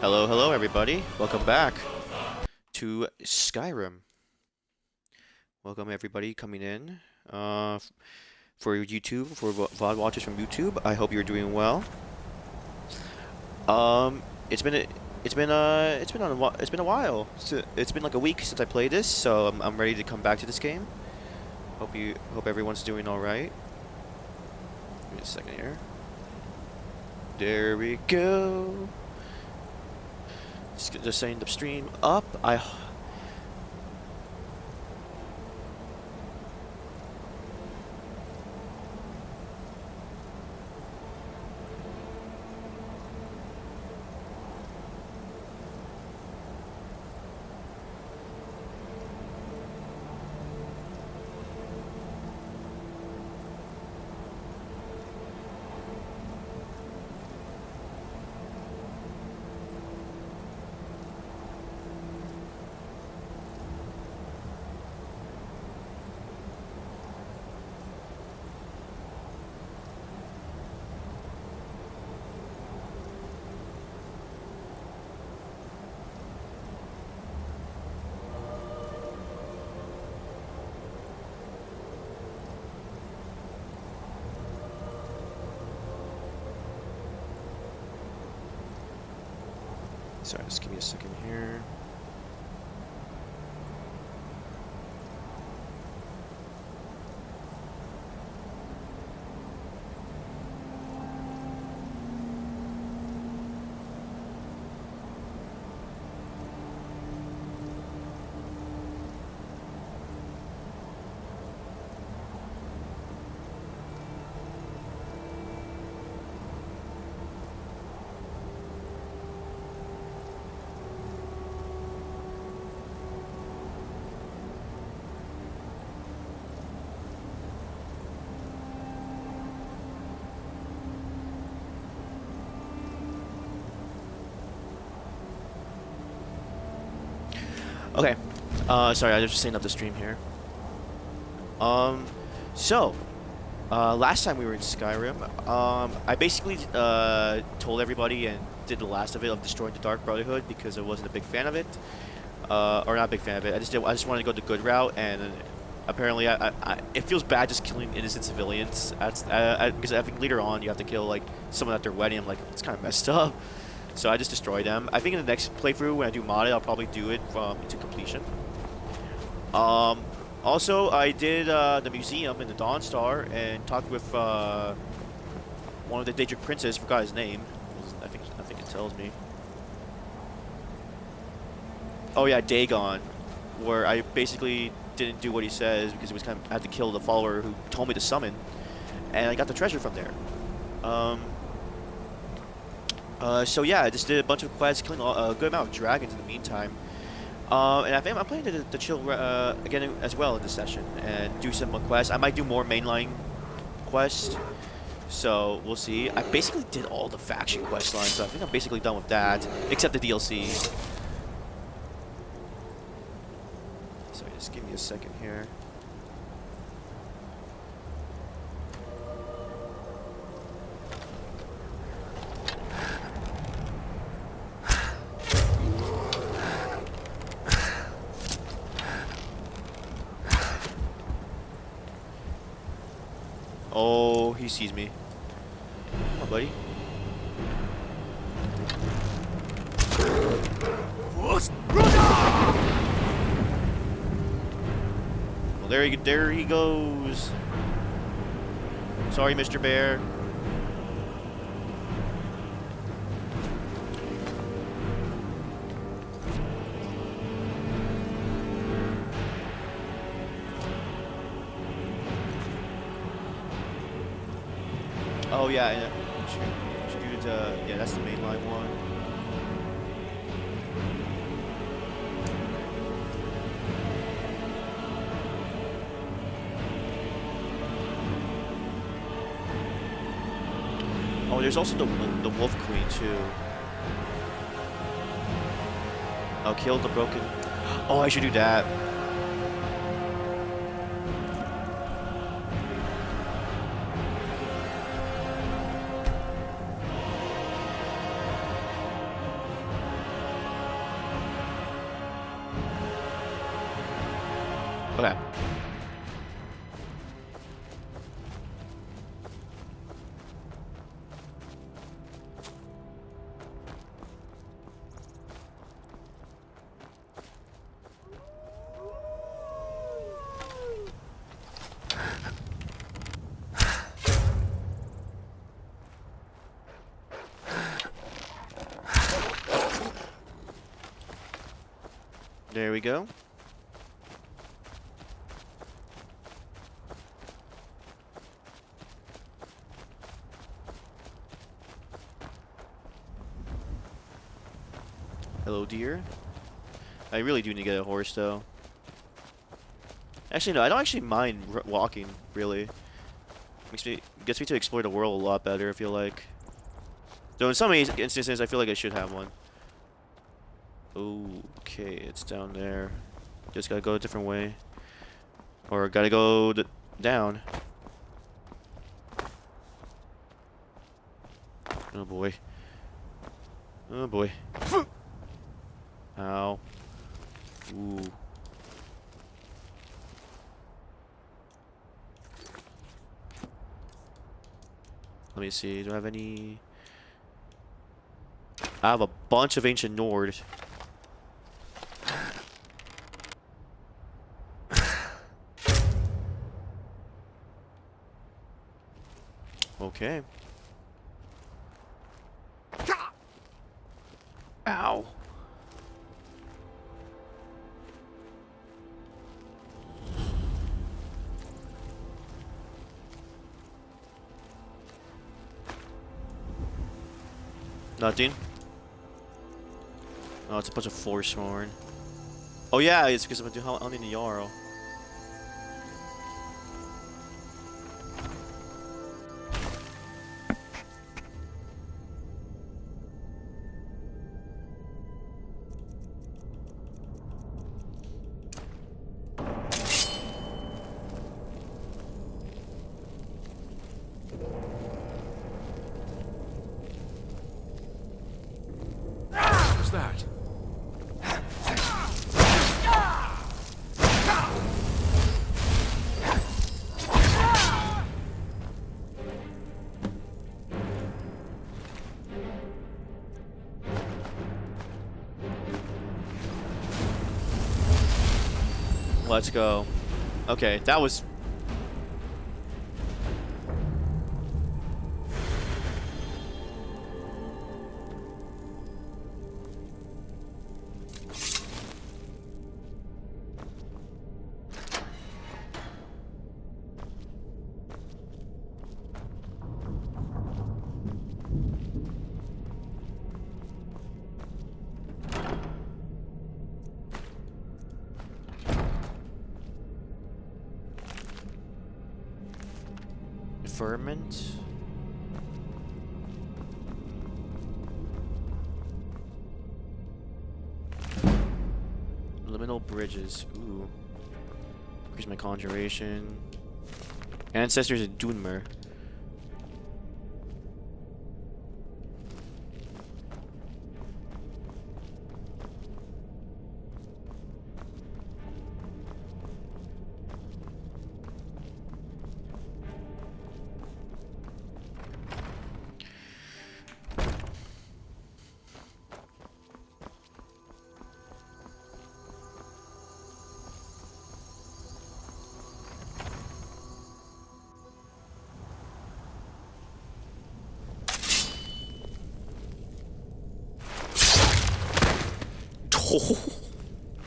Hello, hello, everybody. Welcome back to Skyrim. Welcome, everybody, coming in for YouTube, for VOD watchers from YouTube. I hope you're doing well. It's been it's been a while. It's been like a week since I played this, so I'm ready to come back to this game. Hope everyone's doing all right. Give me a second here. There we go. Just setting the stream up. Sorry, just give me a second here. Okay. Sorry, I was just setting up the stream here. Um, so, last time we were in Skyrim, I basically told everybody and did the last of it of destroying the Dark Brotherhood because I wasn't a big fan of it, or not a big fan of it. I just wanted to go the good route, and apparently, it feels bad just killing innocent civilians. Because I think later on you have to kill like someone at their wedding. I'm like, it's kind of messed up. So I just destroyed them. I think in the next playthrough, when I do modded, I'll probably do it to completion. Also, I did the museum in the Dawnstar and talked with one of the Daedric princes. Forgot his name. I think it tells me. Oh yeah, Dagon, where I basically didn't do what he says because it was I had to kill the follower who told me to summon, and I got the treasure from there. So yeah, I just did a bunch of quests, killing a good amount of dragons in the meantime. And I think I'm planning to chill again as well in this session and do some more quests. I might do more mainline quests, so we'll see. I basically did all the faction quest lines, so I think I'm basically done with that, except the DLC. Sorry, just give me a second here. Oh, he sees me. Come on, buddy. Well, there he goes. Sorry, Mr. Bear. Oh yeah, should do it. Yeah, that's the mainline one. Oh, there's also the Wolf Queen too. Oh, kill the broken. Oh, I should do that. Okay. There we go. Hello, dear. I really do need to get a horse, though. Actually, no, I don't actually mind walking, really. Gets me to explore the world a lot better, I feel like. Though in some instances, I feel like I should have one. Okay, it's down there. Just gotta go a different way. Or gotta go down. Oh boy. Oh boy. Ow. Ooh. Let me see. Do I have any... I have a bunch of ancient Nord. Okay. Ow. Nothing. Oh, it's a bunch of Forsworn. Oh yeah, it's because I'm hunting the Jarl. What's that? Let's go. Okay, that was... Ferment? Liminal bridges. Ooh. Increase my conjuration. Ancestors of Dunmer.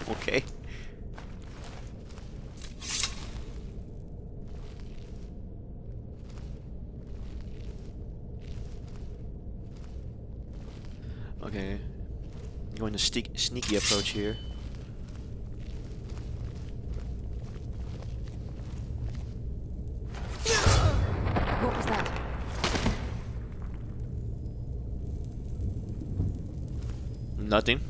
Okay. Okay. Going to sneaky approach here. What was that? Nothing.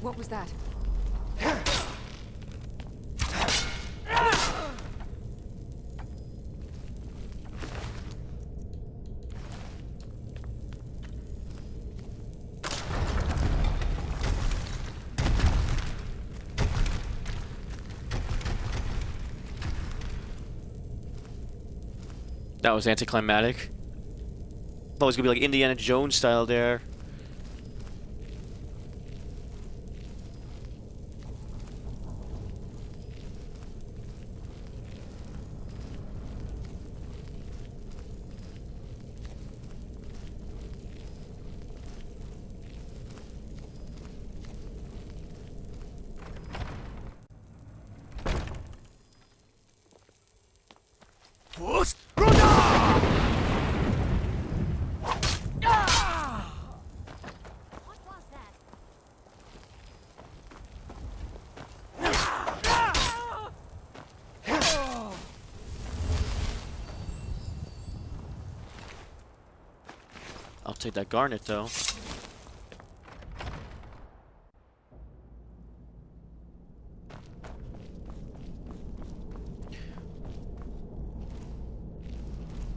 What was that? That was anticlimactic. Thought it was gonna be like Indiana Jones style there. What was that? I'll take that garnet though.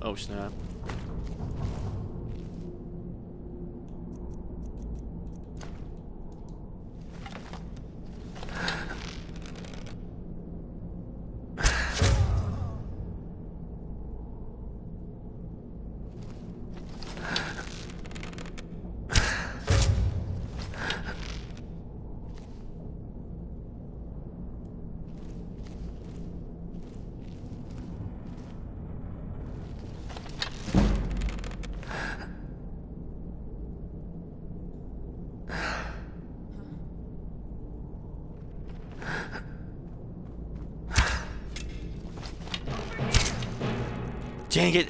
Oh snap. Dang it!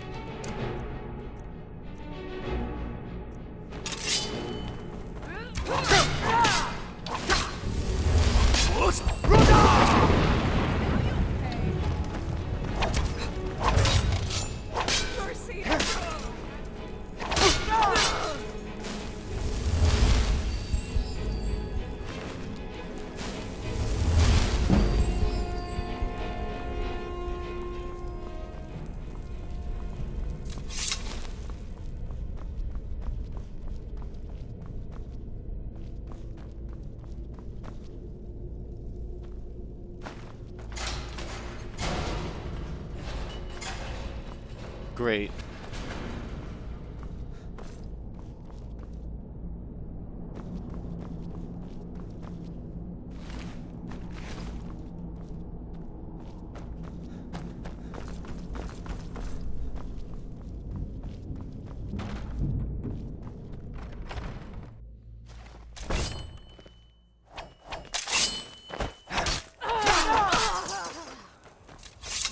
Great.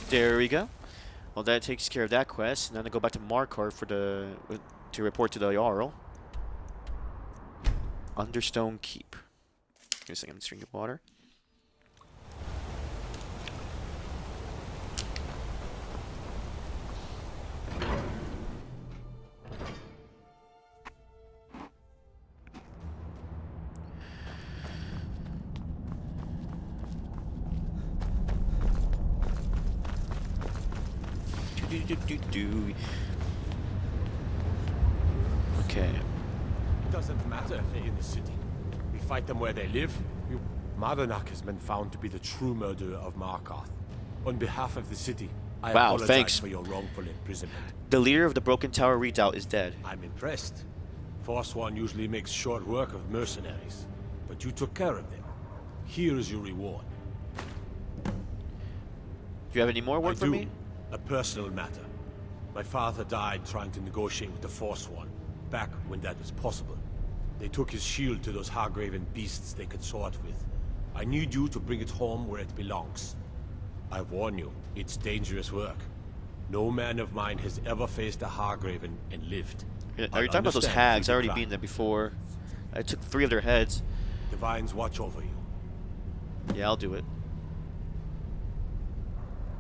There we go. Well, that takes care of that quest. And then I go back to Markarth for to report to the Jarl. Understone Keep. Give me a second, I'm just drinking water. Okay. It doesn't matter if they're in the city. We fight them where they live. Mardonak has been found to be the true murderer of Markarth. On behalf of the city, I Wow, apologize thanks. for your wrongful imprisonment. The leader of the Broken Tower Redoubt is dead. I'm impressed. Forsworn usually makes short work of mercenaries, but you took care of them. Here is your reward. Do you have any more work for me? A personal matter. My father died trying to negotiate with the Forsworn, back when that was possible. They took his shield to those Hargraven beasts they consort with. I need you to bring it home where it belongs. I warn you, it's dangerous work. No man of mine has ever faced a Hargraven and lived. Yeah, are you talking about those hags? I already been there before. I took 3 of their heads. Divines watch over you. Yeah, I'll do it.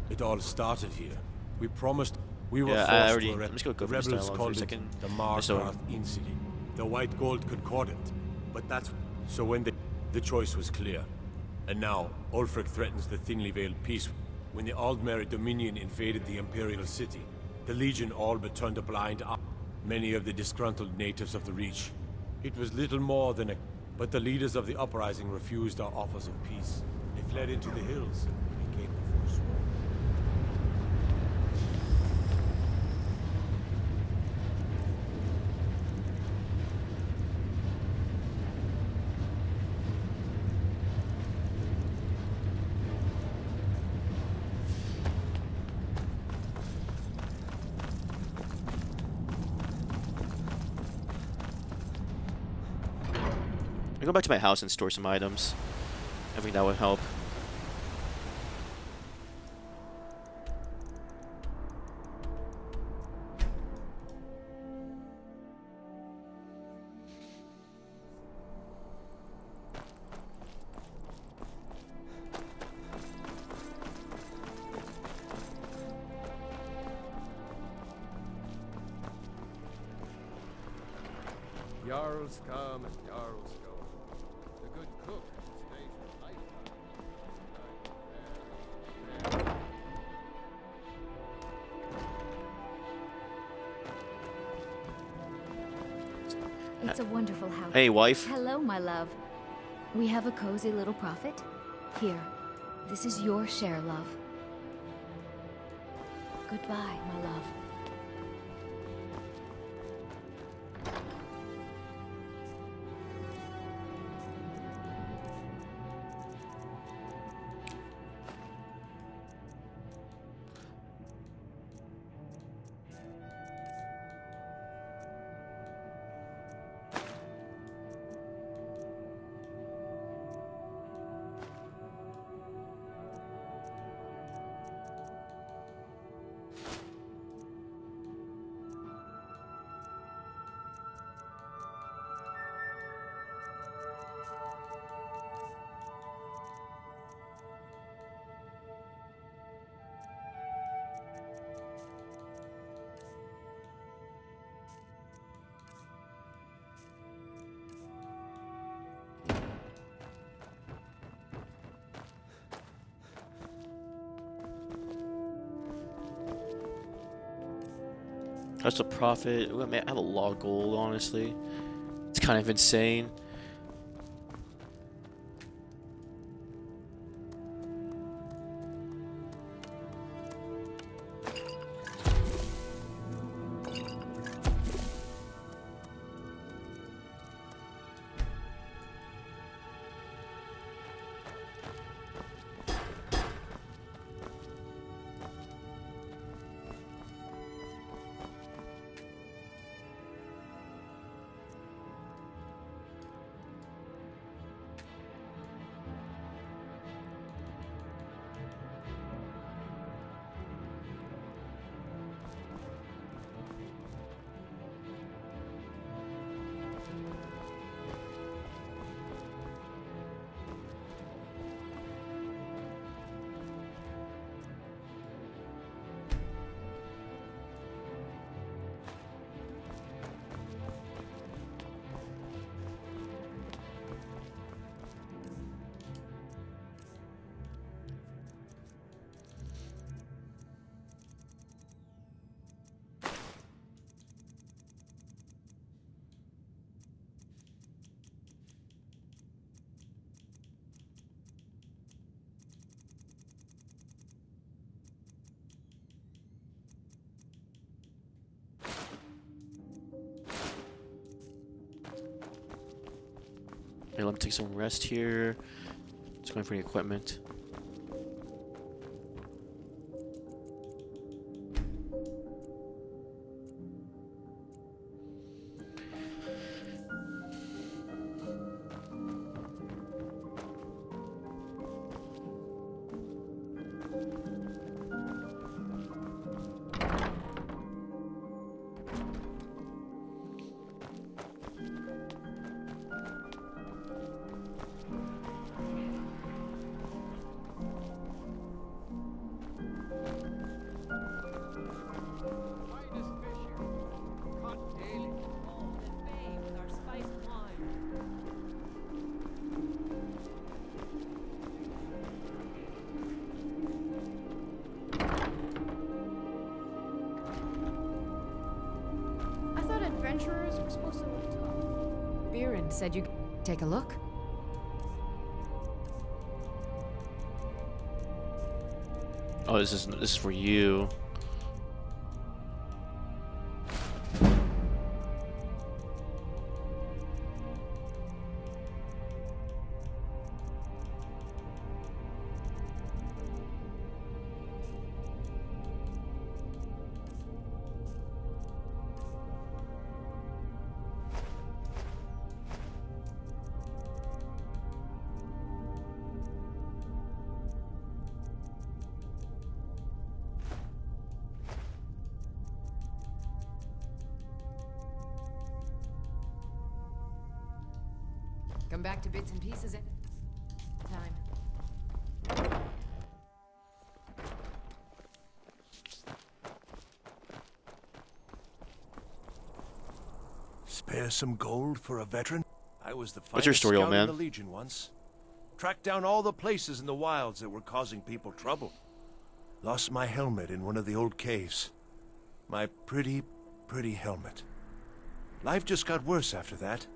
It all started here. We promised we were Yeah, forced I already. to I'm just gonna go the for this rebels dialogue for a called it second. the So, Markarth Incident, the White Gold Concordant. But that's so when the choice was clear. And now Ulfric threatens the thinly veiled peace. When the Aldmeri Dominion invaded the Imperial City, the Legion all but turned a blind eye. Many of the disgruntled natives of the Reach. It was little more than a... But the leaders of the uprising refused our offers of peace. They fled into the hills and became the Forsworn. I go back to my house and store some items. I think that would help. Jarls come and Jarls go. The good cook stays for lifetime. It's a wonderful house. Hey, wife. Hello, my love. We have a cozy little profit. Here, this is your share, love. Goodbye, my love. That's a profit. Ooh, I have a lot of gold, honestly. It's kind of insane. Okay, let me take some rest here. Just going for the equipment. Finest fish here. Caught daily. Oh, the bay with our spiced wine. I thought adventurers were supposed to look tough. Biren said you could take a look. Oh, this is for you. Come back to bits and pieces at time. Spare some gold for a veteran? I was the What's your finest story, old scout in man? the Legion once. Tracked down all the places in the wilds that were causing people trouble. Lost my helmet in one of the old caves. My pretty, pretty helmet. Life just got worse after that.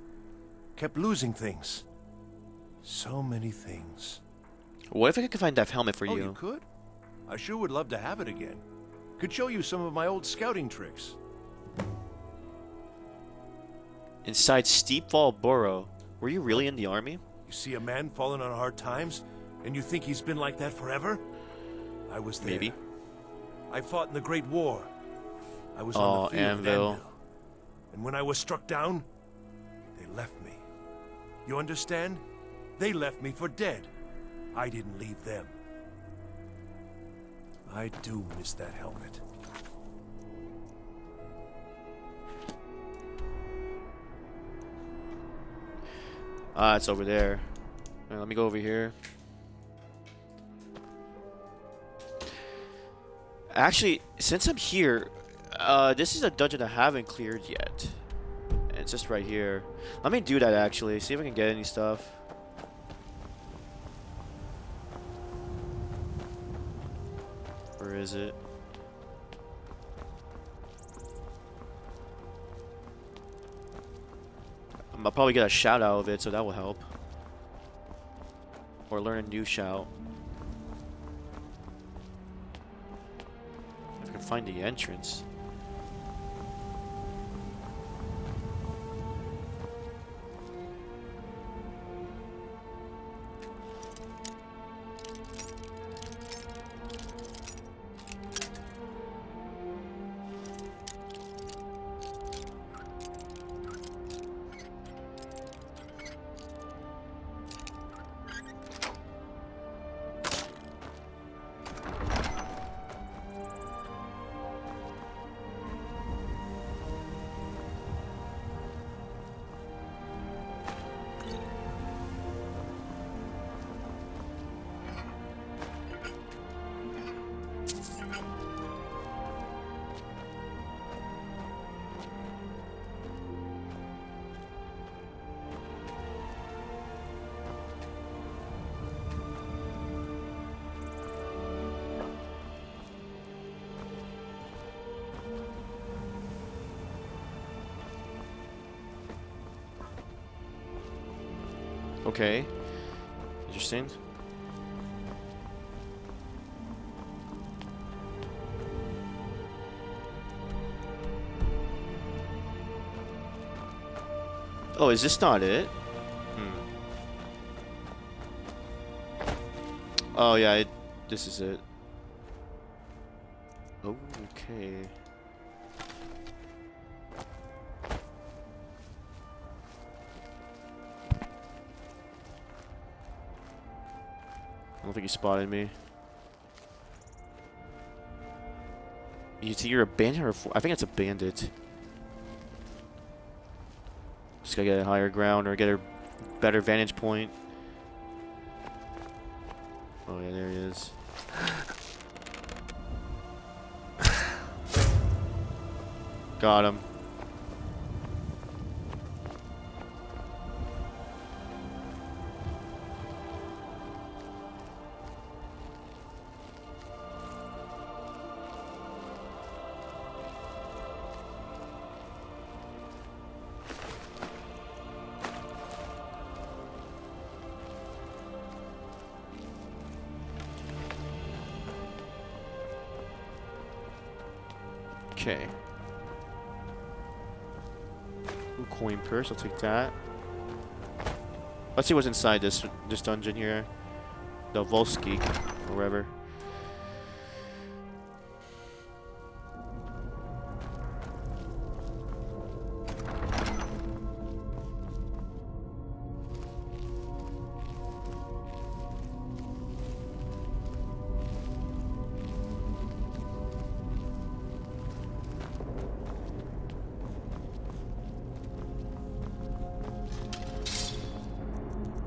Kept losing things. So many things. What if I could find that helmet for Oh, you? you could? I sure would love to have it again. Could show you some of my old scouting tricks. Inside Steep Fall Borough. Were you really in the army? You see a man falling on hard times, and you think he's been like that forever? I was there. Maybe. I fought in the Great War. I was Oh, on the field at Anvil. Anvil. And when I was struck down, they left me. You understand? They left me for dead. I didn't leave them. I do miss that helmet. Ah, it's over there. Let me go over here. Actually, since I'm here, this is a dungeon I haven't cleared yet. And it's just right here. Let me do that actually. See if I can get any stuff. Where is it? I'll probably get a shout out of it, so that will help. Or learn a new shout. If I can find the entrance. Okay. Interesting. Oh, is this not it? Oh yeah, this is it. Oh, okay. I don't think he spotted me. You see, you're a bandit or I think it's a bandit. Just gotta get a higher ground or get a better vantage point. Oh yeah, there he is. Got him. Okay. Ooh, coin purse, I'll take that. Let's see what's inside this dungeon here. The Volsky, or wherever.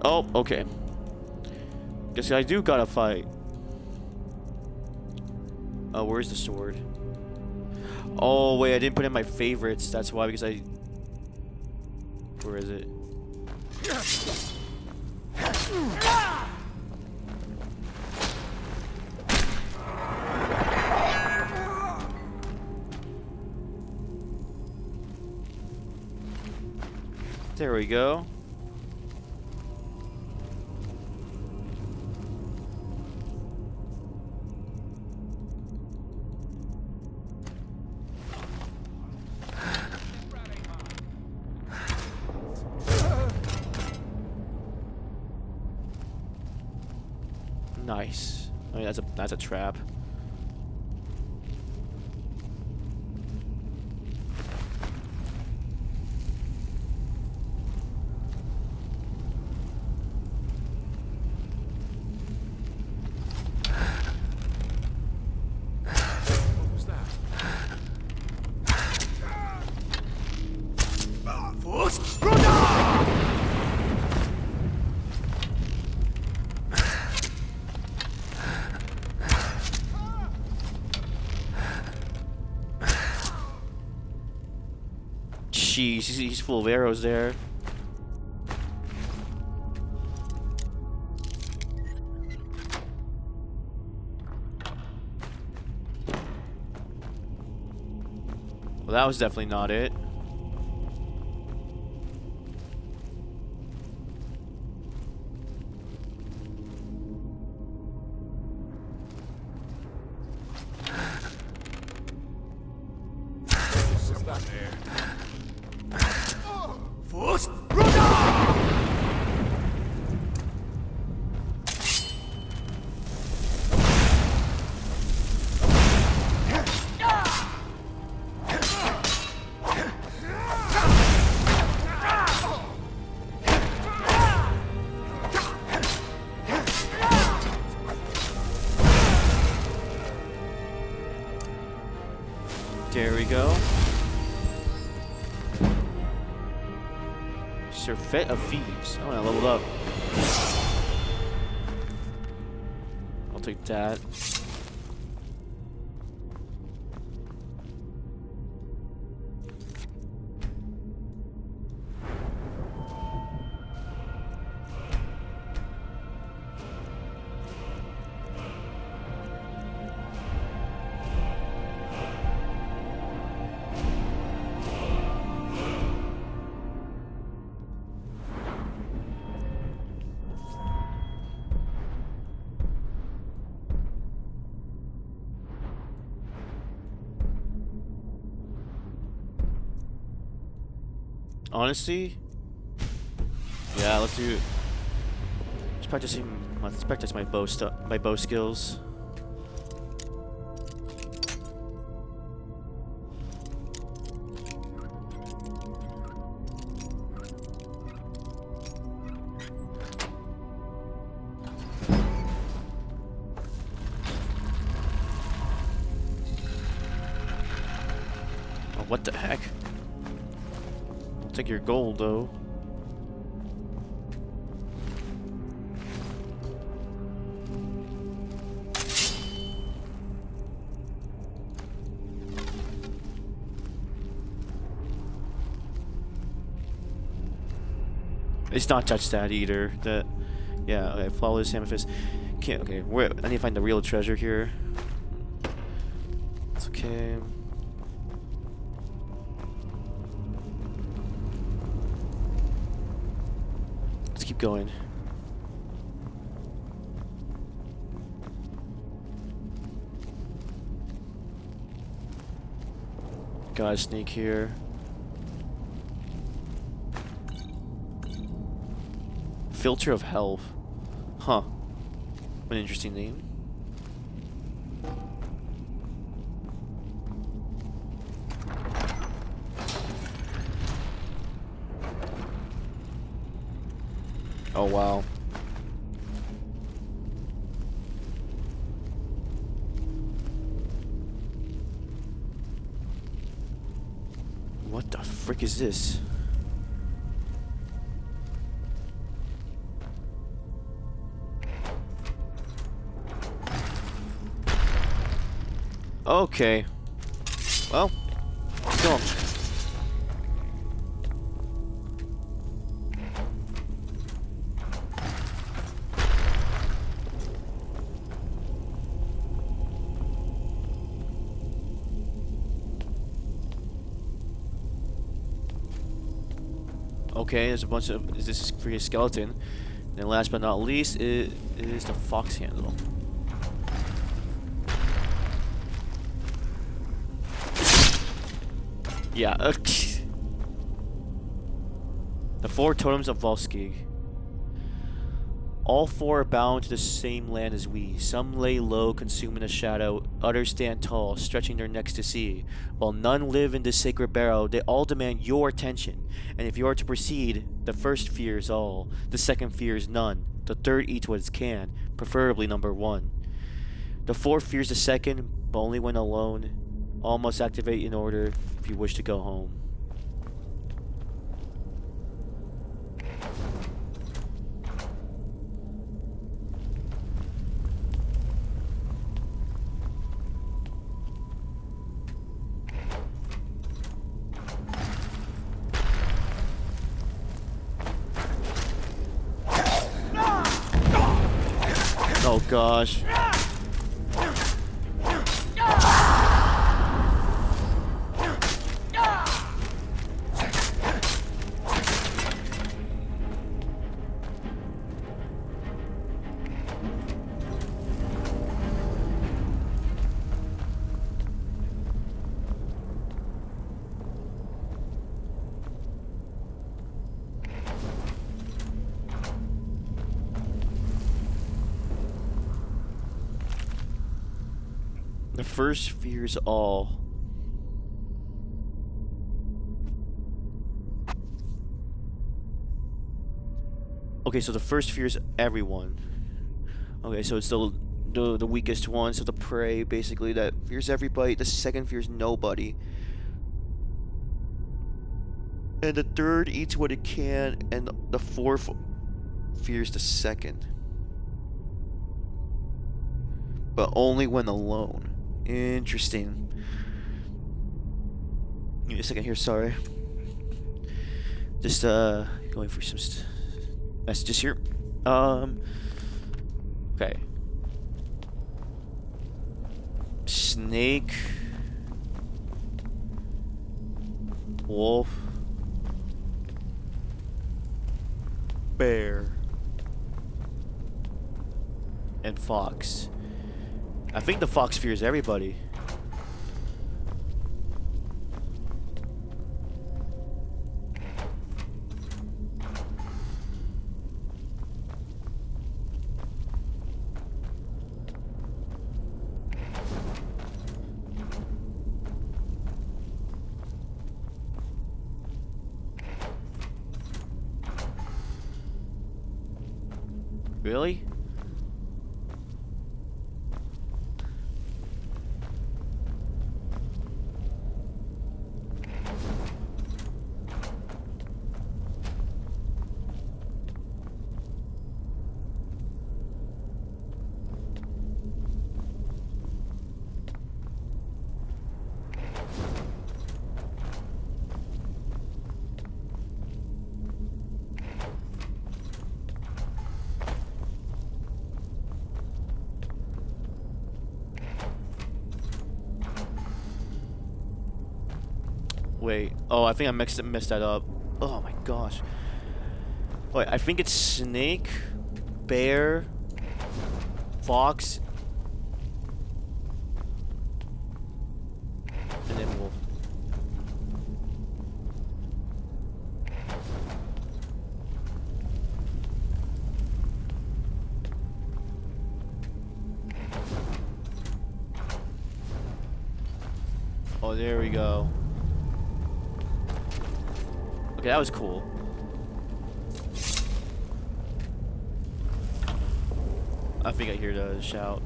Oh, okay. Guess I do gotta fight. Oh, where's the sword? Oh, wait, I didn't put in my favorites. That's why, because I... Where is it? There we go. Nice. I mean, that's a trap. What was that? Jeez, he's full of arrows there. Well, that was definitely not it. Stop there. There we go. Surfeit of Thieves. Oh, I leveled up. I'll take that. Honestly, yeah, let's do it. Let's practice my bow skills. Oh, what the heck? Take your gold, though. Let's not touch that either. That, yeah. Okay, follow this amethyst. Can't. Okay, where? I need to find the real treasure here. It's okay. Keep going. Got a snake here. Filter of Health. Huh. What an interesting name. Oh, wow. What the frick is this? Okay. Well, kill him. Okay, there's a bunch of. This is for your skeleton. And last but not least, it is the fox handle. Yeah. The 4 totems of Volskig. All 4 are bound to the same land as we. Some lay low, consuming the shadow. Others stand tall, stretching their necks to see. While none live in this sacred barrow, they all demand your attention. And if you are to proceed, the first fears all. The second fears none. The third eats what it can, preferably number 1. The fourth fears the second, but only when alone. All must activate in order if you wish to go home. Oh gosh. The first fears all. Okay, so the first fears everyone. Okay, so it's the weakest one, so the prey basically that fears everybody. The second fears nobody. And the third eats what it can, and the fourth fears the second. But only when alone. Interesting. Give me a second here, sorry. Just going for some messages here. Okay. Snake, wolf, bear, and fox. I think the fox fears everybody. Really? Wait. Oh, I think I messed that up. Oh my gosh. Wait, I think it's snake, bear, fox, and then wolf. Oh, there we go. Okay, that was cool. I think I hear the shout.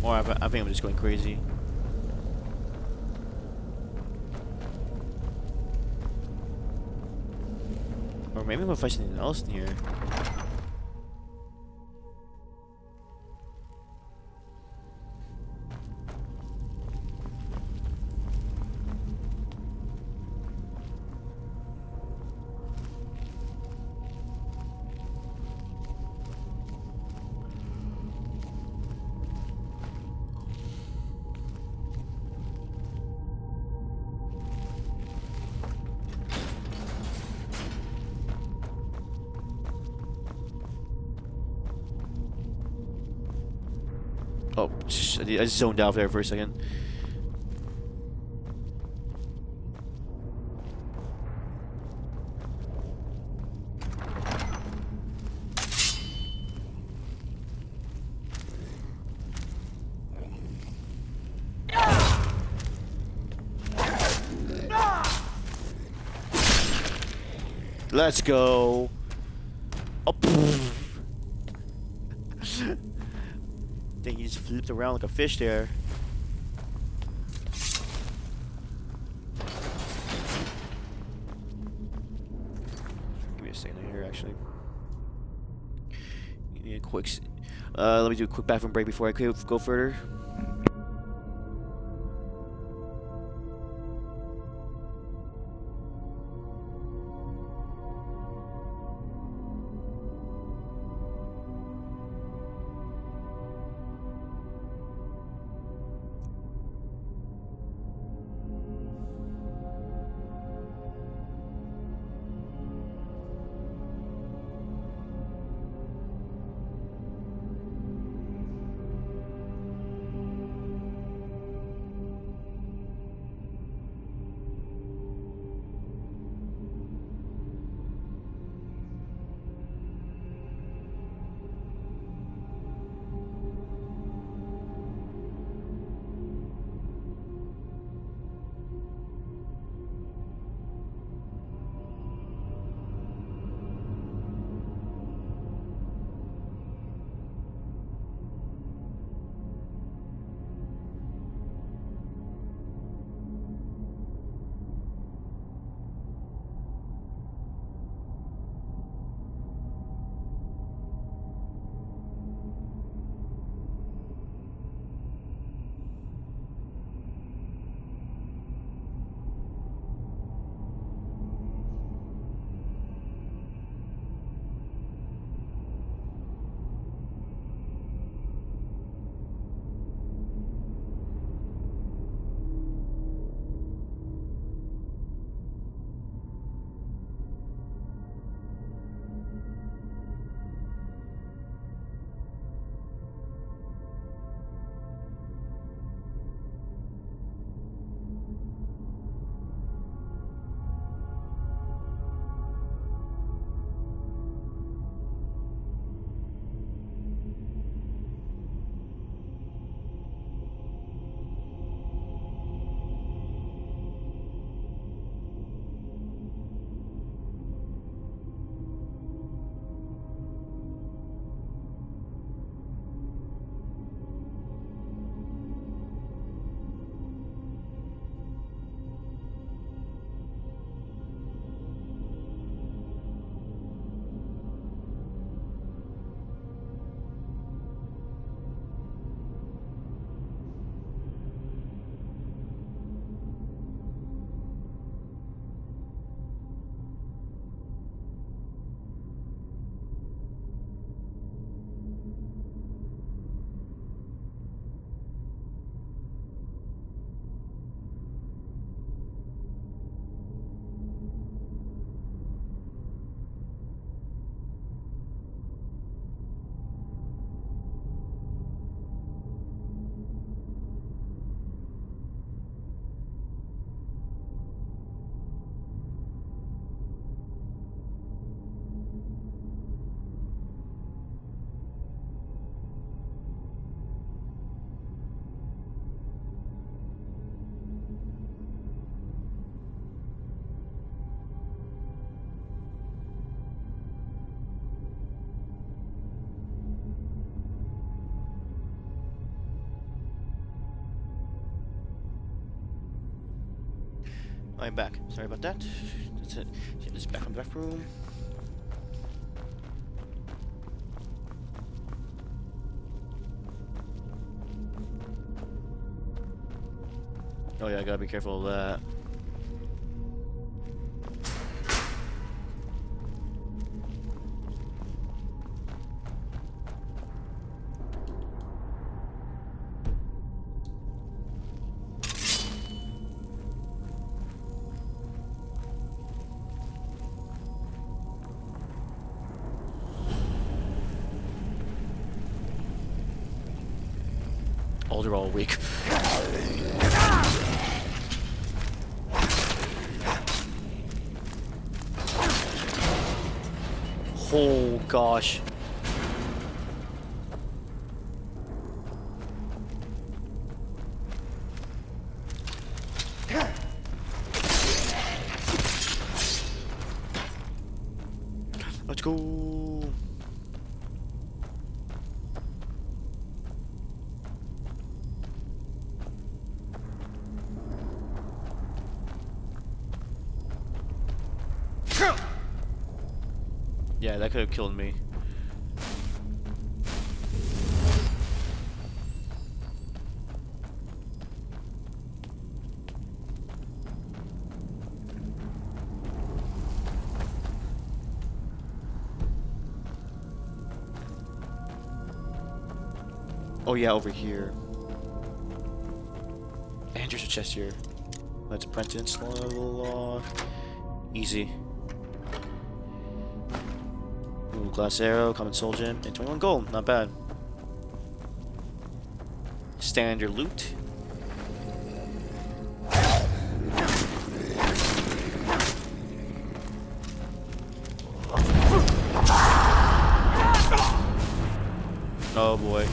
Or I think I'm just going crazy. Or maybe I'm gonna find something else in here. Oh, I zoned out there for a second. Let's go. Oh, think he just flipped around like a fish there. Give me a second here, actually. You need a quick. Let me do a quick bathroom break before I go further. I'm back. Sorry about that. That's it. Get this back in the back room. Oh yeah, I gotta be careful of that. Oh, they're all weak. Oh gosh. Let's go. Yeah, that could have killed me. Oh yeah, over here. And there's a chest here. Let's apprentice level easy. Ooh, glass arrow, common soul gem, and 21 gold. Not bad. Standard loot. Oh boy.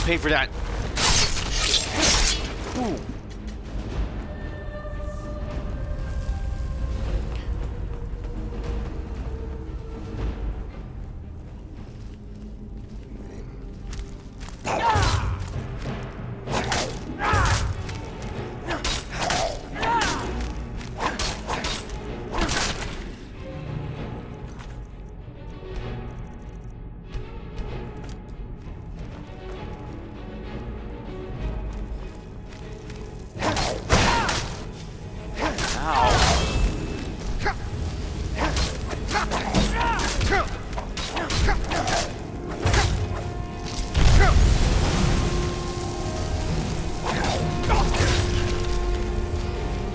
Pay for that. Ooh.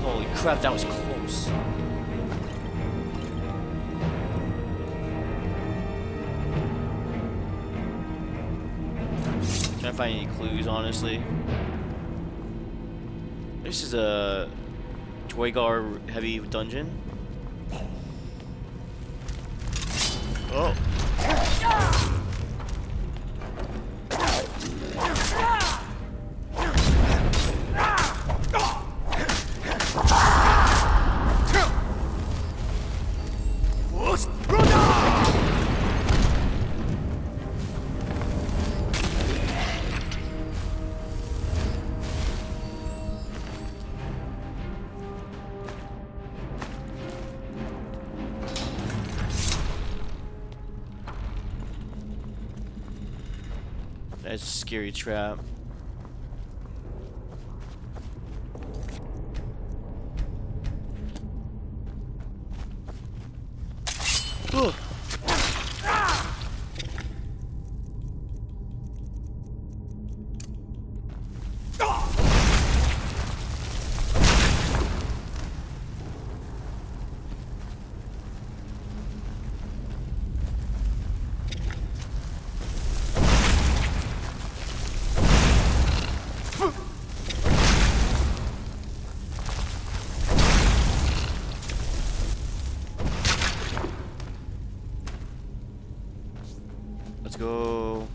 Holy crap, that was close. Trying to find any clues, honestly. This is a Dwagar heavy dungeon. Oh. That's a scary trap. Ugh. Let's go.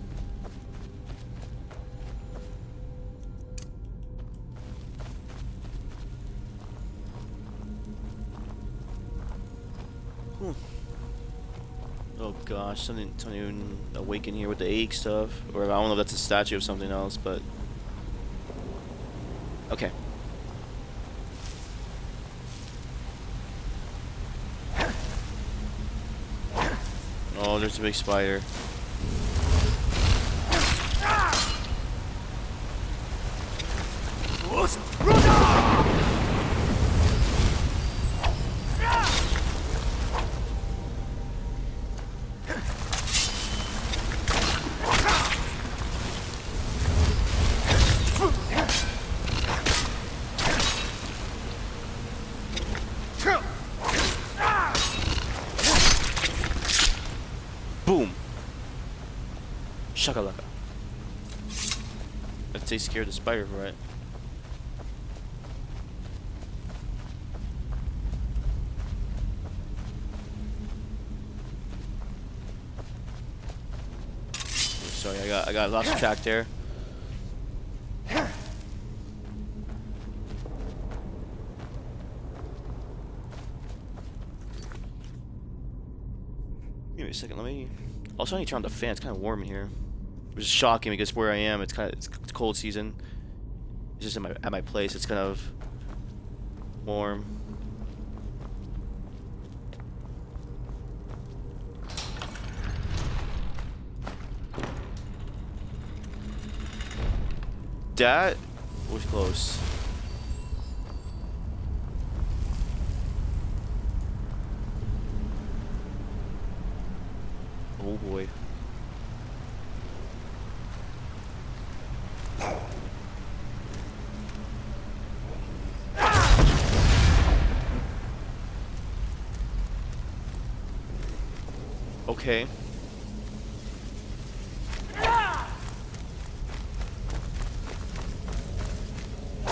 Oh gosh, something awaken here with the ache stuff, or I don't know if that's a statue of something else, but okay. Oh, there's a big spider. Boom! Shakalaka. Let's say scared the spider, right? Sorry, I got lost track there. Give me a second, let me... Also, I need to turn on the fan, it's kind of warm in here. Which is shocking because where I am, it's cold season. It's just at my place, it's kind of warm. That was close. Oh boy. Okay.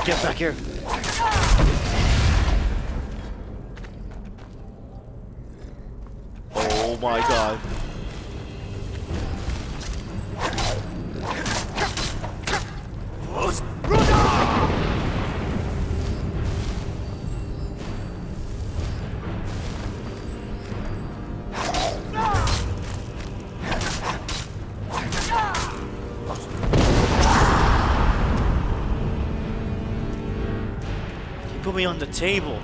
Get back here. Oh my god. Put me on the table.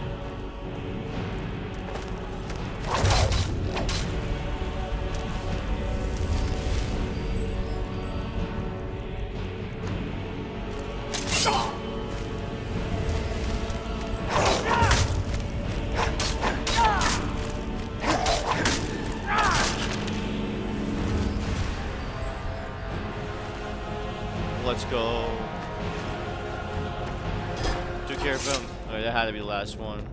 Let's go. Took care of him. Alright, that had to be the last one.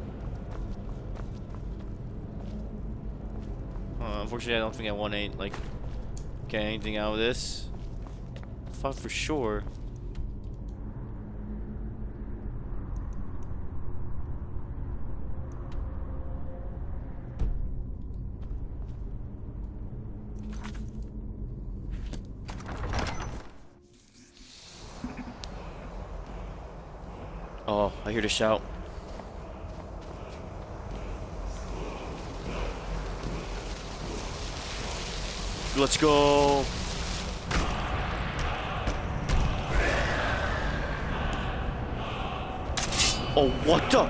Unfortunately, I don't think I won get anything out of this. Thought for sure. Oh, I hear the shout. Let's go. Oh, what the?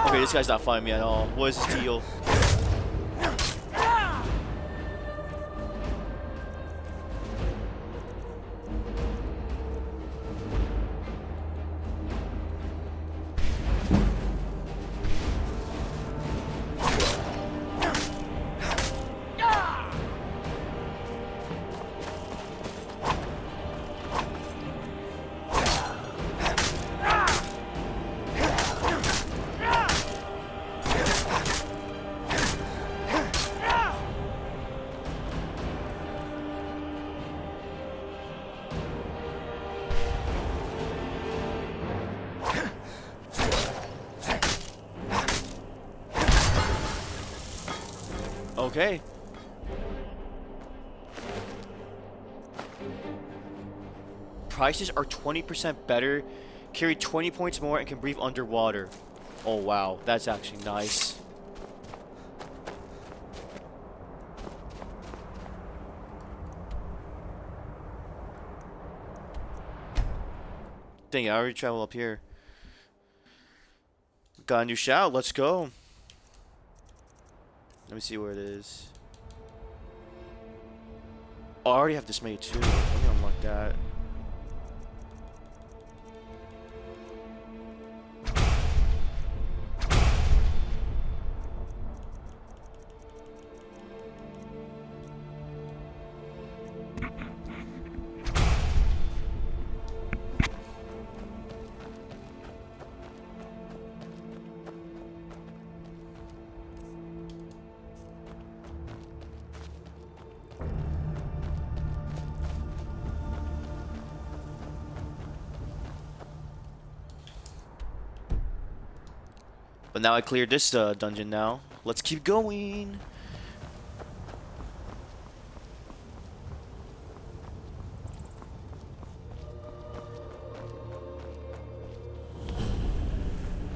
Okay, this guy's not fighting me at all. What is his deal? Okay. Prices are 20% better, carry 20 points more, and can breathe underwater. Oh wow, that's actually nice. Dang it, I already traveled up here. Got a new shout, let's go. Let me see where it is. Oh, I already have Dismay too. Let me unlock that. But now I cleared this dungeon now. Let's keep going.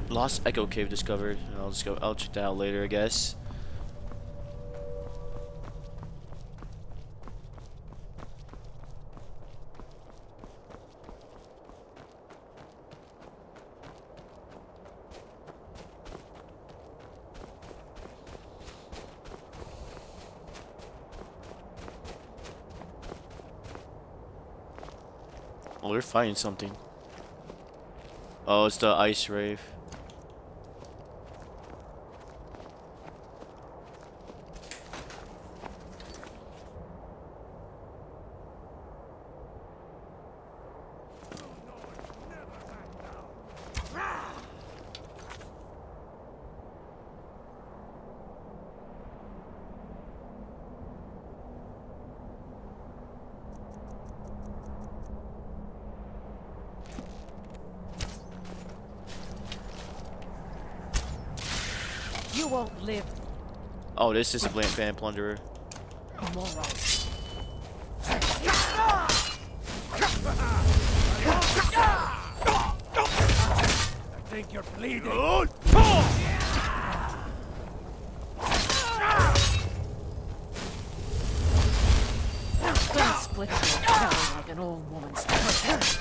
Lost Echo Cave discovered. I'll check that out later, I guess. Oh, they're fighting something. Oh, it's the ice rave. You won't live. Oh, this is a Van Plunderer. Moron. I think you're bleeding. Gonna split your belly like an old woman's pussy.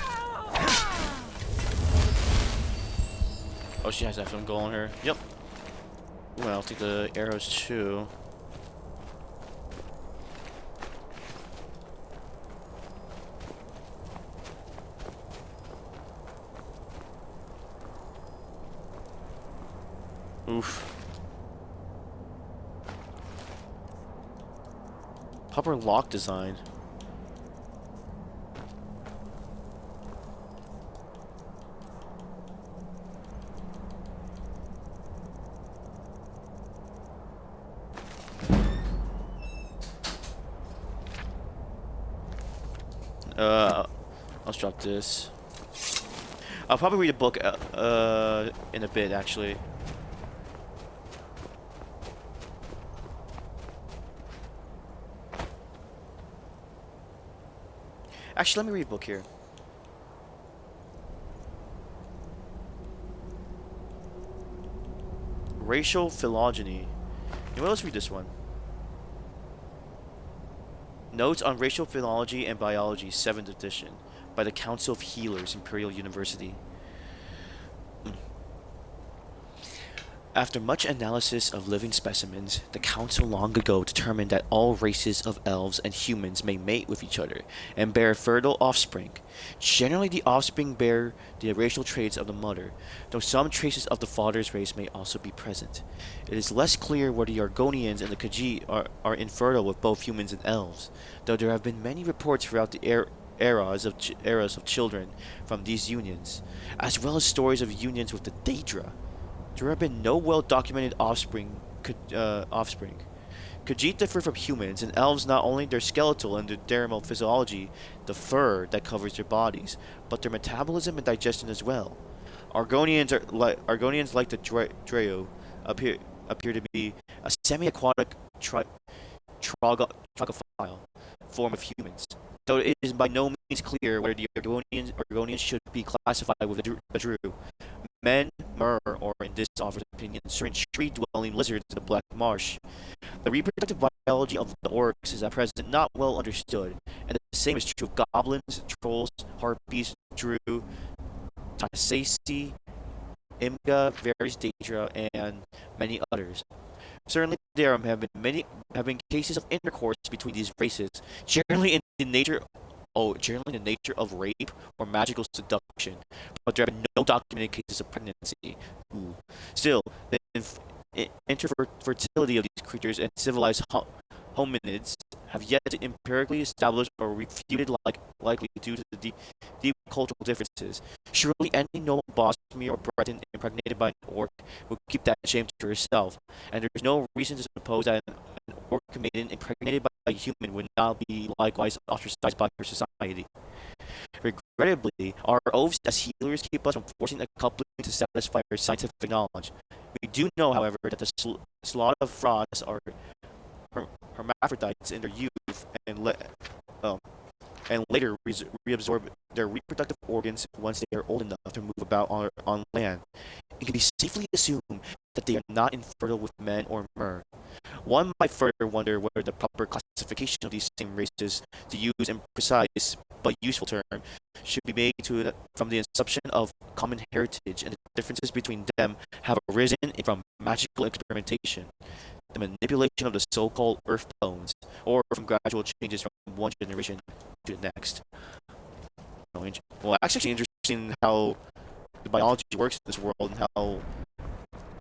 Oh, she has that film goal on her. Yep. Well, I'll take the arrows too. Oof. Proper lock design. Let's drop this. I'll probably read a book in a bit, actually. Actually, let me read a book here. Racial Phylogeny. You know what? Let's read this one. Notes on Racial Philology and Biology, 7th edition, by the Council of Healers, Imperial University. After much analysis of living specimens, the Council long ago determined that all races of elves and humans may mate with each other and bear fertile offspring. Generally, the offspring bear the racial traits of the mother, though some traces of the father's race may also be present. It is less clear whether the Argonians and the Khajiit are infertile with both humans and elves, though there have been many reports throughout the eras of children from these unions, as well as stories of unions with the Daedra. There have been no well-documented offspring. Khajiit differ from humans and elves not only their skeletal and their dermal physiology, the fur that covers their bodies, but their metabolism and digestion as well. Argonians like the Dreo appear to be a semi-aquatic trogophile form of humans. So it is by no means clear whether the Argonians should be classified with the Drew. Men, Mer, or in this author's opinion, certain tree-dwelling lizards in the Black Marsh. The reproductive biology of the orcs is at present not well understood, and the same is true of goblins, trolls, harpies, Drew, Tasaci, Imga, various Daedra, and many others. Certainly, there have been cases of intercourse between these races, generally in the nature of rape or magical seduction, but there have been no documented cases of pregnancy. Ooh. Still, the interfertility of these creatures and civilized hominids have yet to empirically establish or refuted likely due to the deep cultural differences. Surely any noble Bosnian or Breton impregnated by an orc would keep that shame to herself, and there is no reason to suppose that an orc maiden impregnated by a human would not be likewise ostracized by her society. Regrettably, our oaths as healers keep us from forcing a coupling to satisfy our scientific knowledge. We do know, however, that the slot of frogs are hermaphrodites in their youth and later reabsorb their reproductive organs once they are old enough to move about on land. It can be safely assumed that they are not infertile with men or mer. One might further wonder whether the proper classification of these same races, to use a precise but useful term, should be made from the assumption of common heritage, and the differences between them have arisen from magical experimentation, the manipulation of the so-called earth tones, or from gradual changes from one generation to the next. Well, it's actually interesting how the biology works in this world and how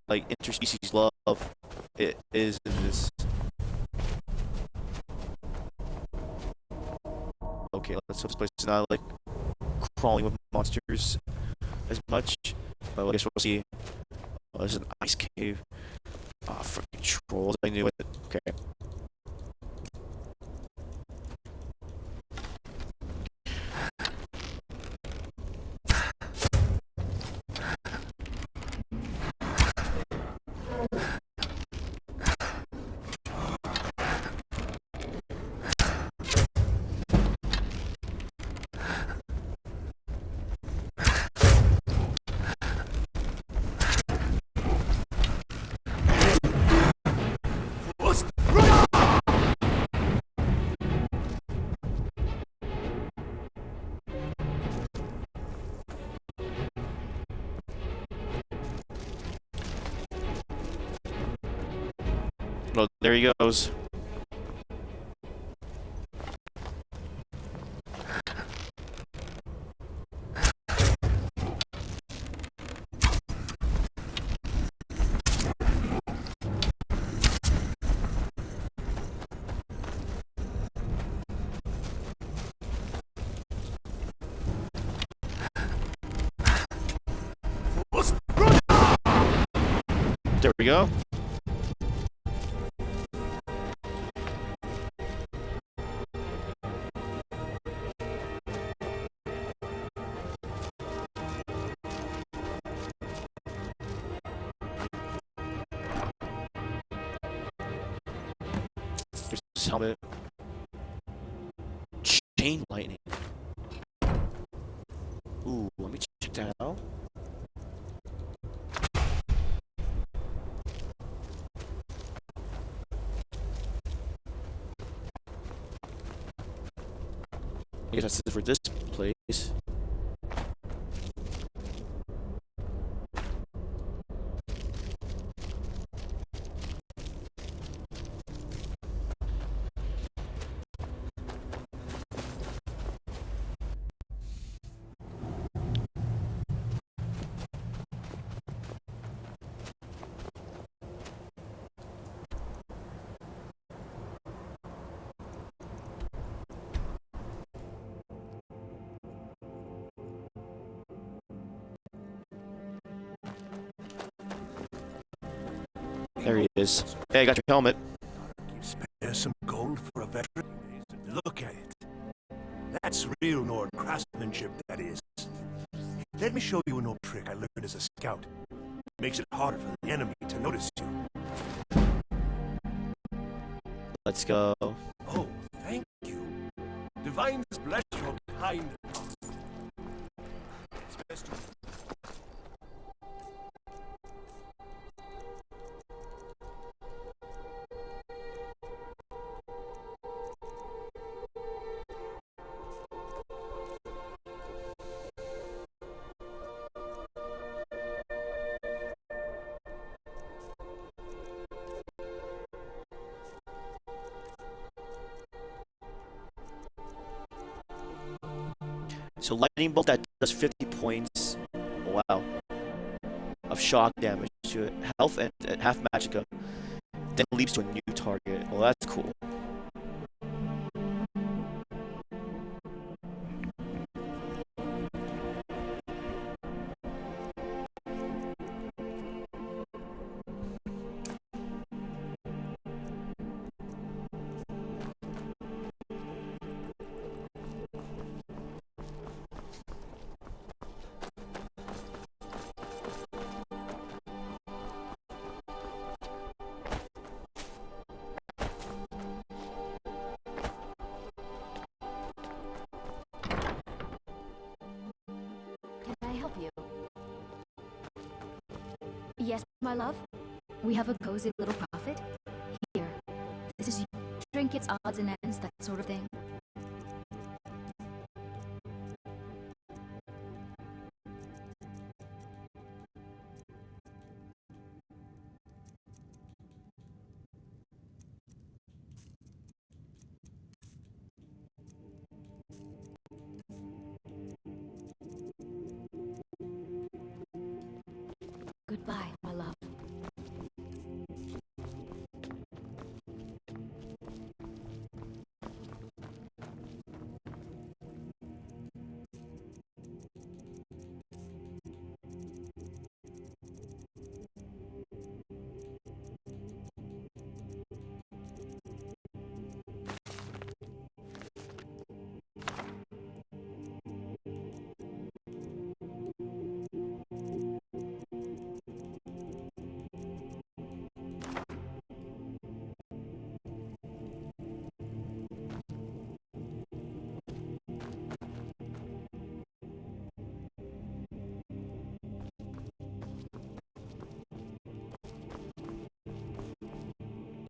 interspecies love it is in this. Okay, let's hope this place is not crawling with monsters as much. But I guess we'll see. Oh, this is an ice cave. Ah, freaking trolls! I knew it. Okay. Well, there he goes. There we go. Here's his helmet. Chain lightning. Ooh, let me check that out. I guess that's it for this place. There he is. Hey, I got your helmet. You spare some gold for a veteran? Look at it. That's real Nord craftsmanship, that is. Let me show you an old trick I learned as a scout. Makes it harder for the enemy to notice you. Let's go. Oh, thank you. Divines bless your kind. It's best to... So lightning bolt that does 50 points. Wow. Of shock damage to health and half magicka. Then leaps to a new target. Well, that's cool. Can I help you? Yes, my love? We have a cozy little profit. Here. This is trinkets, odds and ends, that sort of thing. Goodbye, my love.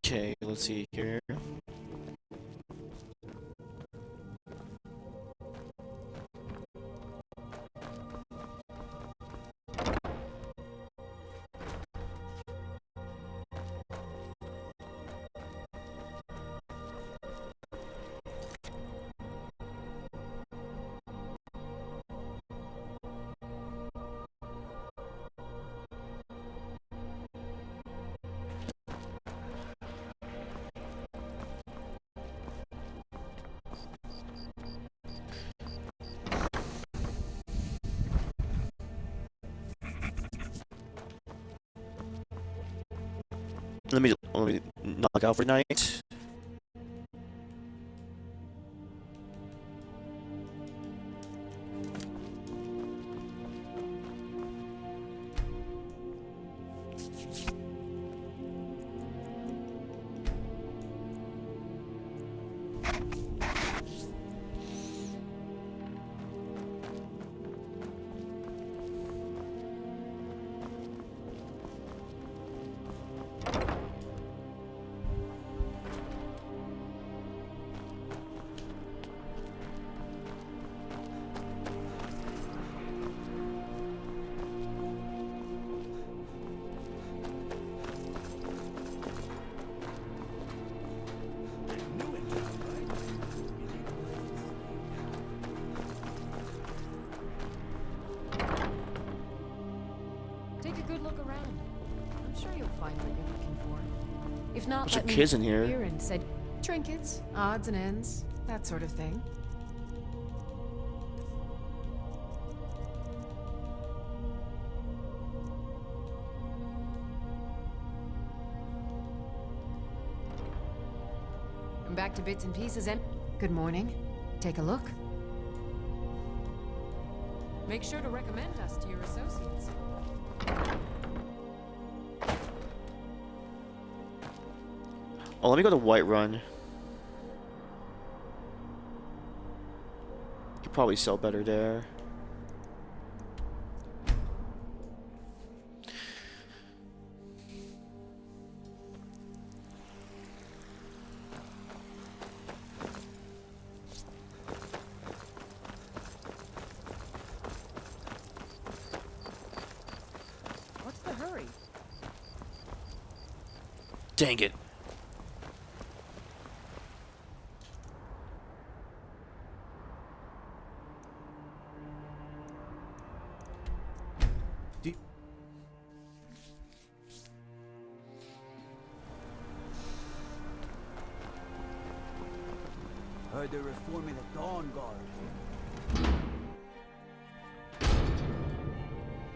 Okay, let's see here. Let me knock out for night. Take a good look around. I'm sure you'll find what you're looking for. If not, Bunch let of me kids in here. and said trinkets, odds and ends, that sort of thing. I'm back to bits and pieces and good morning. Take a look. Make sure to recommend us to your associates. Oh, let me go to Whiterun. Could probably sell better there. What's the hurry? Dang it. Heard they're reforming the Dawn Guard.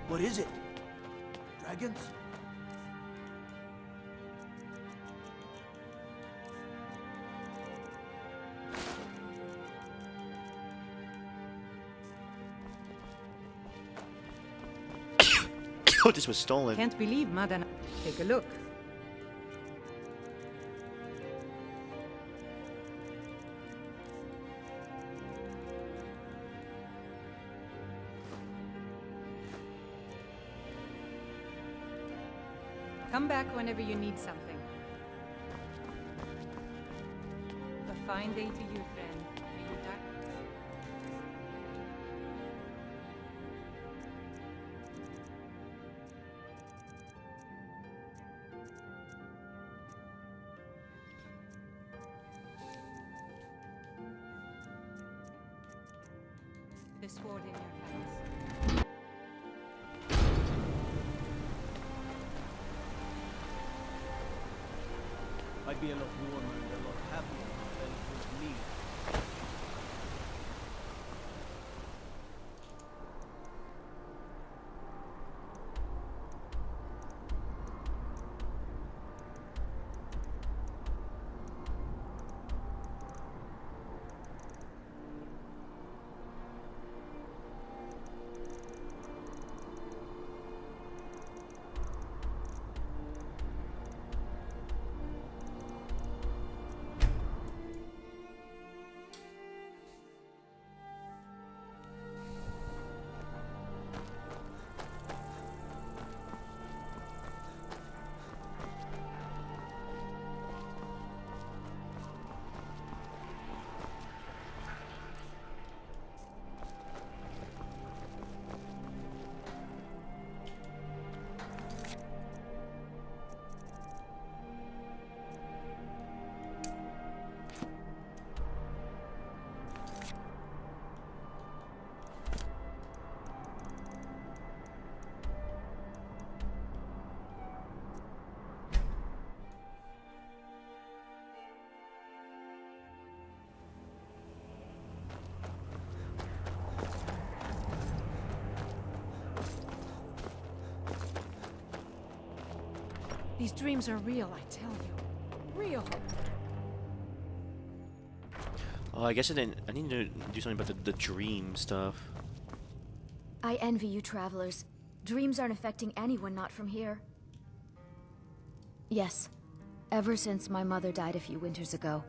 What is it? Dragons? Oh, this was stolen. Can't believe Madana. Take a look. Come back whenever you need something. A fine day to you, friend. May you die. The sword in your hands. I'd be a lot warmer and a lot happier than for me. These dreams are real, I tell you. Real. Oh, I guess I need to do something about the dream stuff. I envy you travelers. Dreams aren't affecting anyone not from here. Yes. Ever since my mother died a few winters ago.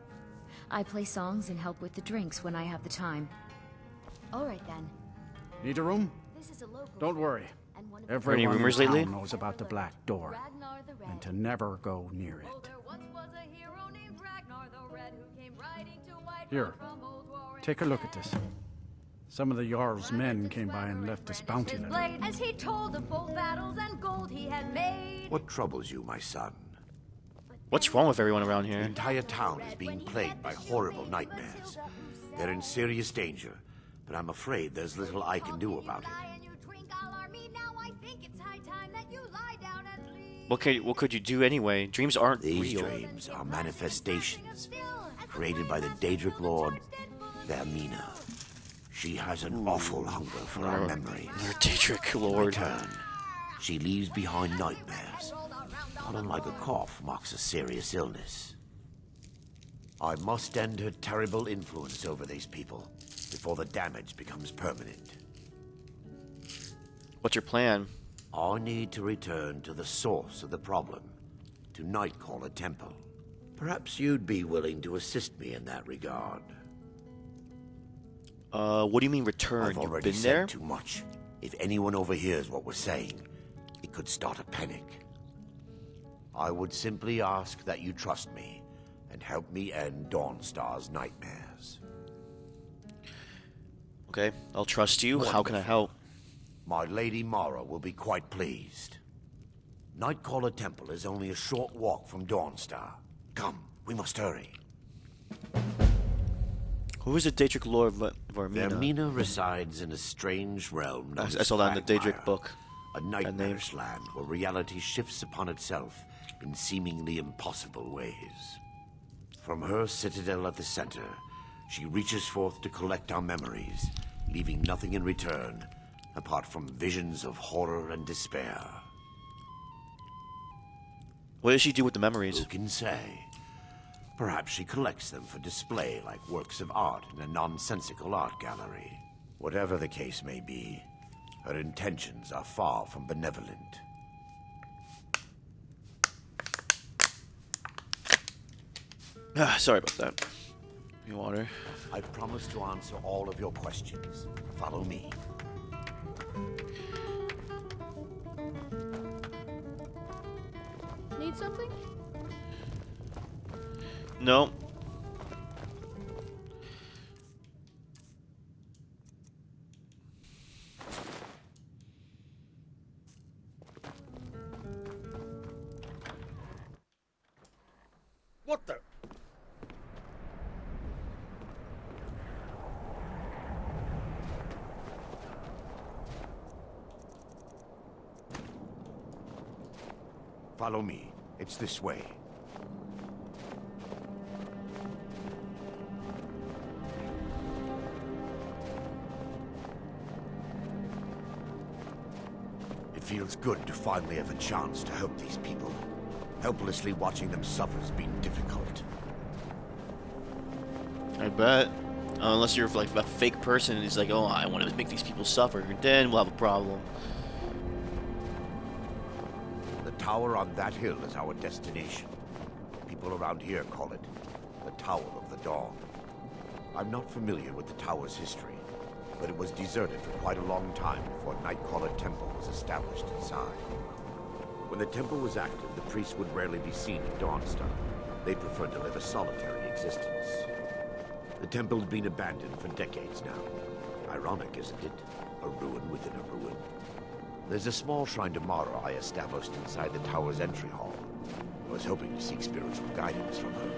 I play songs and help with the drinks when I have the time. Alright then. Need a room? This is a local. Don't worry. And one of Everyone Any rumors in town lately? knows about the Black Door, Ragnar the Red. and to never go near it. There once was a hero named Ragnar the Red who came riding to White Here, from Old War. take a look at this. Some of the Jarl's men came by and left this bounty His letter. blade as he told of bold battles and gold he had made. What troubles you, my son? What's wrong with everyone around The here? entire town is being plagued by horrible nightmares. They're in serious danger, but I'm afraid there's little I can do about it. What could you do anyway? Dreams aren't These real. dreams are manifestations created by the Daedric Lord, Vermina. She has an awful hunger for our memories. Your Daedric In Lord. return, she leaves behind nightmares. Not unlike a cough marks a serious illness. I must end her terrible influence over these people before the damage becomes permanent. What's your plan? I need to return to the source of the problem, to Nightcaller Temple. Perhaps you'd be willing to assist me in that regard. What do you mean return? I've You've already been said there? too much. If anyone overhears what we're saying, it could start a panic. I would simply ask that you trust me and help me end Dawnstar's nightmares. Okay, I'll trust you. How can I help? My Lady Mara will be quite pleased. Nightcaller Temple is only a short walk from Dawnstar. Come, we must hurry. Who is the Daedric Lord Varmina? Vermina resides in a strange realm known I as saw that in the Quagmire, Daedric book. a nightmarish land where reality shifts upon itself in seemingly impossible ways. From her citadel at the center, she reaches forth to collect our memories, leaving nothing in return apart from visions of horror and despair. What does she do with the memories? Who can say? Perhaps she collects them for display like works of art in a nonsensical art gallery. Whatever the case may be, her intentions are far from benevolent. Sorry about that. Any water? I promise to answer all of your questions. Follow me. Need something? No. What the? Follow me. It's this way. It feels good to finally have a chance to help these people. Helplessly watching them suffer has been difficult. I bet. Unless you're like a fake person and he's like, oh, I want to make these people suffer, then we'll have a problem. The tower on that hill is our destination. People around here call it the Tower of the Dawn. I'm not familiar with the tower's history, but it was deserted for quite a long time before Nightcaller Temple was established inside. When the temple was active, the priests would rarely be seen in Dawnstar. They preferred to live a solitary existence. The temple has been abandoned for decades now. Ironic, isn't it? A ruin within a ruin. There's a small shrine to Mara I established inside the tower's entry hall. I was hoping to seek spiritual guidance from her.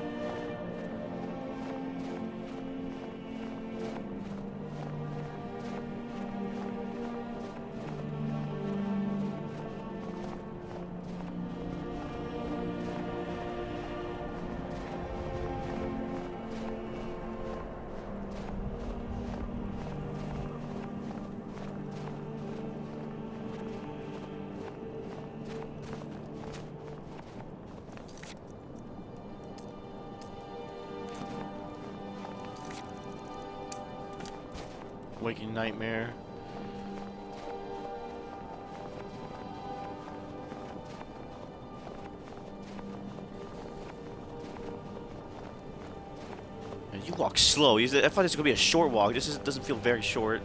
Waking nightmare. Man, you walk slow. I thought this was gonna be a short walk. Doesn't feel very short.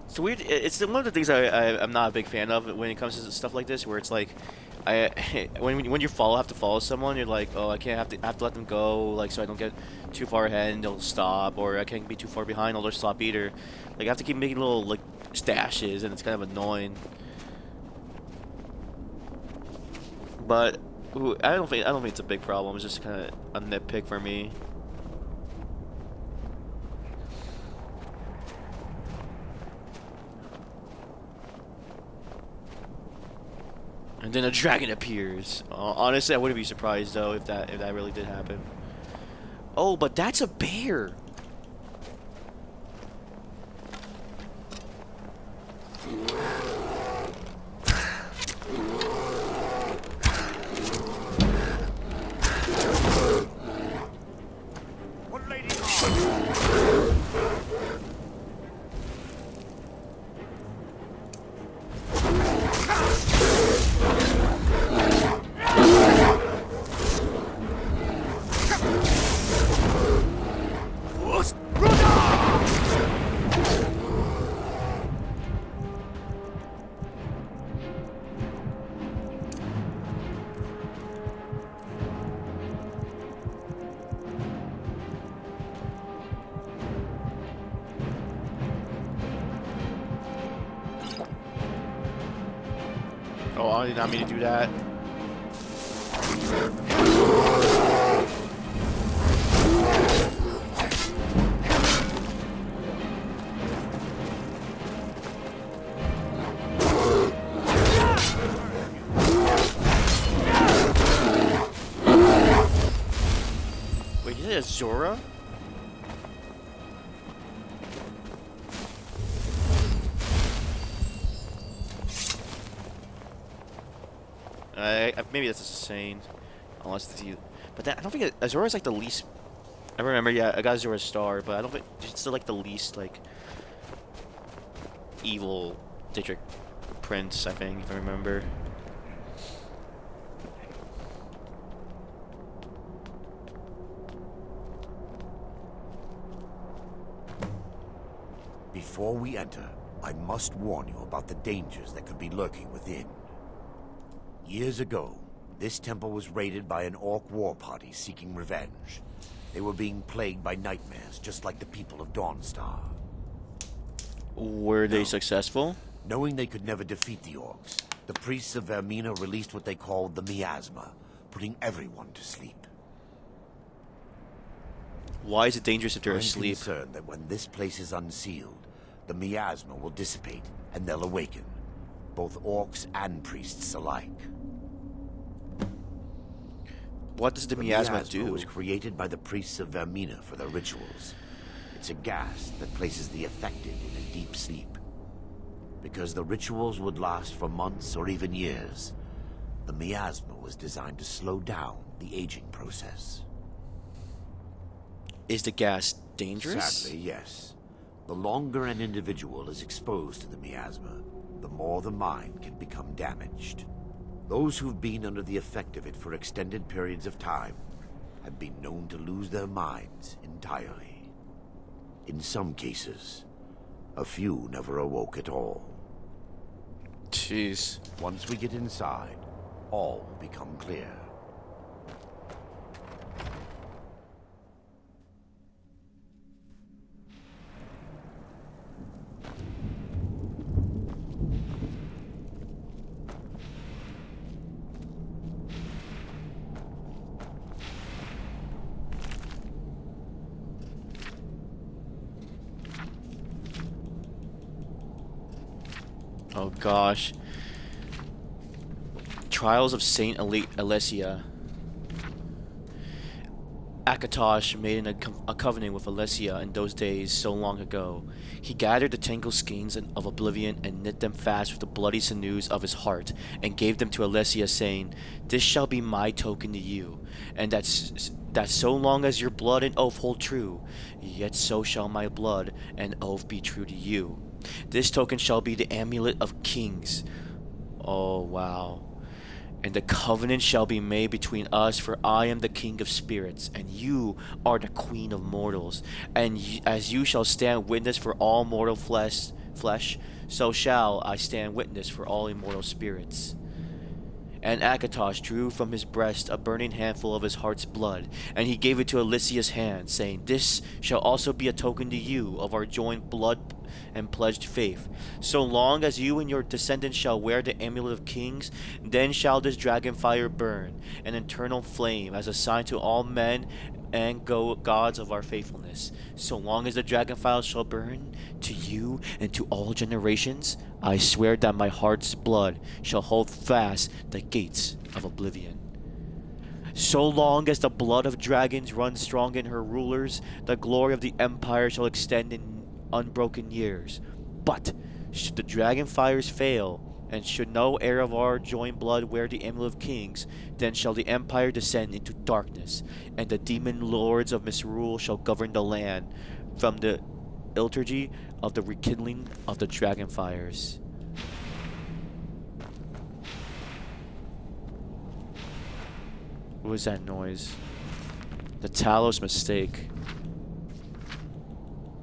It's weird. It's one of the things I'm not a big fan of when it comes to stuff like this, where it's like, when you have to follow someone, you're like, oh, I have to let them go, like, so I don't get too far ahead and they'll stop, or I can't be too far behind, or they'll stop either. Like, I have to keep making little like stashes, and it's kind of annoying. But ooh, I don't think it's a big problem. It's just kind of a nitpick for me. And then a dragon appears. Honestly, I wouldn't be surprised though if that really did happen. Oh, but that's a bear. Oh, I did not mean to do that. Wait, is it Azora? Maybe that's just insane, unless it's you. But that, I don't think Azora is like the least. I remember, yeah, I got Azora's star, but I don't think it's still like the least like evil district prince. I think, if I remember. Before we enter, I must warn you about the dangers that could be lurking within. Years ago, this temple was raided by an orc war party seeking revenge. They were being plagued by nightmares, just like the people of Dawnstar. Were they successful? Knowing they could never defeat the orcs, the priests of Vermina released what they called the miasma, putting everyone to sleep. Why is it dangerous if they're I'm asleep? concerned that when this place is unsealed, the miasma will dissipate and they'll awaken, both orcs and priests alike. What does the miasma do? It was created by the priests of Vermina for their rituals. It's a gas that places the affected in a deep sleep. Because the rituals would last for months or even years, the miasma was designed to slow down the aging process. Is the gas dangerous? Sadly, yes. The longer an individual is exposed to the miasma, the more the mind can become damaged. Those who've been under the effect of it for extended periods of time have been known to lose their minds entirely. In some cases, a few never awoke at all. Jeez. Once we get inside, all will become clear. Oh gosh. Trials of Saint Alessia. Akatosh made a covenant with Alessia in those days so long ago. He gathered the tangled skeins of oblivion and knit them fast with the bloody sinews of his heart, and gave them to Alessia, saying, "This shall be my token to you, and that so long as your blood and oath hold true, yet so shall my blood and oath be true to you. This token shall be the amulet of kings." Oh, wow. "And the covenant shall be made between us, for I am the king of spirits, and you are the queen of mortals. And as you shall stand witness for all mortal flesh, so shall I stand witness for all immortal spirits." And Akatosh drew from his breast a burning handful of his heart's blood, and he gave it to Alessia's hand, saying, "This shall also be a token to you of our joint blood and pledged faith. So long as you and your descendants shall wear the amulet of kings, then shall this dragon fire burn, an eternal flame, as a sign to all men and gods of our faithfulness. So long as the dragon fire shall burn, to you and to all generations, I swear that my heart's blood shall hold fast the gates of oblivion. So long as the blood of dragons runs strong in her rulers, the glory of the empire shall extend in unbroken years. But should the dragon fires fail, and should no heir of our joint blood wear the amulet of kings, then shall the empire descend into darkness, and the demon lords of misrule shall govern the land from the liturgy of the rekindling of the dragon fires. What was that noise? The Talos mistake.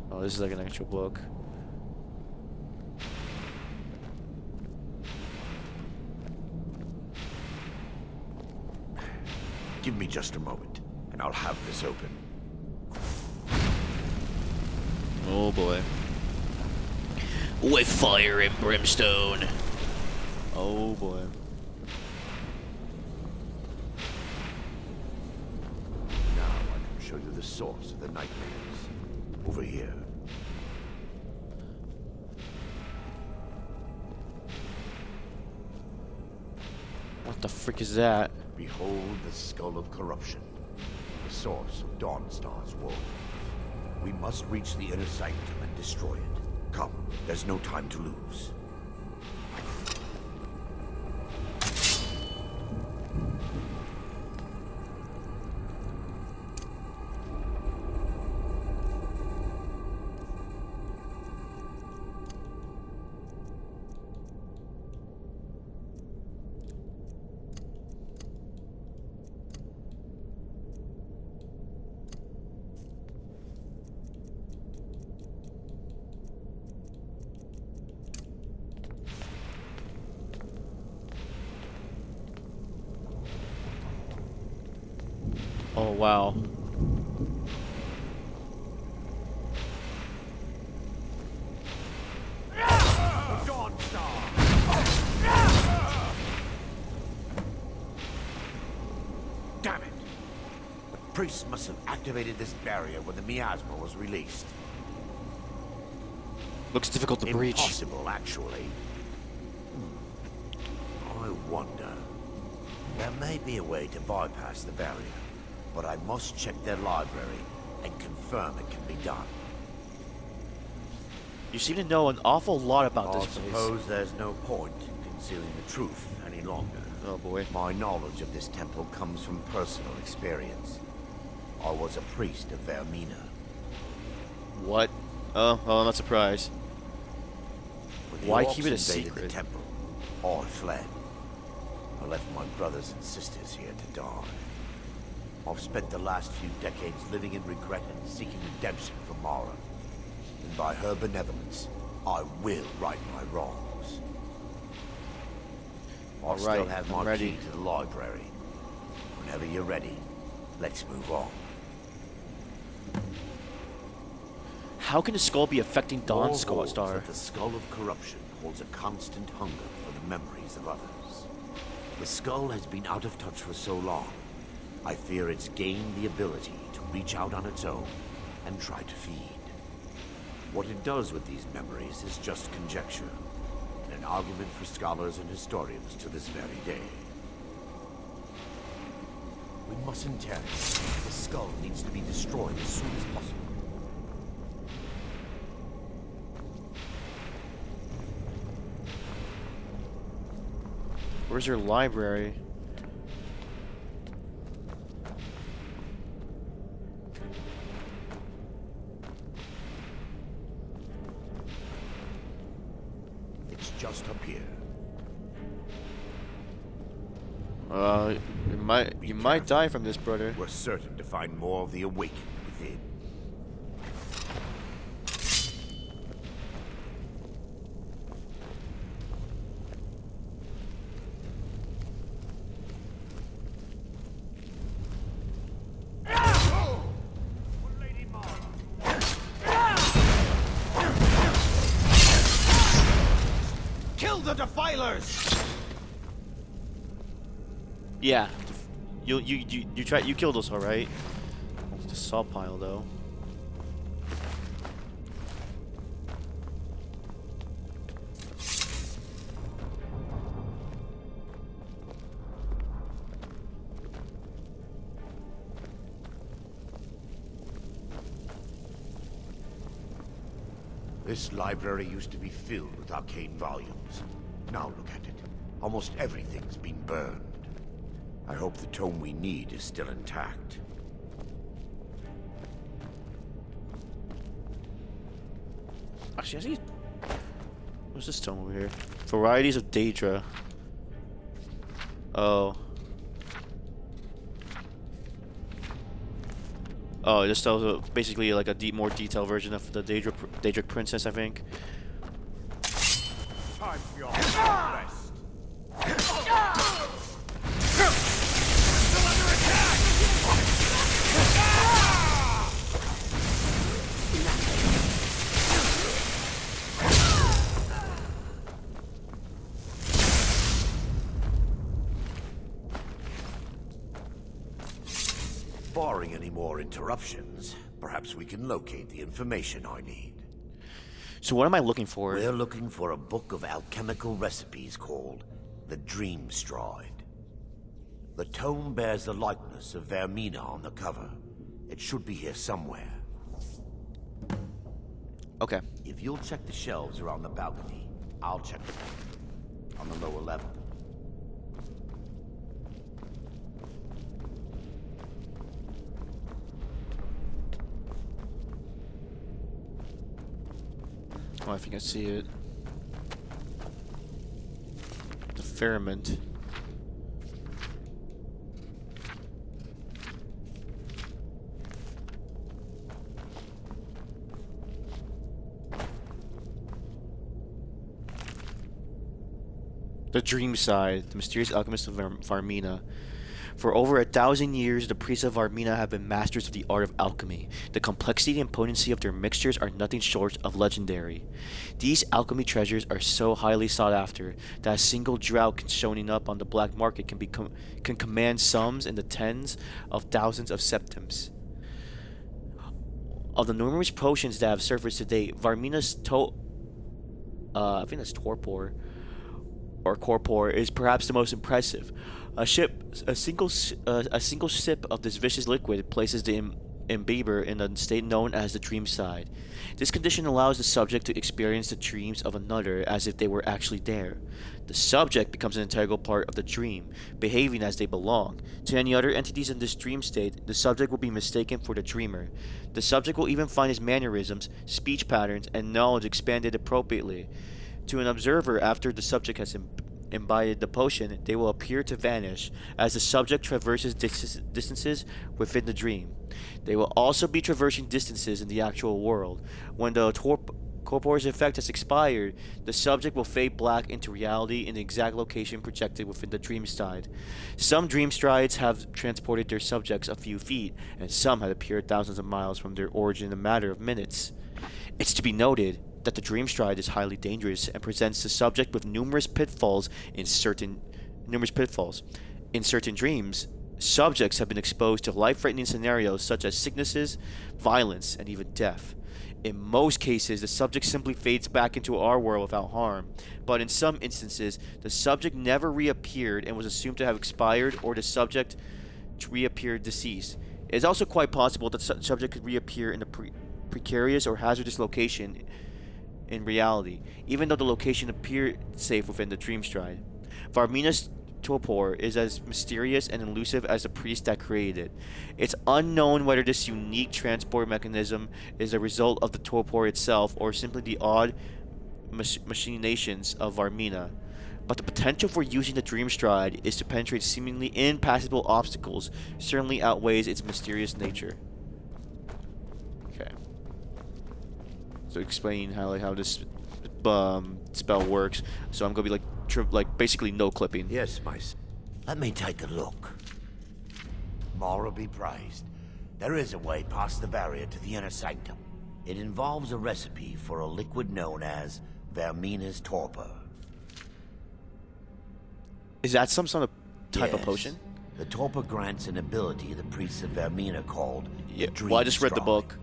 Oh, this is like an actual book. Give me just a moment, and I'll have this open. Oh boy. With fire and brimstone. Oh boy. Now I can show you the source of the nightmares. Over here. What the frick is that? Behold the skull of corruption, the source of Dawnstar's woe. We must reach the inner sanctum and destroy it. Come, there's no time to lose. Oh wow. Damn it! The priests must have activated this barrier when the miasma was released. Looks difficult to breach. Impossible, actually. I wonder. There may be a way to bypass the barrier, but I must check their library and confirm it can be done. You seem to know an awful lot about this I place. suppose there's no point in concealing the truth any longer. Oh boy. My knowledge of this temple comes from personal experience. I was a priest of Vermina. What? Oh, I'm not surprised. When the Why orcs keep it a invaded secret? the temple, I fled. I left my brothers and sisters here to die. I've spent the last few decades living in regret and seeking redemption from Mara. And by her benevolence, I will right my wrongs. I still Alright, have I'm my ready. key to the library. Whenever you're ready, let's move on. How can the skull be affecting All Dawn's holds Star? that the skull of corruption holds a constant hunger for the memories of others. The skull has been out of touch for so long, I fear it's gained the ability to reach out on its own and try to feed. What it does with these memories is just conjecture, and an argument for scholars and historians to this very day. We mustn't tarry. The skull needs to be destroyed as soon as possible. Where's your library? It's just up here. You might die from this, brother. We're certain to find more of the awakened within. defilers! Yeah. You killed us, all right? The saw pile though. This library used to be filled with arcane volumes. Now look at it. Almost everything's been burned. I hope the tome we need is still intact. Actually, I see. What's this tome over here? Varieties of Daedra. Oh. Oh, just basically like a more detailed version of the Daedric Princess, I think. Time for your rest. Barring any more interruptions, perhaps we can locate the information I need. So what am I looking for? We're looking for a book of alchemical recipes called the Dream Stride. The tome bears the likeness of Vermina on the cover. It should be here somewhere. Okay. If you'll check the shelves around the balcony, I'll check them on the lower level. Oh, I think I see it. The Ferment. The Dream Side, the mysterious alchemist of Varmina. For over 1,000 years, the priests of Varmina have been masters of the art of alchemy. The complexity and potency of their mixtures are nothing short of legendary. These alchemy treasures are so highly sought after that a single draught showing up on the black market can command sums in the tens of thousands of septims. Of the numerous potions that have surfaced to date, Varmina's I think that's torpor or corpor is perhaps the most impressive. A single sip of this vicious liquid places the imbiber in a state known as the dream side. This condition allows the subject to experience the dreams of another as if they were actually there. The subject becomes an integral part of the dream, behaving as they belong. To any other entities in this dream state, the subject will be mistaken for the dreamer. The subject will even find his mannerisms, speech patterns, and knowledge expanded appropriately. To an observer, after the subject has imbibed the potion, they will appear to vanish as the subject traverses distances within the dream. They will also be traversing distances in the actual world. When the corpor's effect has expired, the subject will fade black into reality in the exact location projected within the dream stride. Some dream strides have transported their subjects a few feet, and some have appeared thousands of miles from their origin in a matter of minutes. It's to be noted that the dream stride is highly dangerous and presents the subject with numerous pitfalls. In certain dreams, subjects have been exposed to life-threatening scenarios such as sicknesses, violence, and even death. In most cases, the subject simply fades back into our world without harm, but in some instances, the subject never reappeared and was assumed to have expired, or the subject reappeared deceased. It is also quite possible that the subject could reappear in a precarious or hazardous location in reality, even though the location appeared safe within the dream stride. Varmina's torpor is as mysterious and elusive as the priest that created it. It's unknown whether this unique transport mechanism is a result of the torpor itself or simply the odd machinations of Varmina. But the potential for using the dream stride is to penetrate seemingly impassable obstacles certainly outweighs its mysterious nature. Okay. So explain how this spell works. So I'm gonna be like basically no clipping. Yes, let me take a look. Mara be praised. There is a way past the barrier to the inner sanctum. It involves a recipe for a liquid known as Vermina's torpor. Is that some sort of type of Yes. potion? The torpor grants an ability the priests of Vermina called Yeah, the Dream well, I just read the Stride, book.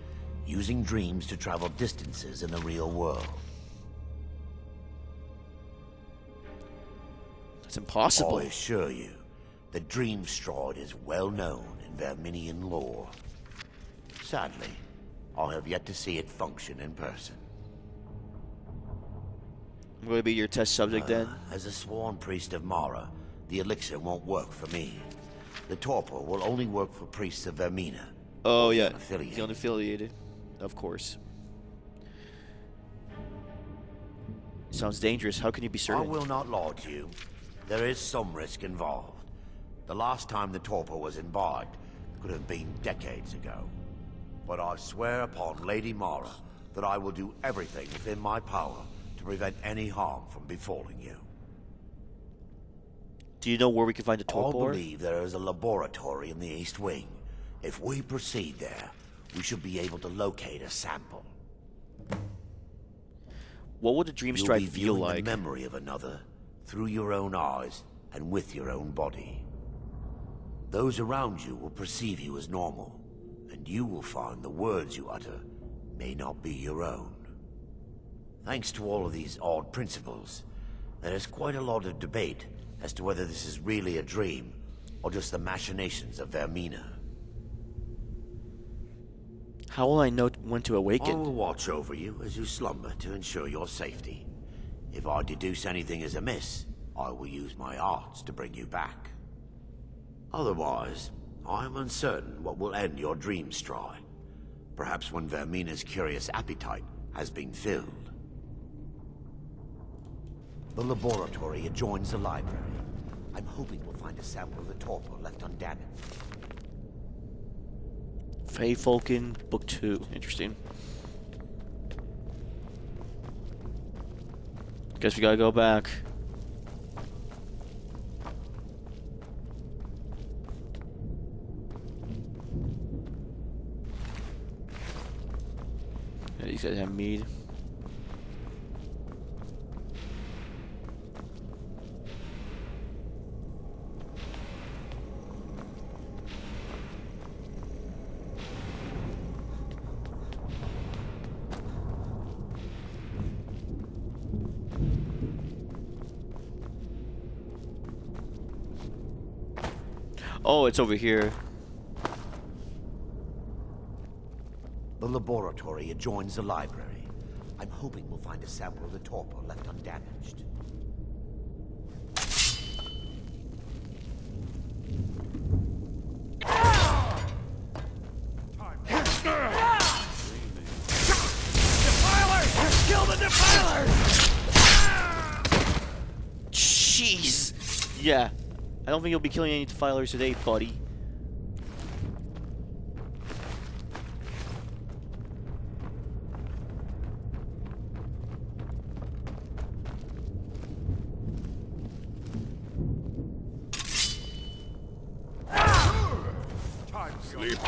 using dreams to travel distances in the real world. It's impossible. I assure you, the Dream Stride is well known in Verminian lore. Sadly, I have yet to see it function in person. I'm going to be your test subject then. As a sworn priest of Mara, the elixir won't work for me. The torpor will only work for priests of Vermina. Oh yeah, unaffiliated. the unaffiliated, of course. Sounds dangerous. How can you be I certain? will not lie to you. There is some risk involved. The last time the torpor was imbibed could have been decades ago. But I swear upon Lady Mara that I will do everything within my power to prevent any harm from befalling you. Do you know where we can find a I torpor? believe there is a laboratory in the East Wing. If we proceed there, we should be able to locate a sample. What would a dream You'll stride be feel viewing like? the memory of another through your own eyes and with your own body. Those around you will perceive you as normal, and you will find the words you utter may not be your own. Thanks to all of these odd principles, there is quite a lot of debate as to whether this is really a dream or just the machinations of Vermina. How will I know when to I awaken? will watch over you as you slumber to ensure your safety. If I deduce anything is amiss, I will use my arts to bring you back. Otherwise, I am uncertain what will end your dream stride. Perhaps when Vermina's curious appetite has been filled. The laboratory adjoins the library. I'm hoping we'll find a sample of the torpor left undamaged. Fae Falcon, Book 2. Interesting. Guess we gotta go back. Yeah, these guys have mead. Oh, it's over here. The laboratory adjoins the library. I'm hoping we'll find a sample of the torpor left undamaged. Defilers! Kill the defilers! Jeez. Yeah. I don't think you'll be killing any defilers today, buddy. Sleep.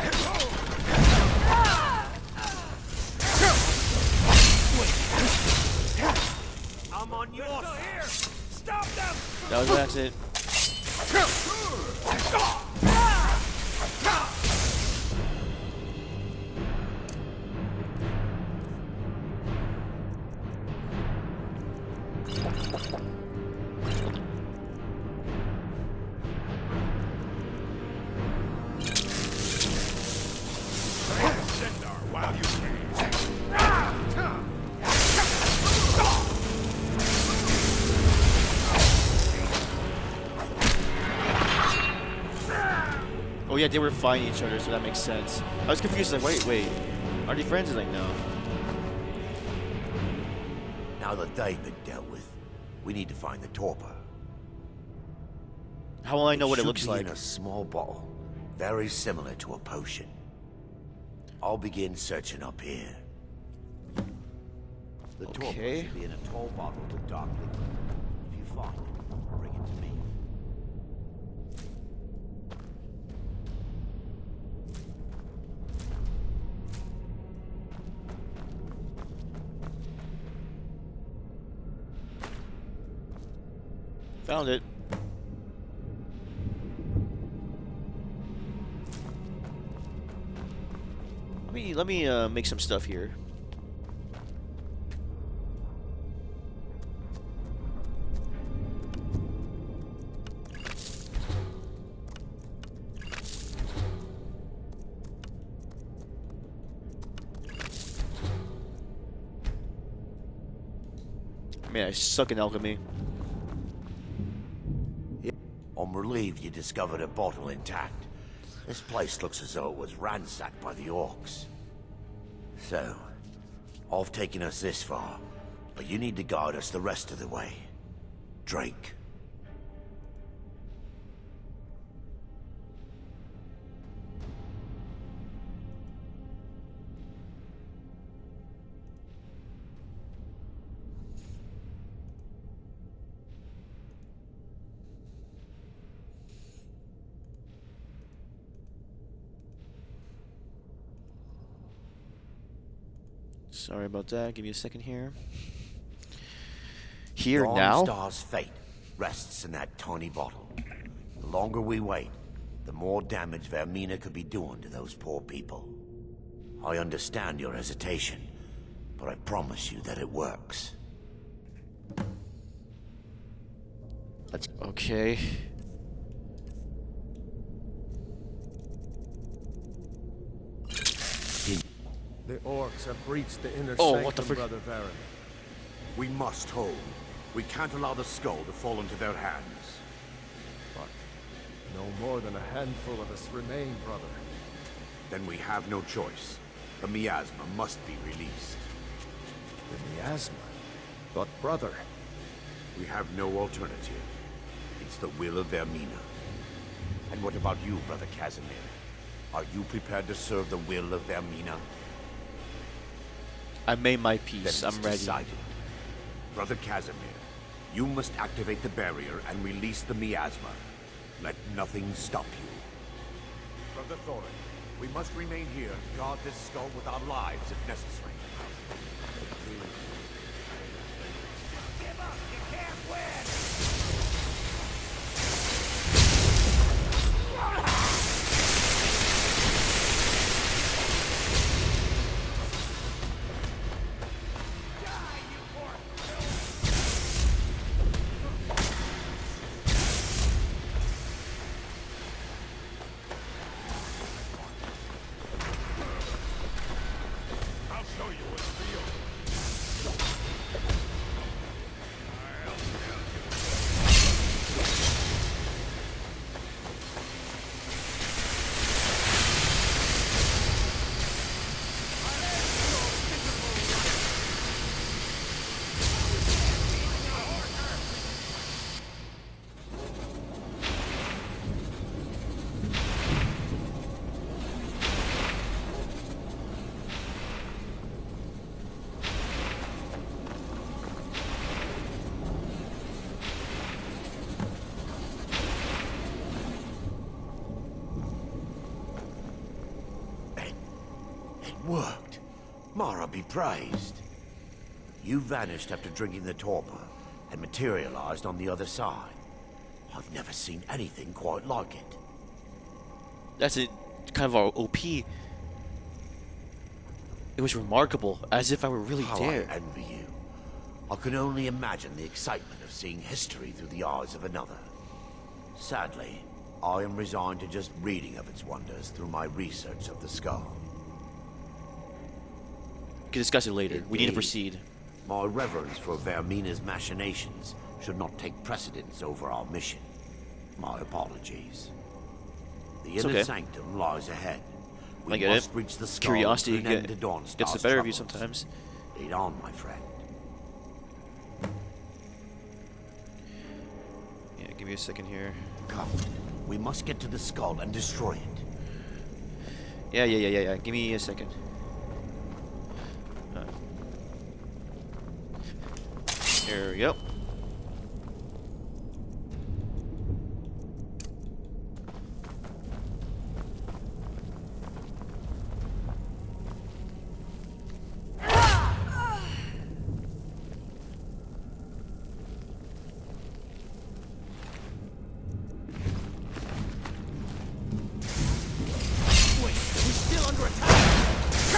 I'm on your side. Stop them! That was an accident. While you Oh yeah, they were fighting each other, so that makes sense. I was confused, like, wait. Are they friends? And like, no. Now that they've been dealt with, we need to find the torpor. How will I know what it should looks be like? in a small bottle, very similar to a potion. I'll begin searching up here. The torpor Okay. should be in a tall bottle with dark liquid. If you find it, bring it to me. Found it. Let me make some stuff here. Man, I suck in alchemy. I'm relieved you discovered a bottle intact. This place looks as though it was ransacked by the orcs. So, I've taken us this far, but you need to guide us the rest of the way. Drink. Sorry about that. Give me a second here. Here Dawn now? Star's fate rests in that tiny bottle. The longer we wait, the more damage Vermina could be doing to those poor people. I understand your hesitation, but I promise you that it works. Let's... Okay. The orcs have breached the inner Oh, sanctum, what the frick? Brother Varen. We must hold. We can't allow the skull to fall into their hands. But no more than a handful of us remain, brother. Then we have no choice. The miasma must be released. The miasma. But brother, We have no alternative. It's the will of Vermina. And what about you, Brother Casimir? Are you prepared to serve the will of Vermina? I made my Then peace. it's I'm ready. decided. Brother Casimir, you must activate the barrier and release the miasma. Let nothing stop you. Brother Thorin, we must remain here to guard this skull with our lives if necessary. Give up! You can't win! Worked. Mara be praised. You vanished after drinking the torpor and materialized on the other side. I've never seen anything quite like it. That's a kind of our OP. It was remarkable, as if I were really How there. I envy you. I can only imagine the excitement of seeing history through the eyes of another. Sadly, I am resigned to just reading of its wonders through my research of the skull. We can discuss it later. We need to Indeed. proceed. My reverence for Vermina's machinations should not take precedence over our mission. My apologies. The It's inner okay. sanctum lies ahead. We I get must it. reach the skull Curiosity and put an end to Dawn gets Star's the better of you troubles. sometimes. Lead on, my friend. Yeah, give me a second here. Come. We must get to the skull and destroy it. Yeah. Give me a second. Here we go. Wait, he's still under attack!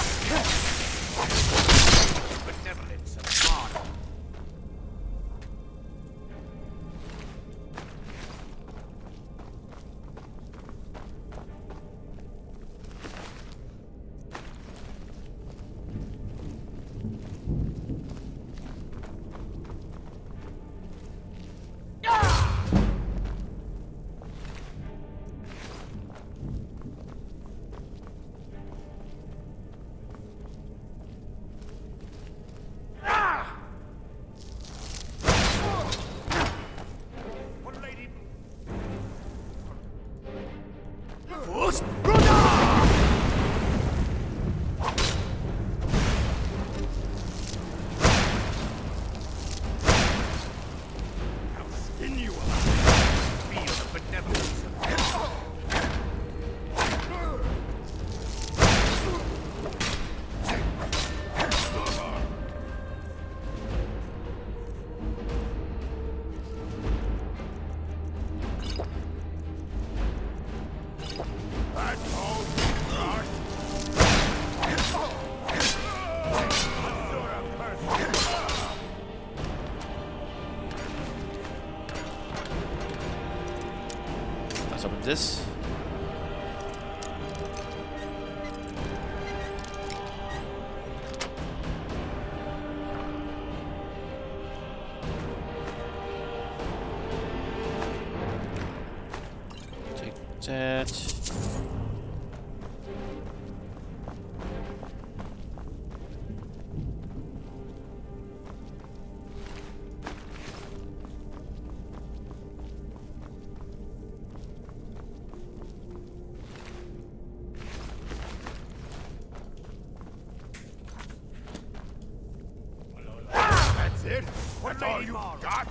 this. Take that. That's it? That's all you got?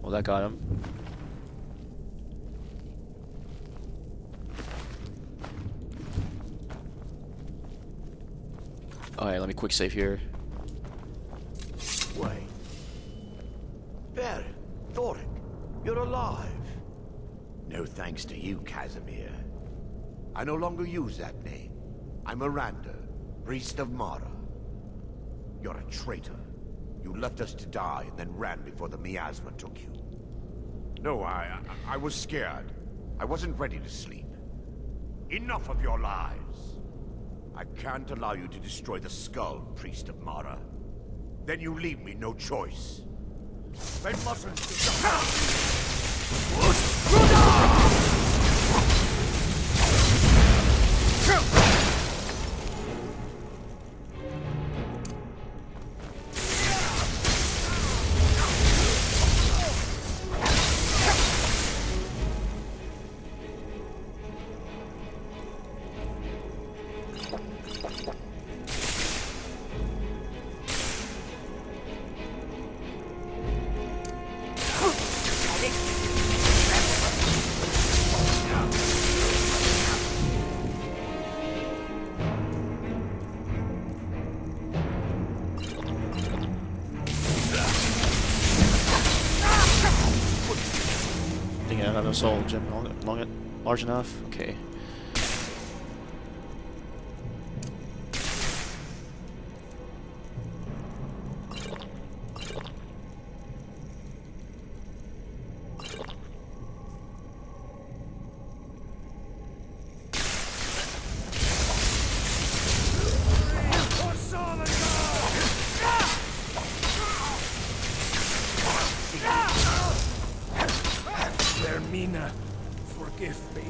Well, that got him. Alright, let me quick save here. Wait. There, Thoric, you're alive. No thanks to you, Casimir. I no longer use that name. I'm Miranda, priest of Mara. You're a traitor. You left us to die and then ran before the miasma took you. No, I was scared. I wasn't ready to sleep. Enough of your lies. I can't allow you to destroy the skull, priest of Mara. Then you leave me no choice. They mustn't... Think I have no soul gem large enough? Okay. Mina, forgive me.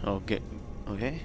Okay. Okay.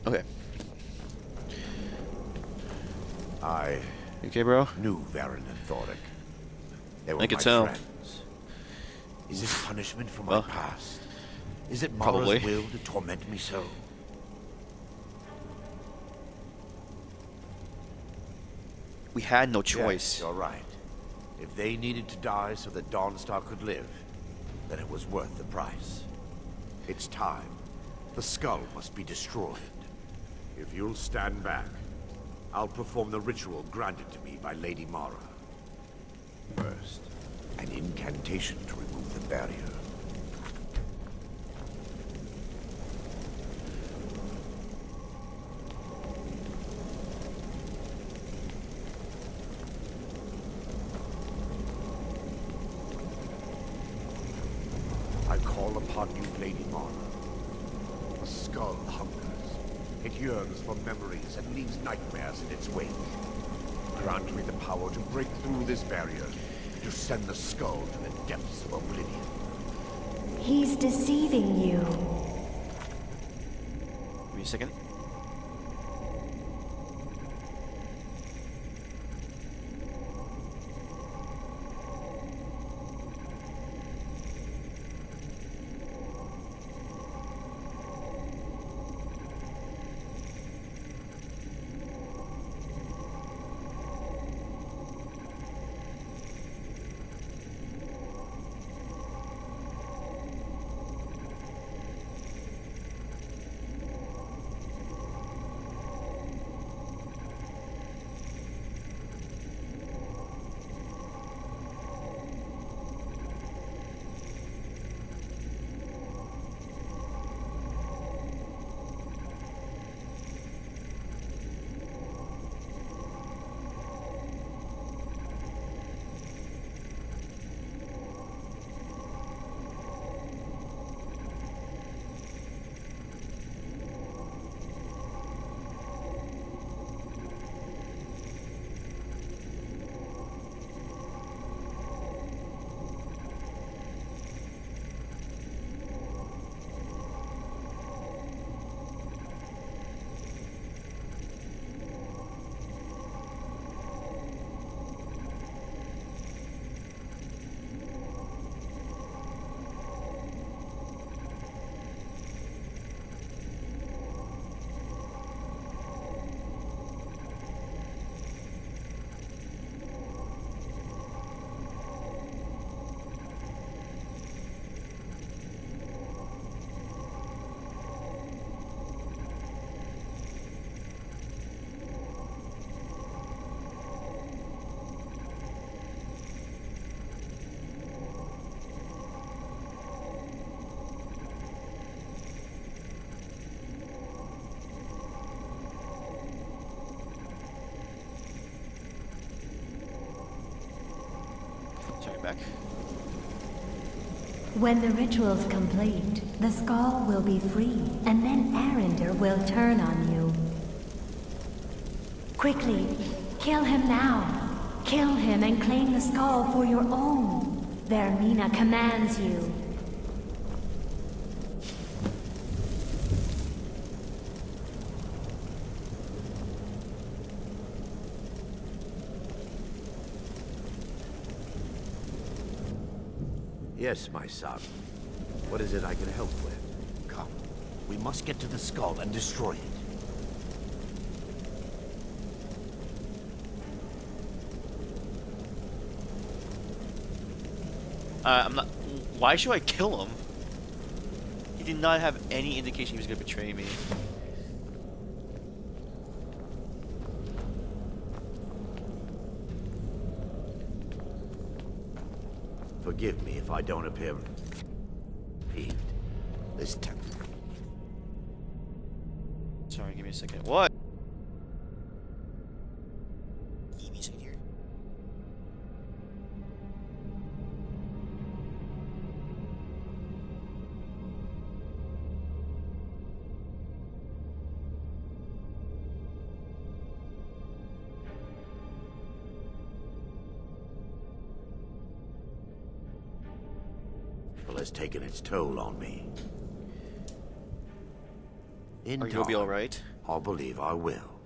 Okay. You okay, bro? Knew Varen and Thoric. They were I could my tell. friends. Is it punishment for my Well, past? Is it probably. Mara's will to torment me so? We had no Yes, choice. you're right. If they needed to die so that Dawnstar could live, then it was worth the price. It's time. The skull must be destroyed. If you'll stand back, I'll perform the ritual granted to me by Lady Mara. First, an incantation to remove the barrier. I call upon you, Lady Mara. The skull hungers. It yearns for memories and leaves nightmares in its wake. Grant me the power to break through this barrier, to send the skull to the depths of oblivion. He's deceiving you. Give me a second. Sorry, back. When the ritual's complete, the skull will be free, and then Arender will turn on you. Quickly, kill him now. Kill him and claim the skull for your own. Vermina commands you. Yes, my son. What is it I can help with? Come. We must get to the skull and destroy it. I'm not... Why should I kill him? He did not have any indication he was gonna betray me. Forgive me if I don't appear peeved. This time. Sorry, give me a second. What? Give me a second here. Has taken its toll on me. In Are you gonna be alright? I believe I will.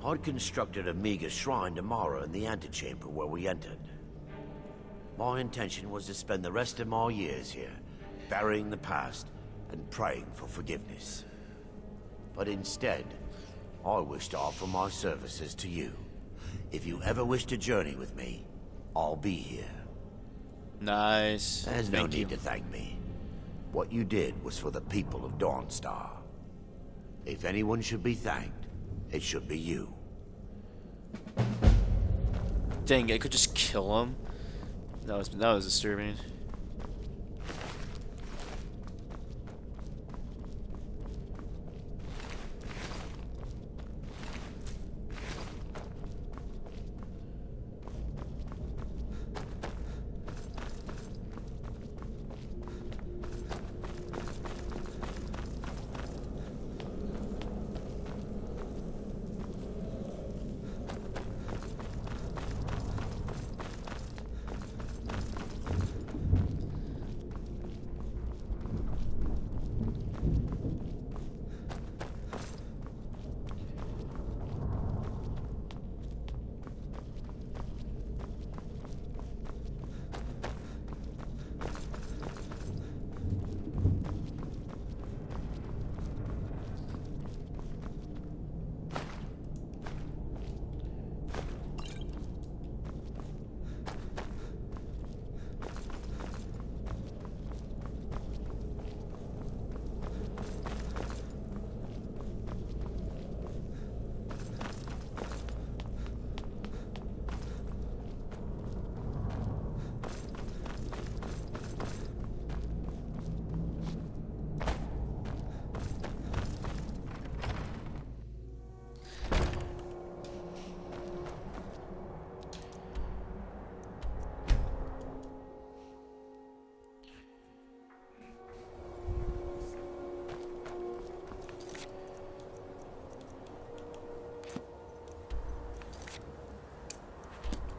I'd constructed a meager shrine to Mara in the antechamber where we entered. My intention was to spend the rest of my years here, burying the past and praying for forgiveness. But instead, I wish to offer my services to you, If you ever wish to journey with me, I'll be here. Nice. There's no Thank you. need to thank me. What you did was for the people of Dawnstar. If anyone should be thanked, it should be you. Dang, I could just kill him. That was disturbing.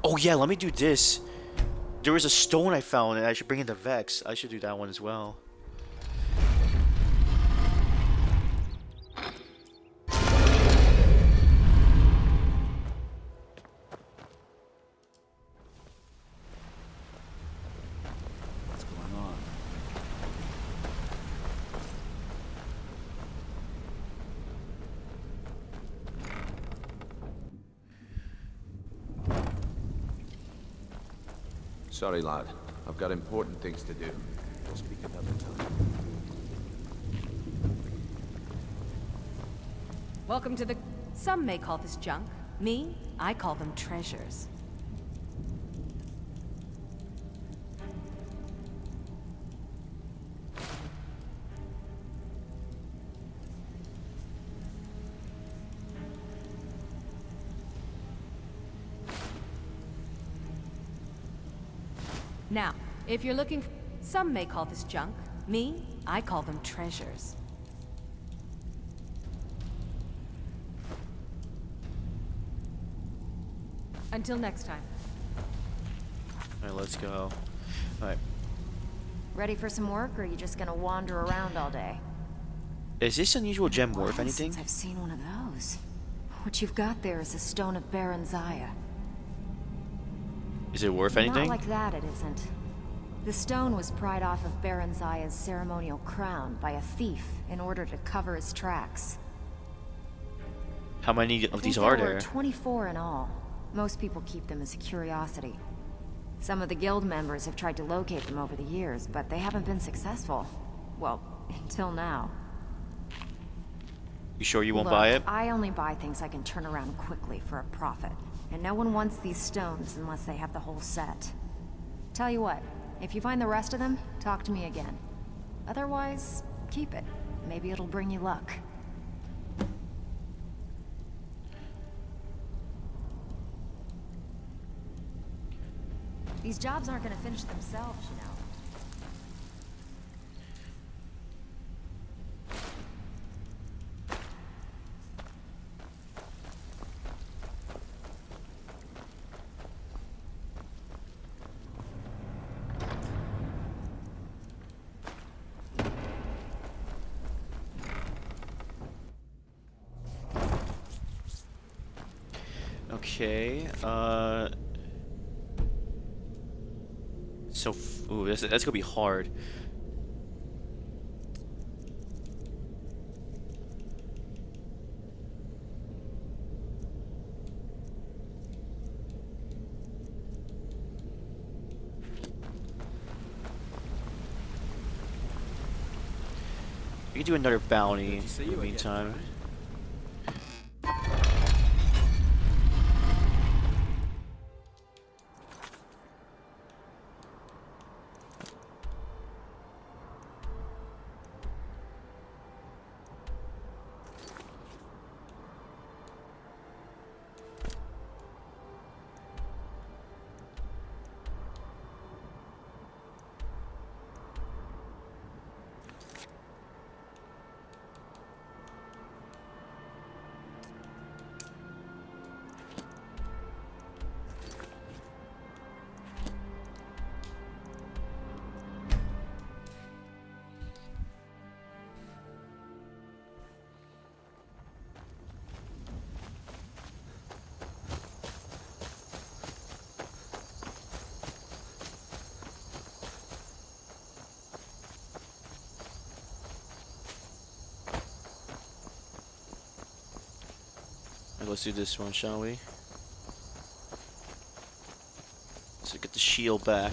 Oh yeah, let me do this. There was a stone I found and I should bring it to Vex. I should do that one as well. What's going on? Sorry, lad. I've got important things to do. We'll speak another time. Welcome to the... Some may call this junk. Me, I call them treasures. Now, if you're looking... Some may call this junk. Me, I call them treasures. Until next time. Alright, let's go. Alright. Ready for some work, or are you just gonna wander around all day? Is this unusual gem worth Wow, anything? since I've seen one of those. What you've got there is a stone of Baron Zaya. Is it worth anything? Not like that, it isn't. The stone was pried off of Baron Zaya's ceremonial crown by a thief in order to cover his tracks. How many of these there are were there? 24 in all. Most people keep them as a curiosity. Some of the guild members have tried to locate them over the years, but they haven't been successful. Well, until now. You sure you won't Look, buy it? I only buy things I can turn around quickly for a profit. And no one wants these stones unless they have the whole set. Tell you what, if you find the rest of them, talk to me again. Otherwise, keep it. Maybe it'll bring you luck. These jobs aren't gonna finish themselves, you know. Okay, so, ooh, that's gonna be hard. could do another bounty Good to see in you the again, meantime. Let's do this one, shall we? So get the shield back.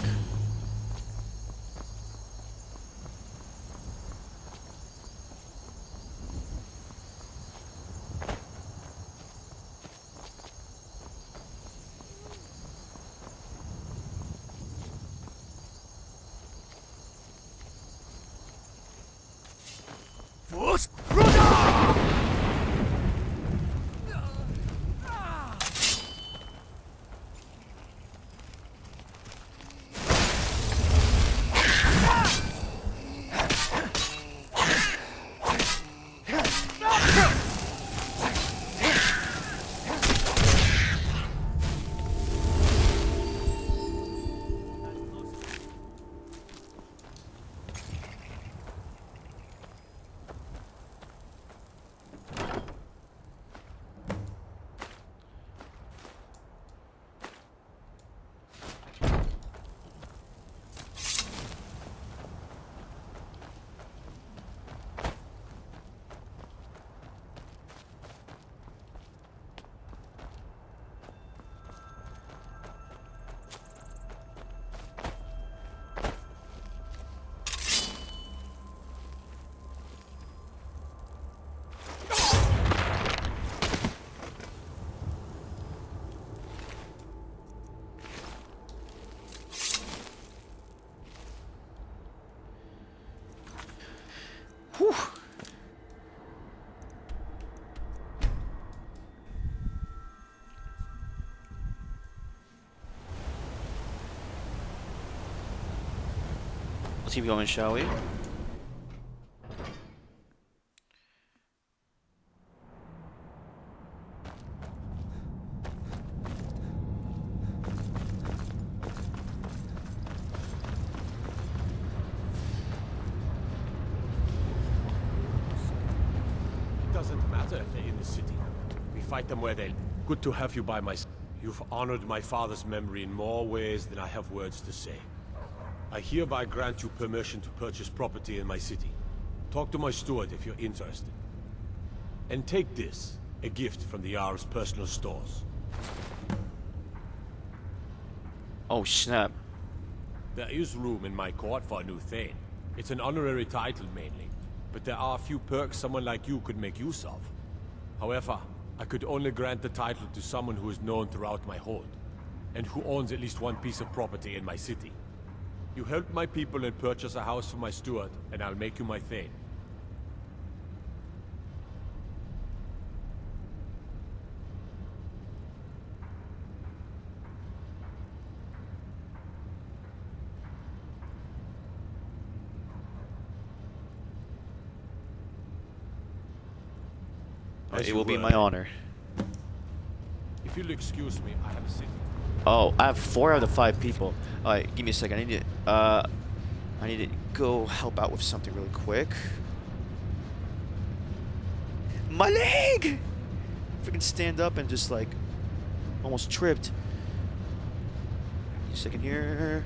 Whew. Let's keep going, shall we? Doesn't matter if they're in the city. We fight them where they... Good to have you by my side. You've honored my father's memory in more ways than I have words to say. I hereby grant you permission to purchase property in my city. Talk to my steward if you're interested. And take this, a gift from the Jarl's personal stores. Oh, snap. There is room in my court for a new Thane. It's an honorary title mainly, but there are a few perks someone like you could make use of. However, I could only grant the title to someone who is known throughout my hold, and who owns at least one piece of property in my city. You help my people and purchase a house for my steward, and I'll make you my Thane. It will be my honor. If you'll excuse me, I have a city. Oh, I have 4 out of 5 people. Alright, give me a second. I need to go help out with something really quick. My leg! Freaking stand up and just like almost tripped. A second here.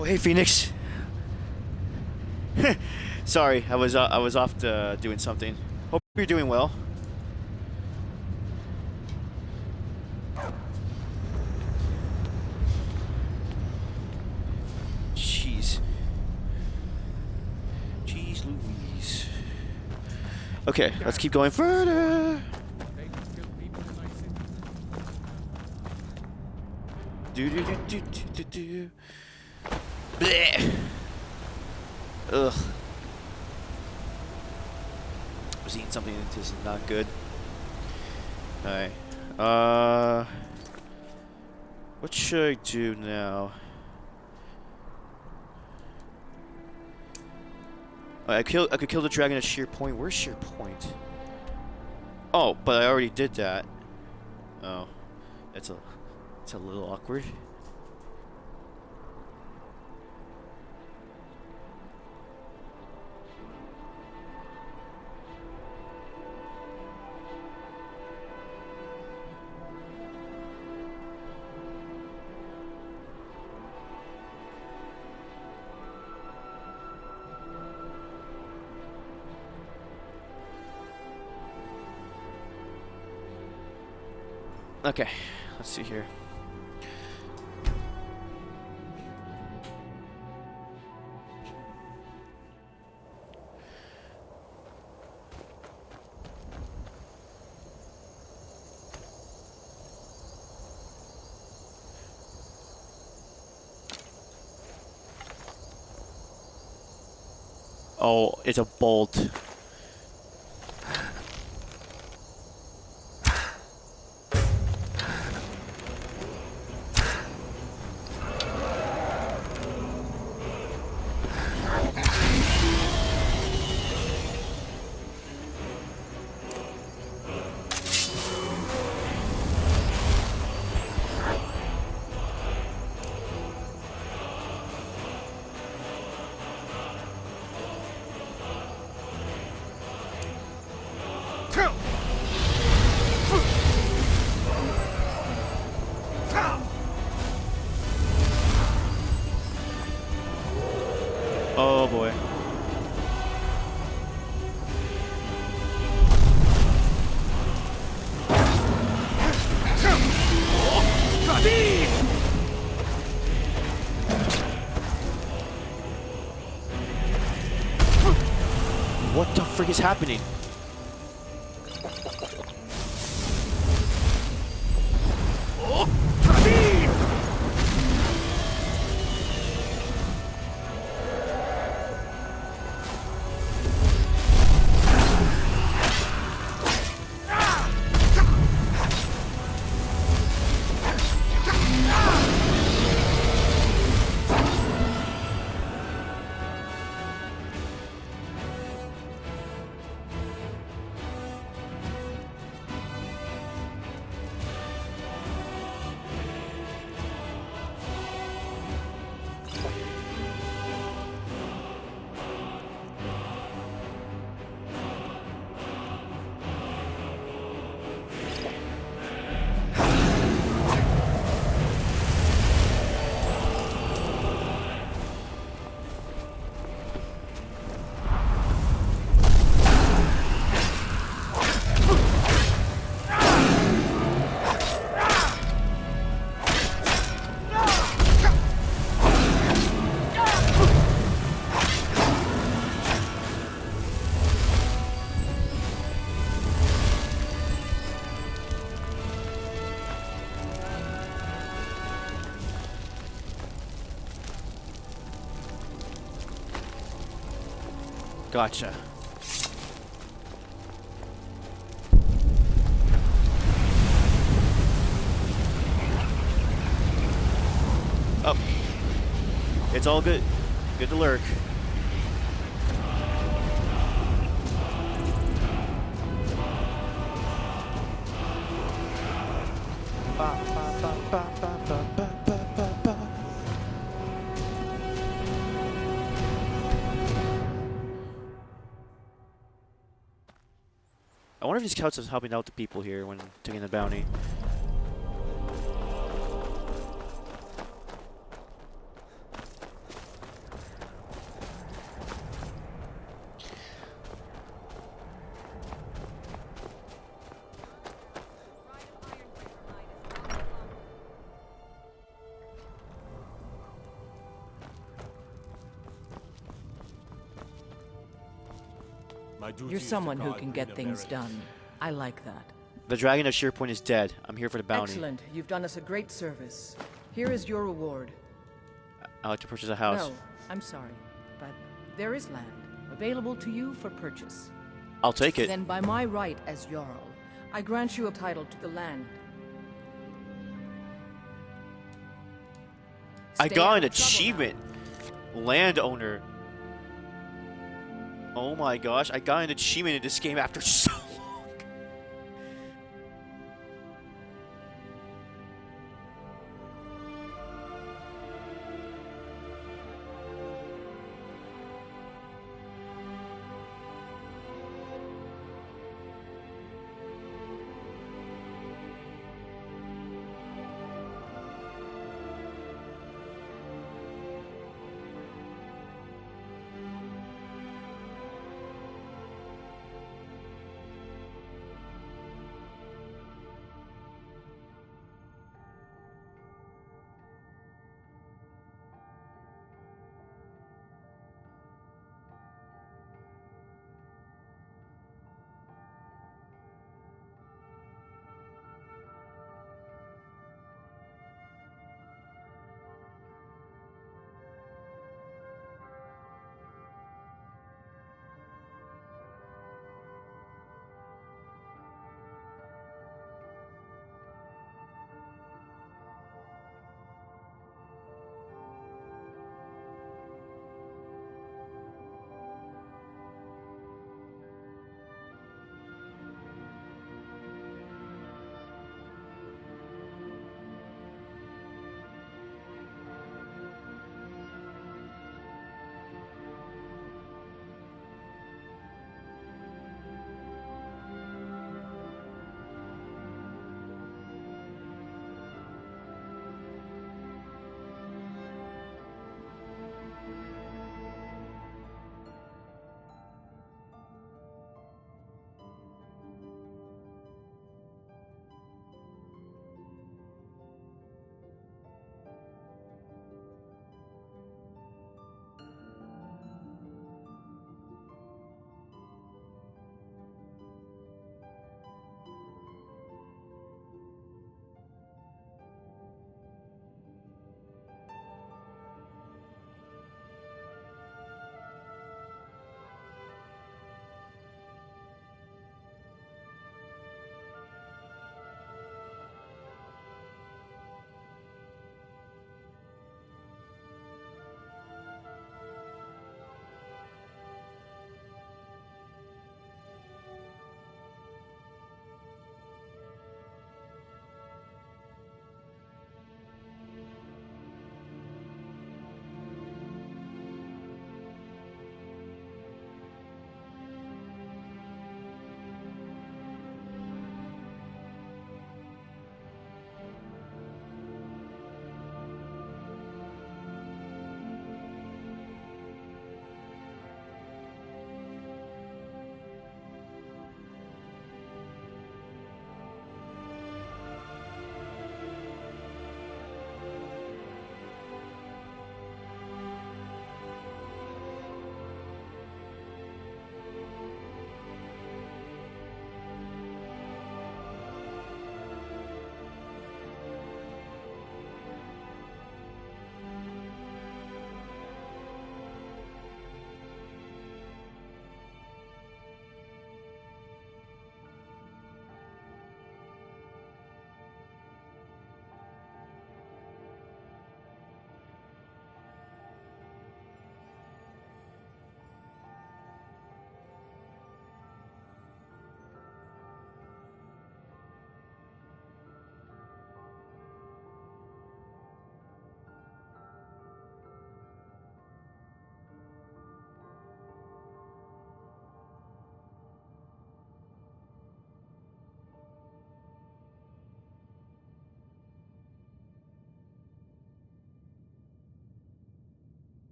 Oh, hey, Phoenix. Sorry, I was off doing something. Hope you're doing well. Jeez. Jeez Louise. Okay, let's keep going further. Do do do do do do do. Blech. Ugh. I was eating something that is not good. Alright. What should I do now? I could kill the dragon at Sheer Point. Where's Sheer Point? Oh, but I already did that. Oh. It's a little awkward. Okay, let's see here. Oh, it's a bolt. Oh boy. What the frick is happening? Gotcha. Oh. It's all good. Good to lurk. I wonder if these scouts is helping out the people here when taking the bounty. My duty You're is to someone who guard can get Mina things Merida. done. I like that. The Dragon of Sheerpoint is dead. I'm here for the bounty. Excellent. You've done us a great service. Here is your reward. I like to purchase a house. No, I'm sorry, but there is land available to you for purchase. I'll take it. Then by my right as Jarl, I grant you a title to the land. I Stay got out an of trouble now. achievement. Landowner. Oh my gosh, I got an achievement in this game after so long.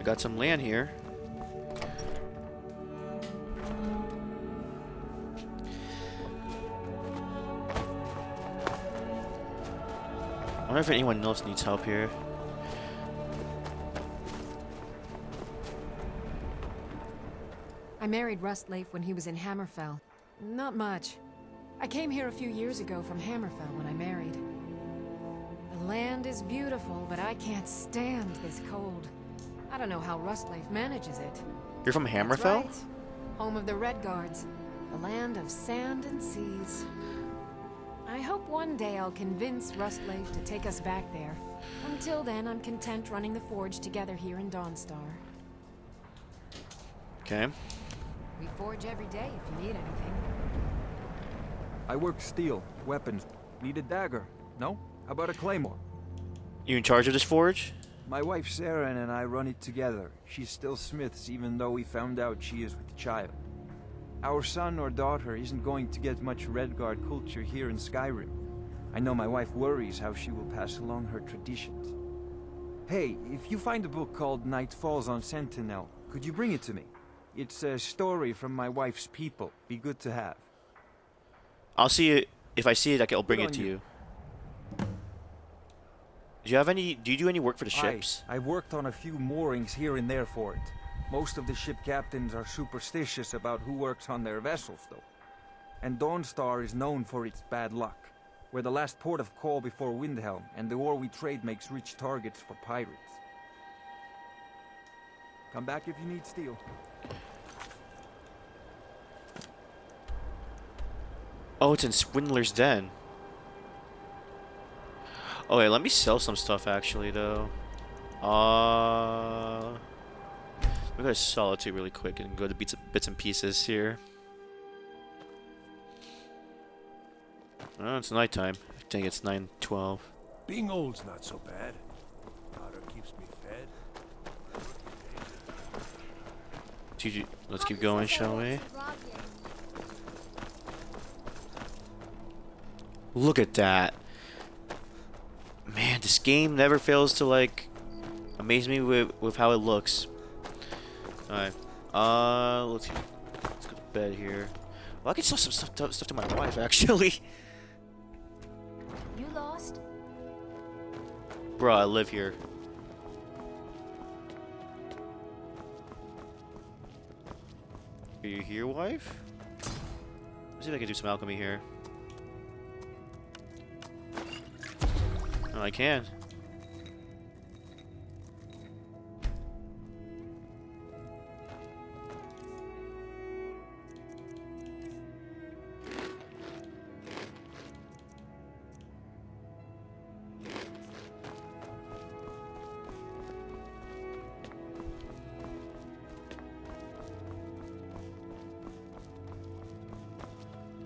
got some land here. I wonder if anyone else needs help here. I married Rustleaf when he was in Hammerfell. Not much. I came here a few years ago from Hammerfell when I married. The land is beautiful, but I can't stand this cold. I don't know how Rustleaf manages it. You're from That's Hammerfell? right. Home of the Red Guards. The land of sand and seas. I hope one day I'll convince Rustleaf to take us back there. Until then, I'm content running the forge together here in Dawnstar. Okay. We forge every day if you need anything. I work steel, weapons. Need a dagger? No? How about a claymore? You in charge of this forge? My wife Sarah and I run it together. She's still Smith's even though we found out she is with child. Our son or daughter isn't going to get much Redguard culture here in Skyrim. I know my wife worries how she will pass along her traditions. Hey, if you find a book called Night Falls on Sentinel, could you bring it to me? It's a story from my wife's people. Be good to have. I'll see it. If I see it, I'll bring Good it on to you. you. Do you do any work for the ships? I've worked on a few moorings here and there for it. Most of the ship captains are superstitious about who works on their vessels, though. And Dawnstar is known for its bad luck. We're the last port of call before Windhelm, and the ore we trade makes rich targets for pirates. Come back if you need steel. Oh, it's in Swindler's Den. Oh, wait, let me sell some stuff, actually, though. We gotta Solitude really quick and go to bits and pieces here. Oh, it's nighttime. I think it's 9:12. Being old's not so bad. Powder keeps me fed. GG. Let's keep going, shall we? Look at that. Man, this game never fails to, like, amaze me with how it looks. Alright. Let's go to bed here. Well, I can sell some stuff to my wife, actually. You lost? Bruh, I live here. Are you here, wife? Let's see if I can do some alchemy here. Oh, I can.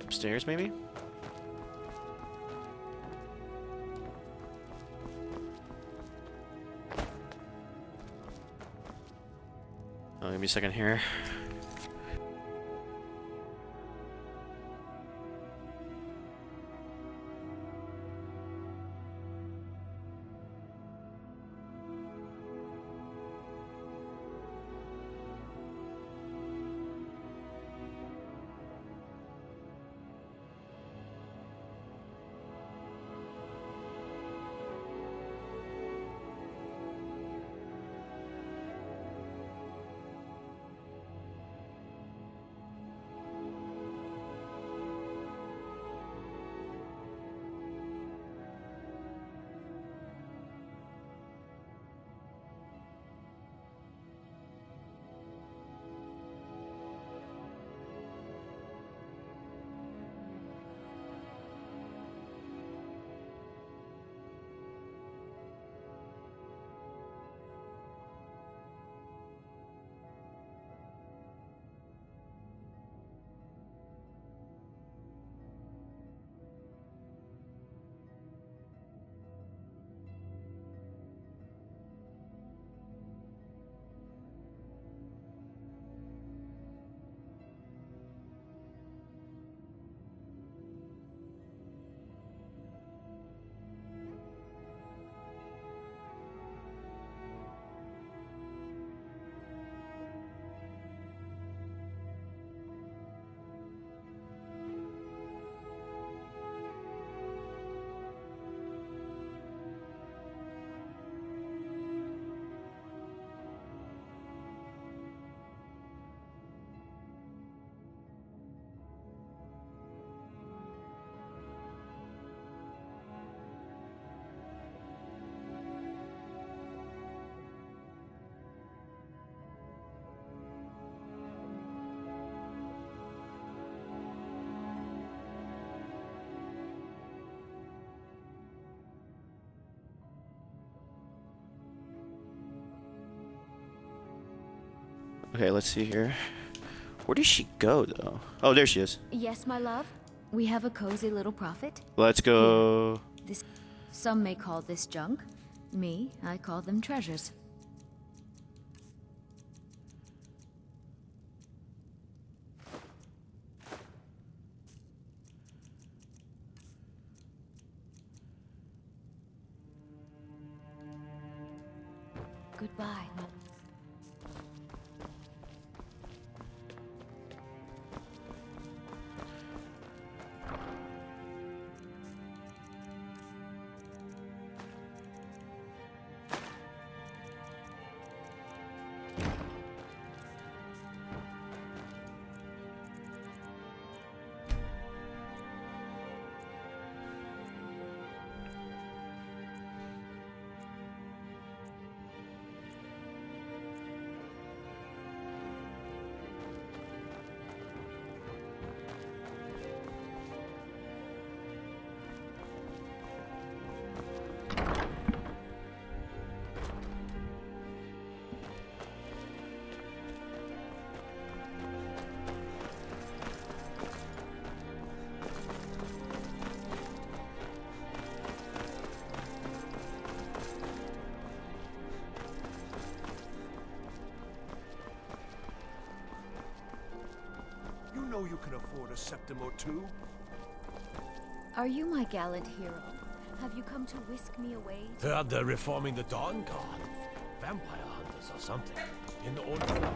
Upstairs, maybe? Oh, give me a second here. Okay, let's see here. Where did she go, though? Oh, there she is. Yes, my love. We have a cozy little prophet. Let's go. This, some may call this junk. Me, I call them treasures. Goodbye. You know you can afford a septim or two. Are you my gallant hero? Have you come to whisk me away? They're reforming the Dawn Guard. Vampire hunters or something. In the old form.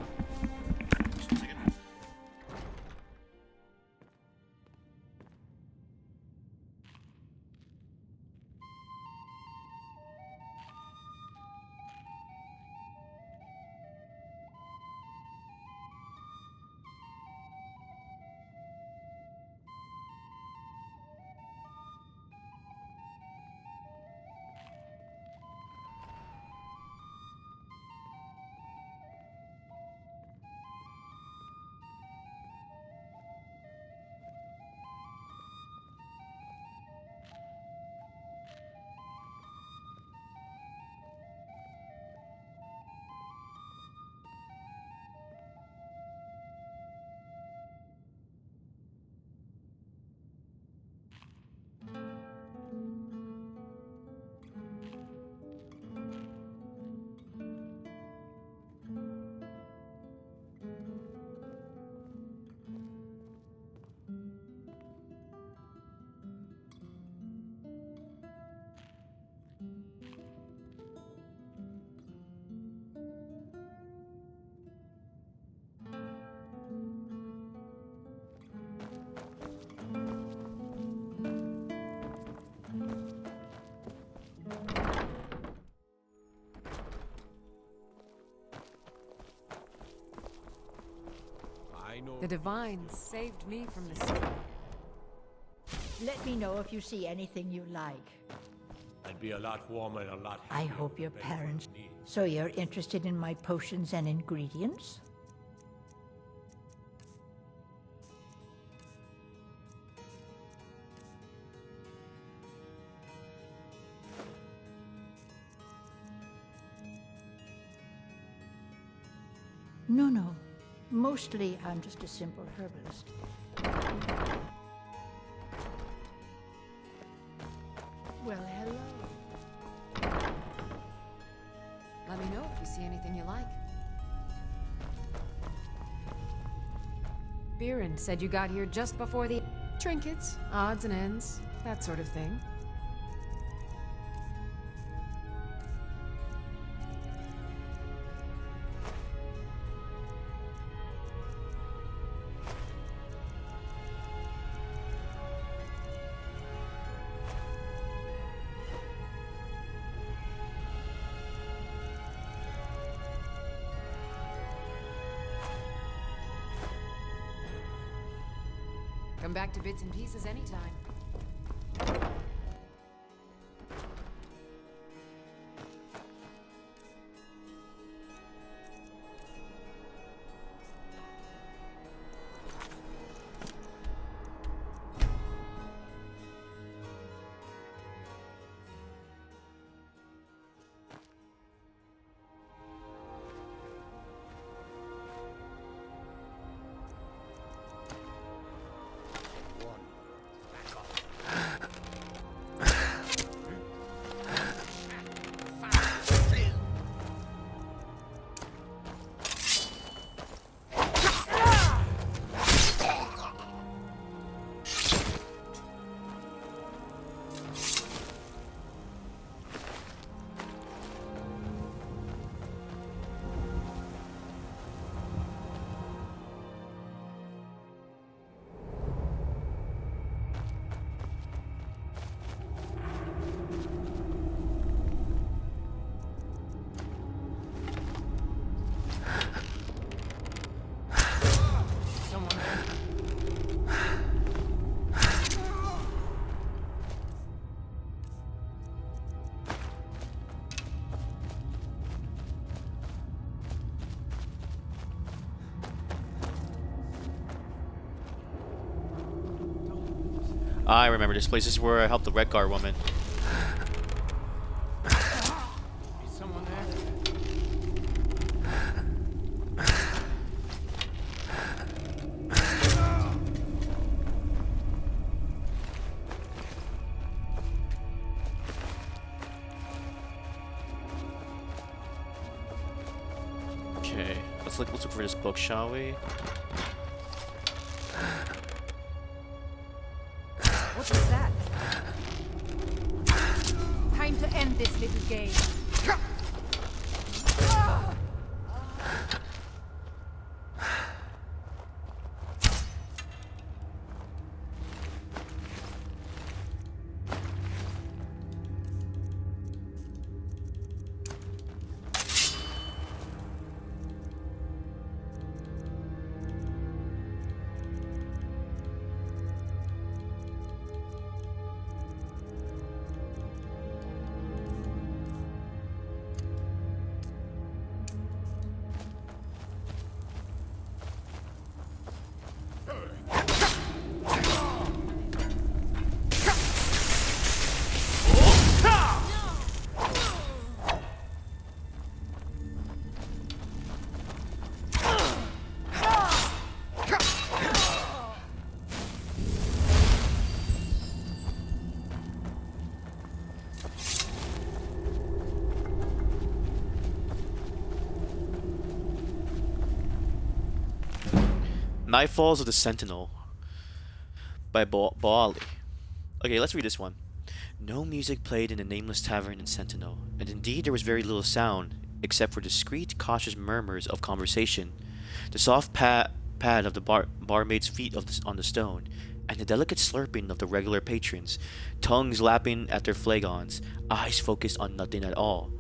The Divines saved me from the sea. Let me know if you see anything you like. I'd be a lot warmer and a lot I happier hope with your the bed parents... for me. So you're interested in my potions and ingredients? No. Mostly, I'm just a simple herbalist. Well, hello. Let me know if you see anything you like. Biren said you got here just before the... Trinkets, odds and ends, that sort of thing. Come back to bits and pieces anytime. I remember this place. This is where I helped the Redguard woman. Is someone there? Okay, let's look for this book, shall we? What was that? Time to end this little game. Nightfalls of the Sentinel by Baali. Okay, let's read this one. No music played in the nameless tavern in Sentinel, and indeed there was very little sound, except for discreet, cautious murmurs of conversation, the soft pad of the barmaid's feet on the stone, and the delicate slurping of the regular patrons, tongues lapping at their flagons, eyes focused on nothing at all.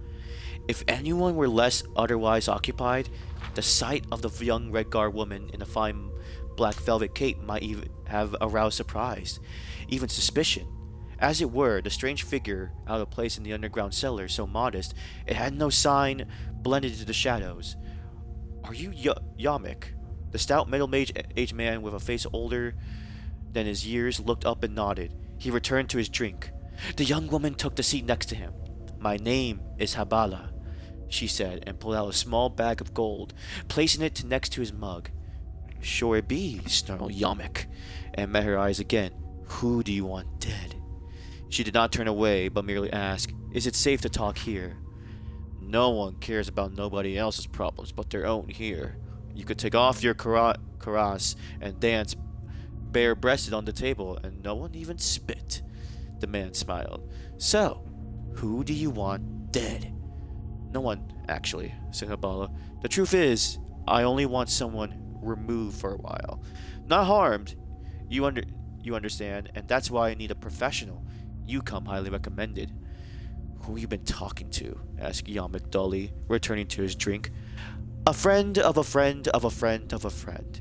If anyone were less otherwise occupied, the sight of the young Redguard woman in a fine black velvet cape might even have aroused surprise, even suspicion. As it were, the strange figure, out of place in the underground cellar, so modest, it had no sign blended into the shadows. Are you Yamik? The stout middle-aged man with a face older than his years looked up and nodded. He returned to his drink. The young woman took the seat next to him. My name is Habala, she said, and pulled out a small bag of gold, placing it next to his mug. Sure it be, snarled Yamik, and met her eyes again. Who do you want dead? She did not turn away, but merely asked, Is it safe to talk here? No one cares about nobody else's problems but their own here. You could take off your karas and dance bare-breasted on the table, and no one even spit. The man smiled. So, who do you want dead? No one, actually, said Habala. The truth is, I only want someone removed for a while. Not harmed. You understand, and that's why I need a professional. You come highly recommended. Who you been talking to? Asked Yamik dully, returning to his drink. A friend of a friend of a friend of a friend.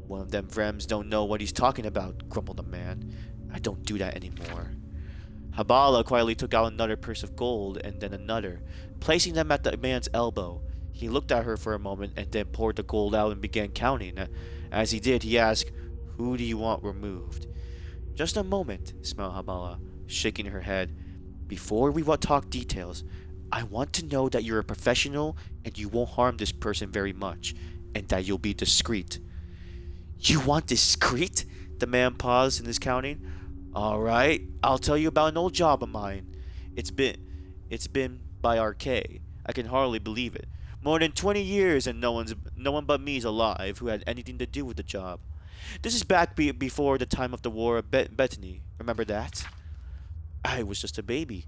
One of them Vrems don't know what he's talking about, grumbled the man. I don't do that anymore. Habala quietly took out another purse of gold and then another, placing them at the man's elbow. He looked at her for a moment and then poured the gold out and began counting. As he did, he asked, Who do you want removed? Just a moment, smiled Habala, shaking her head. Before we talk details, I want to know that you're a professional and you won't harm this person very much, and that you'll be discreet. You want discreet? The man paused in his counting. All right, I'll tell you about an old job of mine. It's been by Arcade. I can hardly believe it. More than 20 years and no one but me's alive who had anything to do with the job. This is back before the time of the War of Bethany. Remember that? I was just a baby.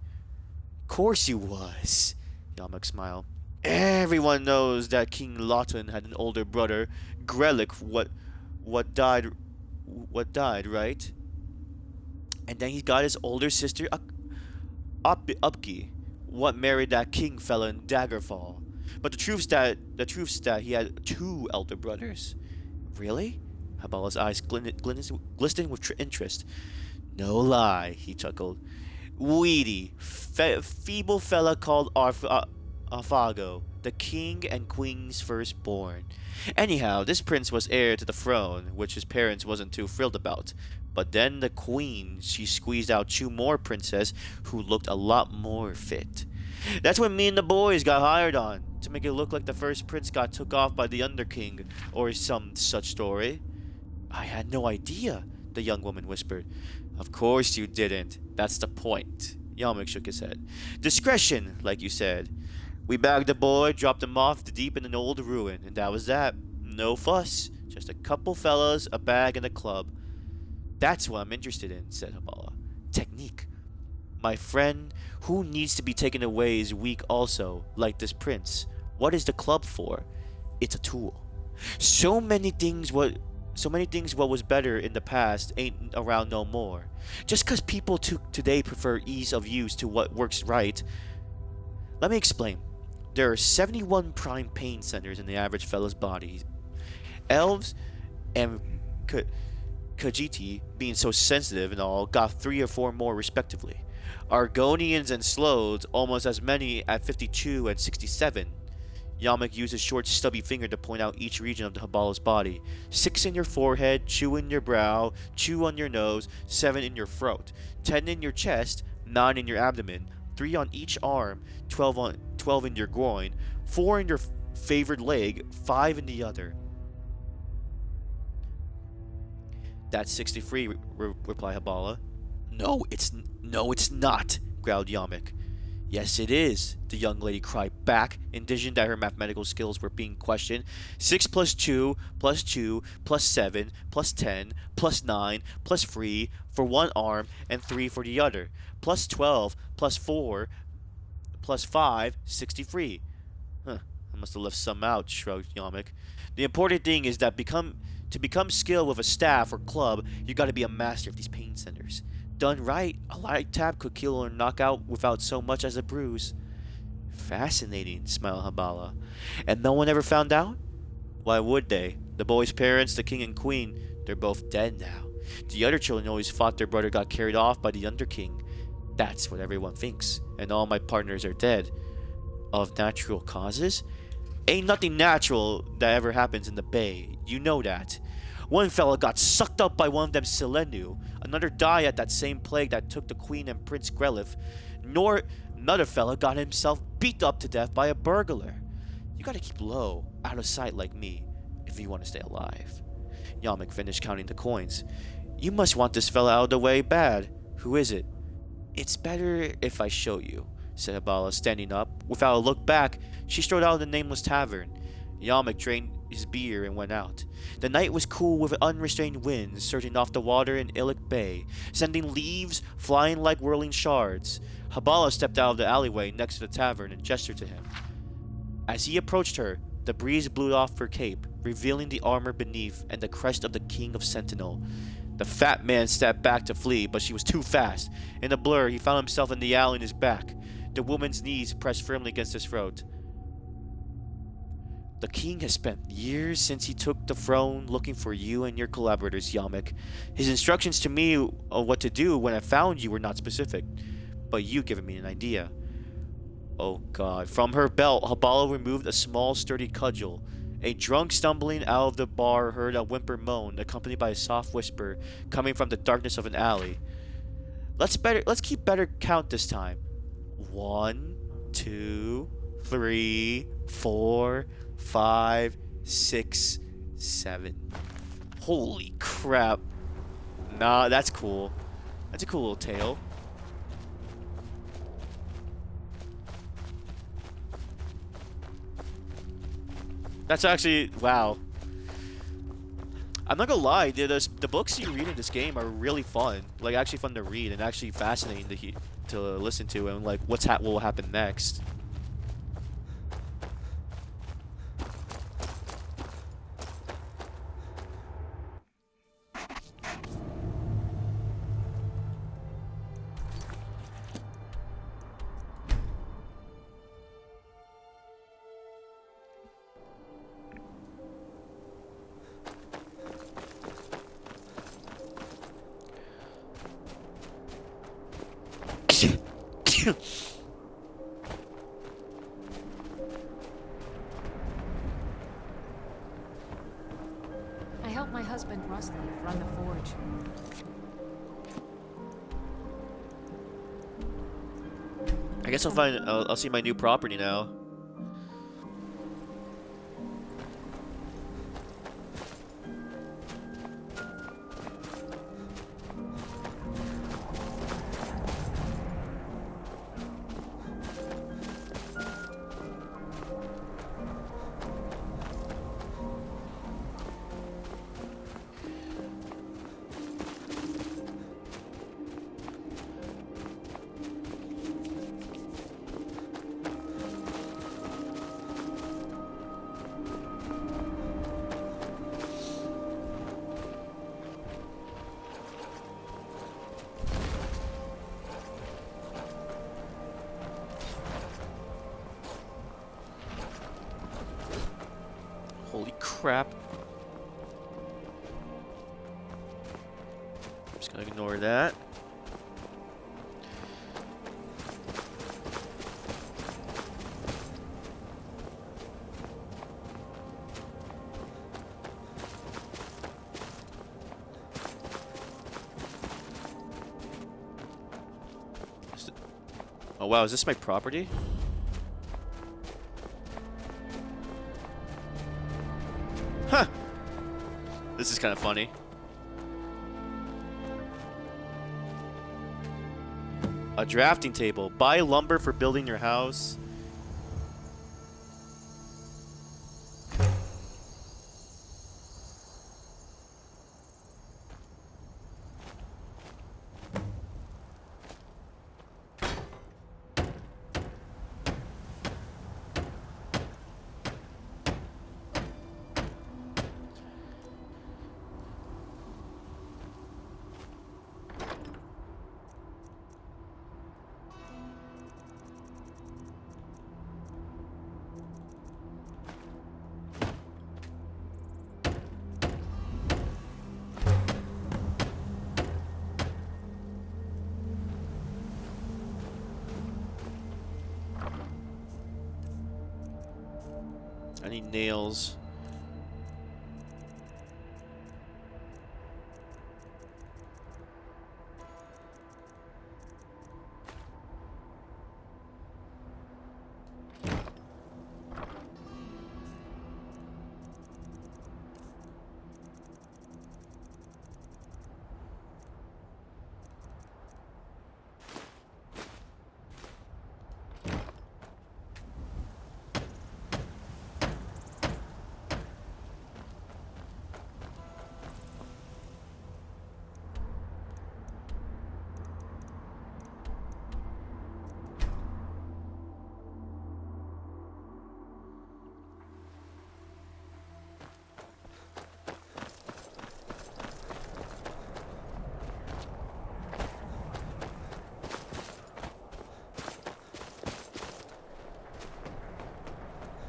Course you was, Yamik smiled. Everyone knows that King Lawton had an older brother, Grelik, what died, right? And then he got his older sister, Upki, what married that king fella in Daggerfall. But the truth's that he had two elder brothers. Really? Habala's eyes glistened with interest. No lie, he chuckled. Weedy, feeble fella called Arfago. the king and queen's firstborn. Anyhow, this prince was heir to the throne, which his parents wasn't too thrilled about. But then the queen, she squeezed out two more princesses who looked a lot more fit. That's when me and the boys got hired on, to make it look like the first prince got took off by the underking, or some such story. I had no idea, the young woman whispered. Of course you didn't. That's the point. Yamek shook his head. Discretion, like you said. We bagged the boy, dropped him off deep in an old ruin, and that was that. No fuss. Just a couple fellas, a bag, and a club. That's what I'm interested in, said Habala. Technique. My friend, who needs to be taken away is weak also, like this prince. What is the club for? It's a tool. So many things what was better in the past ain't around no more. Just 'cause people today prefer ease of use to what works right. Let me explain. There are 71 prime pain centers in the average fella's body. Elves and Khajiit, being so sensitive and all, got 3 or 4 more respectively. Argonians and Slodes, almost as many at 52 and 67. Yamek used his short, stubby finger to point out each region of the Habala's body. 6 in your forehead, 2 in your brow, 2 on your nose, 7 in your throat, 10 in your chest, 9 in your abdomen, 3 on each arm, 12 in your groin, 4 in your favored leg, 5 in the other. That's 63, replied Habala. No, it's not, growled Yamek. Yes, it is, the young lady cried back, indignant that her mathematical skills were being questioned. 6 plus 2 plus 2 plus 7 plus 10 plus 9 plus 3 for one arm and 3 for the other. Plus 12 plus 4 plus 5, 63. Huh, I must have left some out, shrugged Yamek. The important thing is that to become skilled with a staff or club, you gotta be a master of these pain centers. Done right, a light tap could kill or knock out without so much as a bruise. Fascinating, smiled Habala. And no one ever found out? Why would they? The boy's parents, the king and queen, they're both dead now. The other children always thought their brother got carried off by the underking. That's what everyone thinks, and all my partners are dead. Of natural causes? Ain't nothing natural that ever happens in the bay. You know that. One fella got sucked up by one of them Selenu. Another died at that same plague that took the queen and Prince Grelif. Nor another fella got himself beat up to death by a burglar. You gotta keep low, out of sight like me, if you want to stay alive. Yamek finished counting the coins. You must want this fella out of the way bad. Who is it? It's better if I show you, said Habala, standing up. Without a look back, she strode out of the nameless tavern. Yamek drained his beer and went out. The night was cool with unrestrained winds surging off the water in Illic Bay, sending leaves flying like whirling shards. Habala stepped out of the alleyway next to the tavern and gestured to him. As he approached her, the breeze blew off her cape, revealing the armor beneath and the crest of the King of Sentinel. The fat man stepped back to flee, but she was too fast. In a blur, he found himself in the alley in his back, the woman's knees pressed firmly against his throat. The king has spent years since he took the throne looking for you and your collaborators, Yamek. His instructions to me of what to do when I found you were not specific, but you've given me an idea. Oh god. From her belt, Habala removed a small sturdy cudgel. A drunk stumbling out of the bar heard a whimper moan, accompanied by a soft whisper coming from the darkness of an alley. Let's keep better count this time. 1, 2, 3, 4, 5, 6, 7. Holy crap. Nah, that's cool. That's a cool little tale. That's actually, wow. I'm not gonna lie, the books you read in this game are really fun. Like, actually fun to read and actually fascinating to listen to, and like what will happen next. let my husband Rustleaf run the forge. I guess I'll see my new property now. Holy crap. Just gonna ignore that. Oh wow, is this my property? Huh. This is kind of funny. A drafting table. Buy lumber for building your house. I need nails.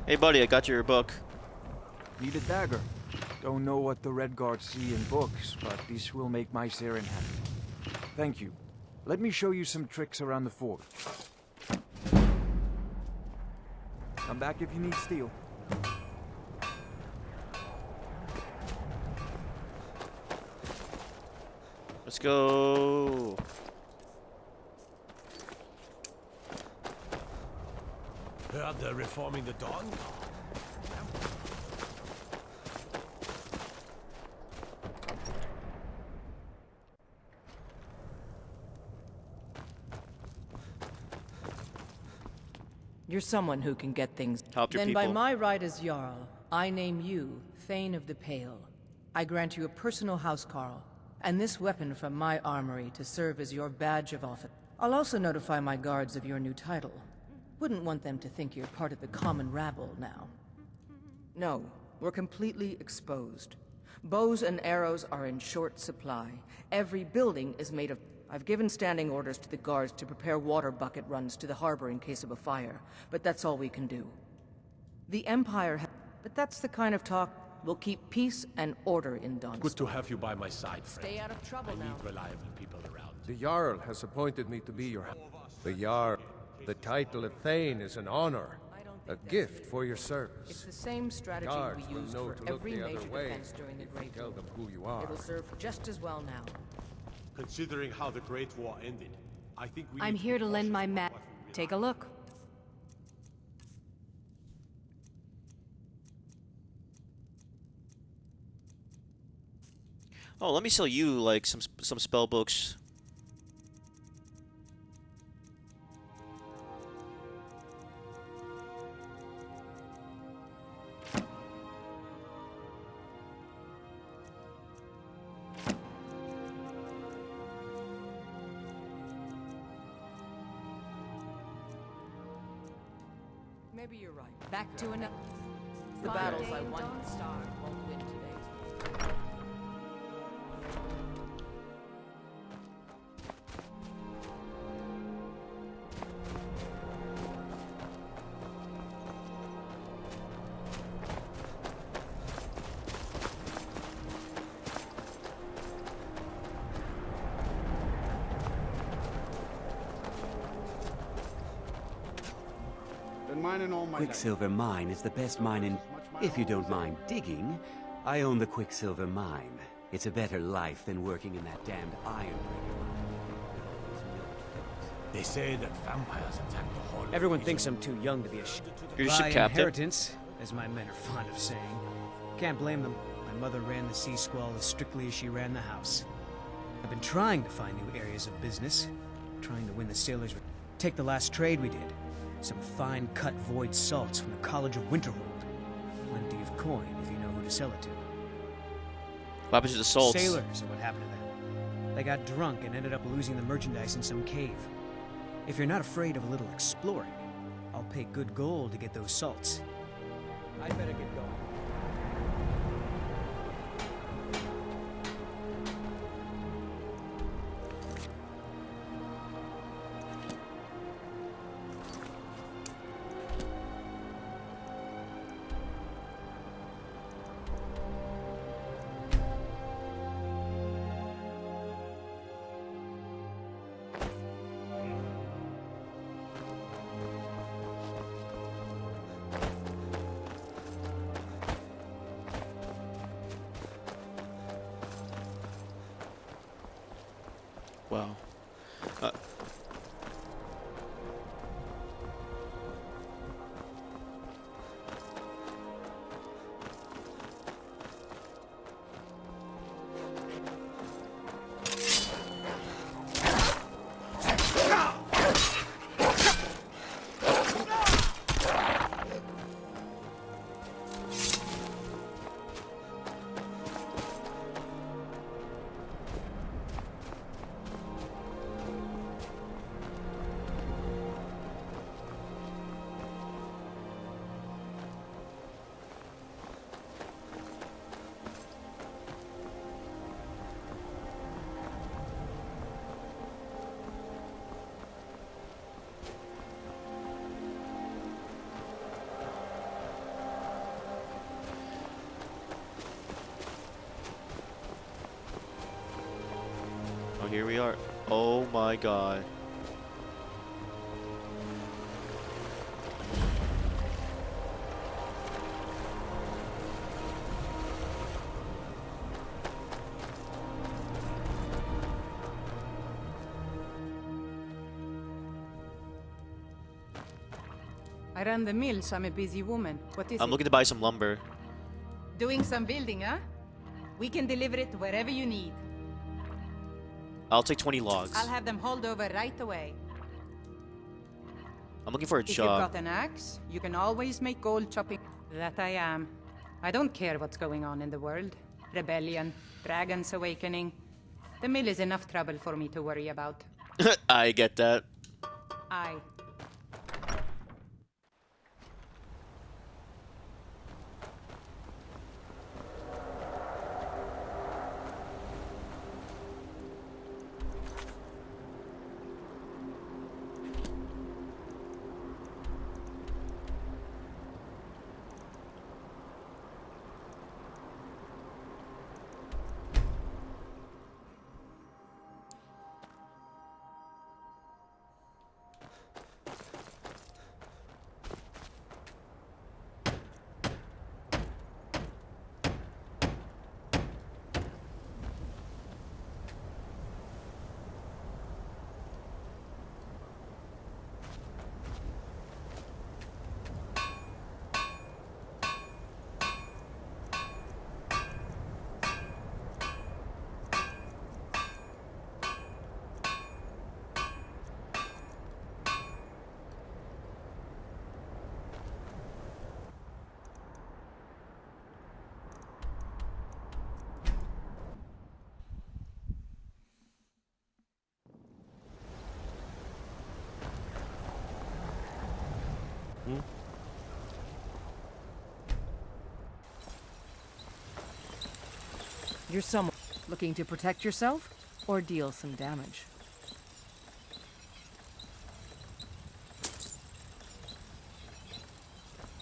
Hey buddy, I got your book. Need a dagger. Don't know what the Redguard see in books, but this will make my Saren happy. Thank you. Let me show you some tricks around the forge. Come back if you need steel. Let's go. Heard they're reforming the Dawn? You're someone who can get things. Help your then people. by my right as Jarl, I name you Thane of the Pale. I grant you a personal housecarl, and this weapon from my armory to serve as your badge of office. I'll also notify my guards of your new title. Wouldn't want them to think you're part of the common rabble now. No, we're completely exposed. Bows and arrows are in short supply. Every building is made of... I've given standing orders to the guards to prepare water bucket runs to the harbor in case of a fire, but that's all we can do. The Empire but that's the kind of talk... We'll keep peace and order in Dawn. Good to have you by my side, friend. Stay out of trouble I now. need reliable people around. The Jarl has appointed me to be your... The Jarl. The title of Thane is an honor. think A that's gift it. for your service. It's the same strategy Guards we will used know for to look every the other major way defense during the if you Great tell War. them who you are. It'll serve just as well now. Considering how the Great War ended, I think we I'm need here be to lend cautious my about map. what we rely Take a on. look. Oh, let me sell you like some spell books. Maybe you're right. Back to another. The battles I won Dawn Star. won't win today's. Been mining all my life. Quicksilver Mine is the best mine in... If you don't mind digging, I own the Quicksilver Mine. It's a better life than working in that damned Ironbreaker mine. They say that vampires attack the Hall. Everyone thinks I'm too young to be a You're the ship by captain. inheritance, as my men are fond of saying. Can't blame them. My mother ran the Sea Squall as strictly as she ran the house. I've been trying to find new areas of business, trying to win the sailors. Take the last trade we did. Some fine-cut void salts from the College of Winterhold. Plenty of coin if you know who to sell it to. What happens to the salts? Sailors are what happened to them. They got drunk and ended up losing the merchandise in some cave. If you're not afraid of a little exploring, I'll pay good gold to get those salts. I'd better get going. Wow. Oh, here we are. Oh my god. I run the mills. I'm a busy woman. What is I'm it? looking to buy some lumber. Doing some building, huh? We can deliver it wherever you need. I'll take 20 logs. I'll have them hauled over right away. I'm looking for a If you've job. got an axe, you can always make gold chopping. That I am. I don't care what's going on in the world. Rebellion, dragons awakening. The mill is enough trouble for me to worry about. I get that. Aye. You're someone looking to protect yourself or deal some damage.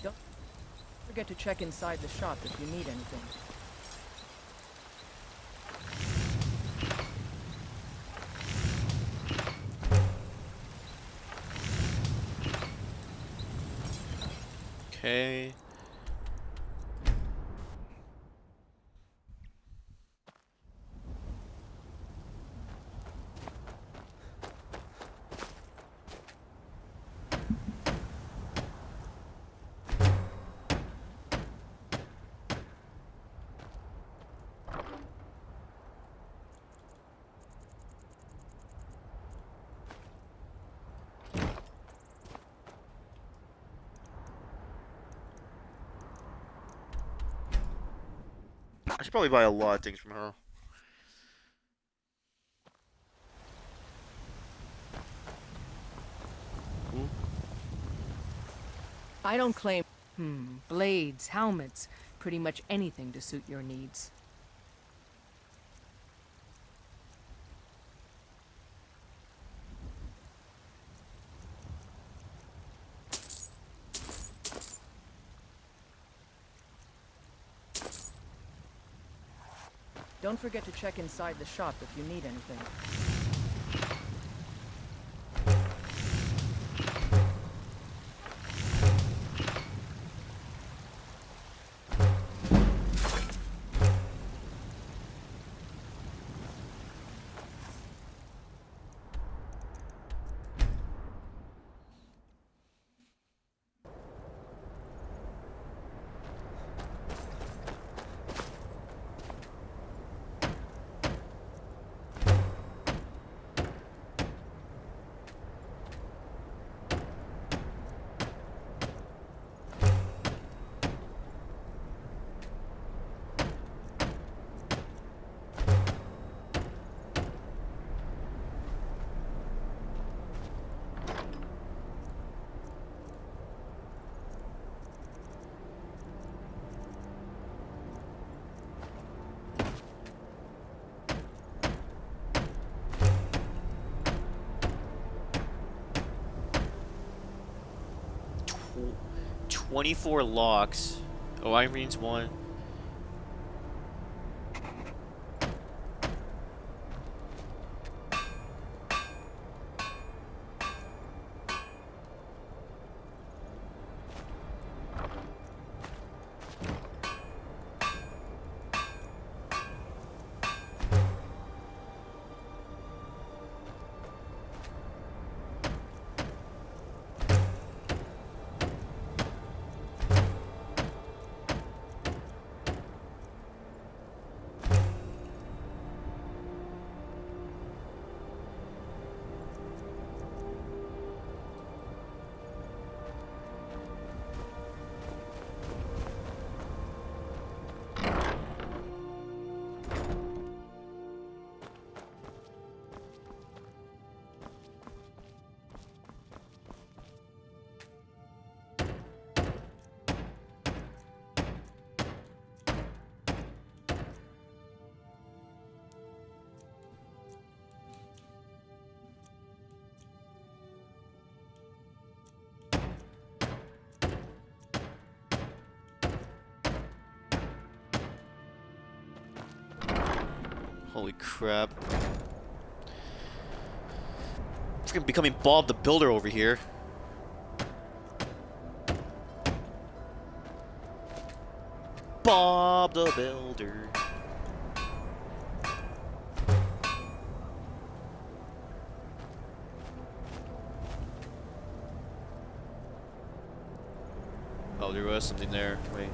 Don't forget to check inside the shop if you need anything. Okay. I should probably buy a lot of things from her. I don't claim... blades, helmets, pretty much anything to suit your needs. Don't forget to check inside the shop if you need anything. Tw 24 locks. Oh, Irene's one. Holy crap. Freaking becoming Bob the Builder over here. Bob the Builder. Oh, there was something there. Wait.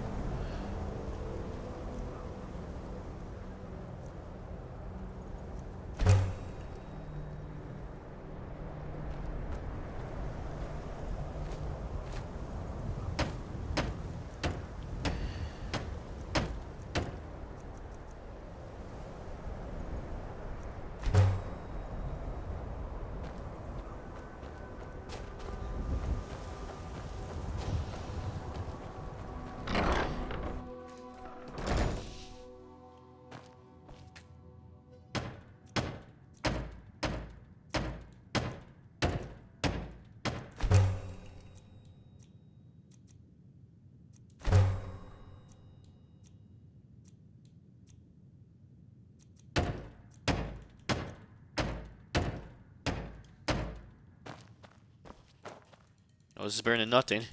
Well, this is better than nothing.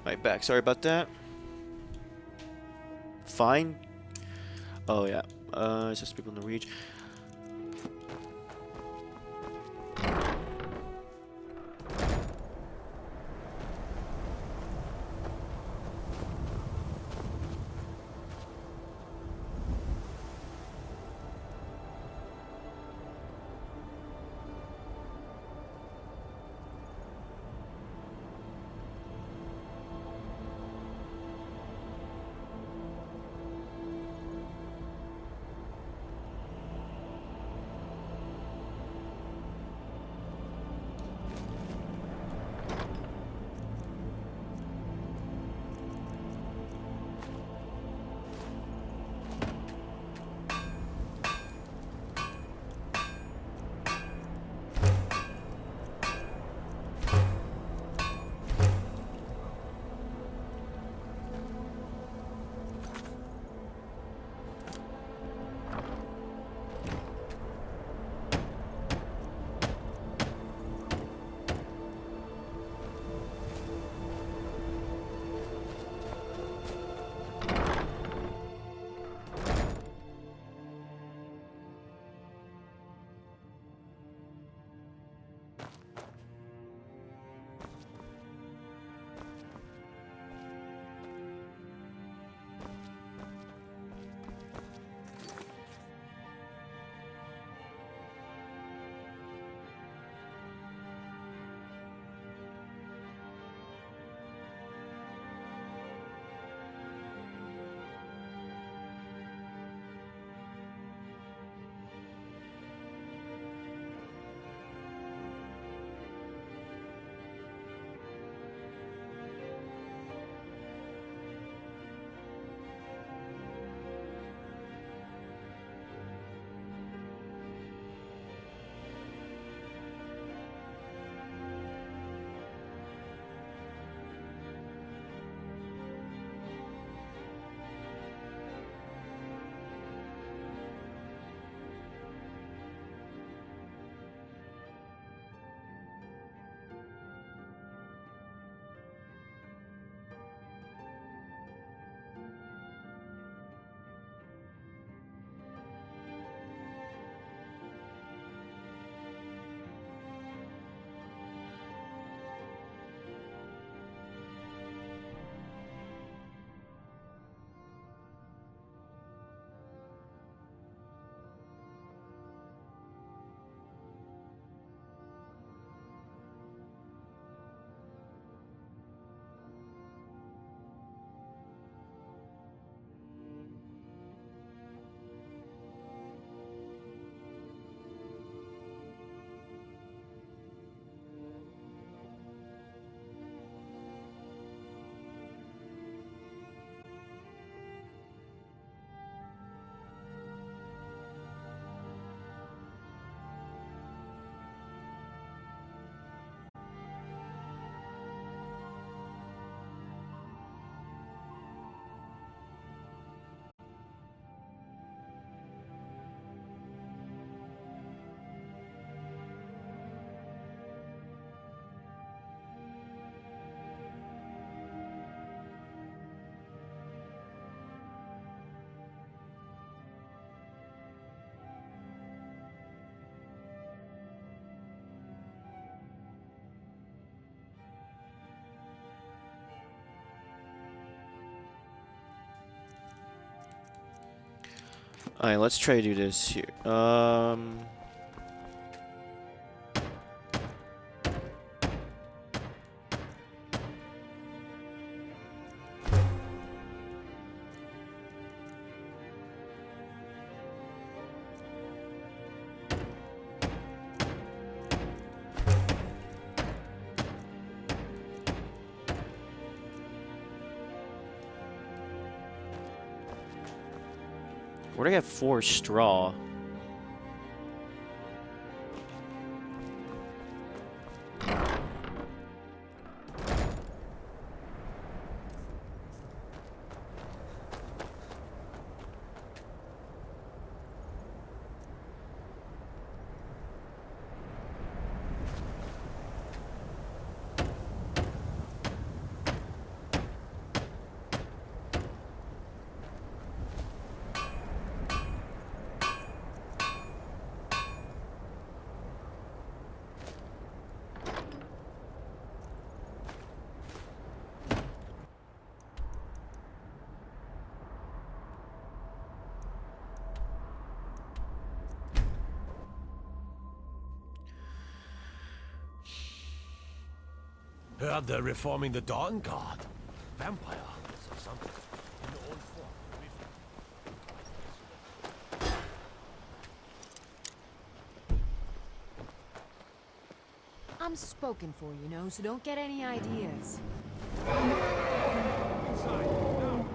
Right back. Sorry about that. Fine. Oh yeah. It's just people in the reach. Alright, let's try to do this here. Where'd I get 4 straw? Heard they're reforming the Dawn Guard. Vampire or something. In the old form. I'm spoken for, you know, so don't get any ideas. Inside, now.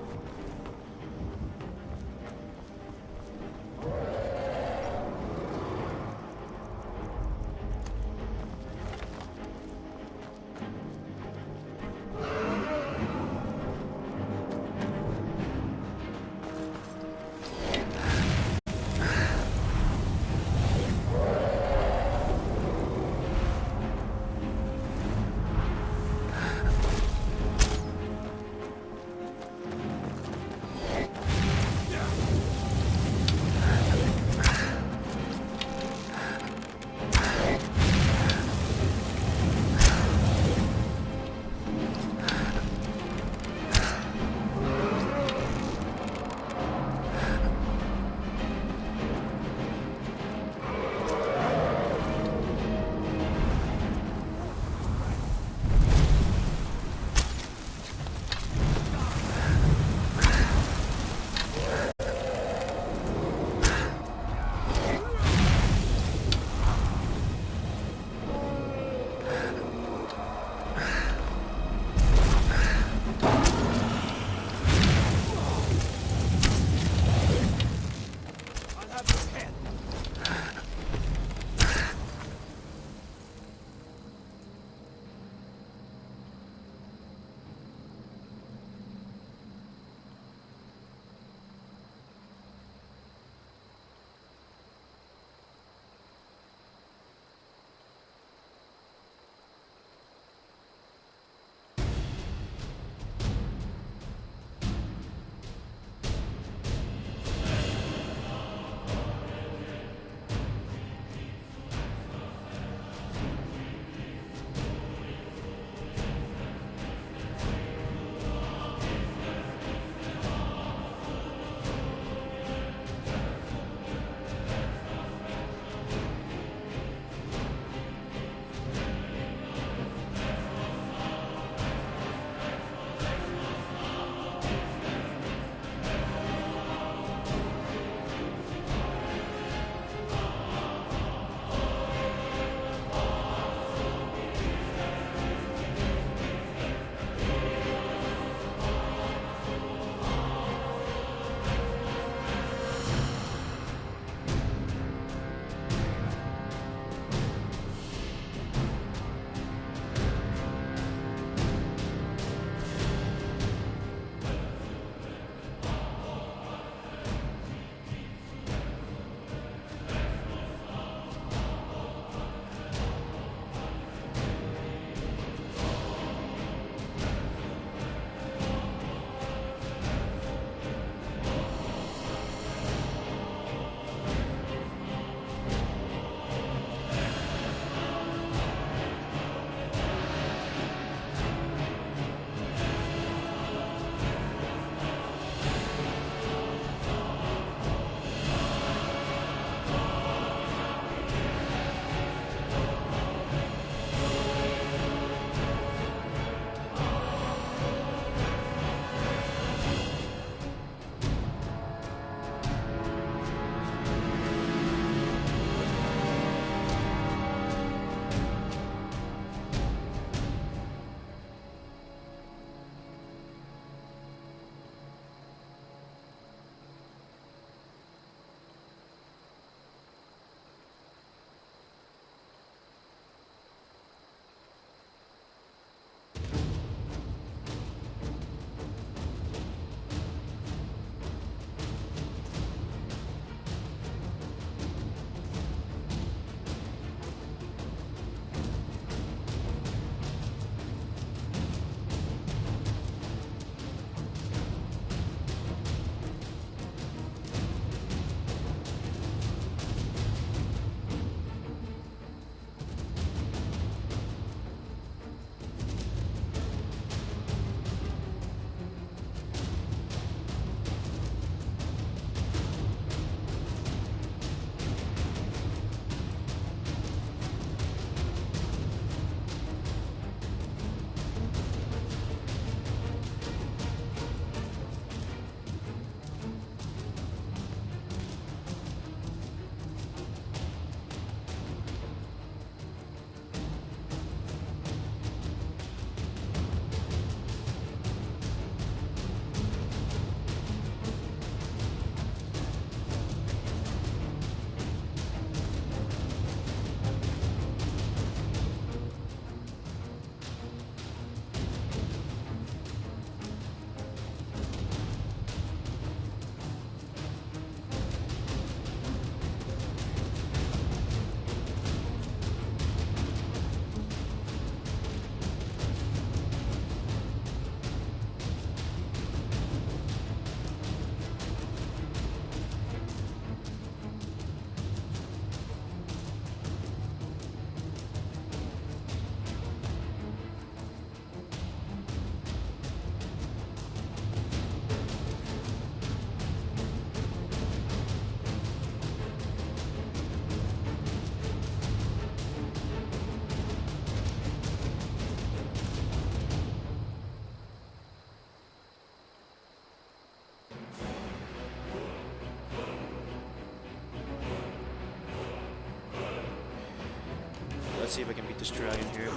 Let's see if I can beat this dragon here.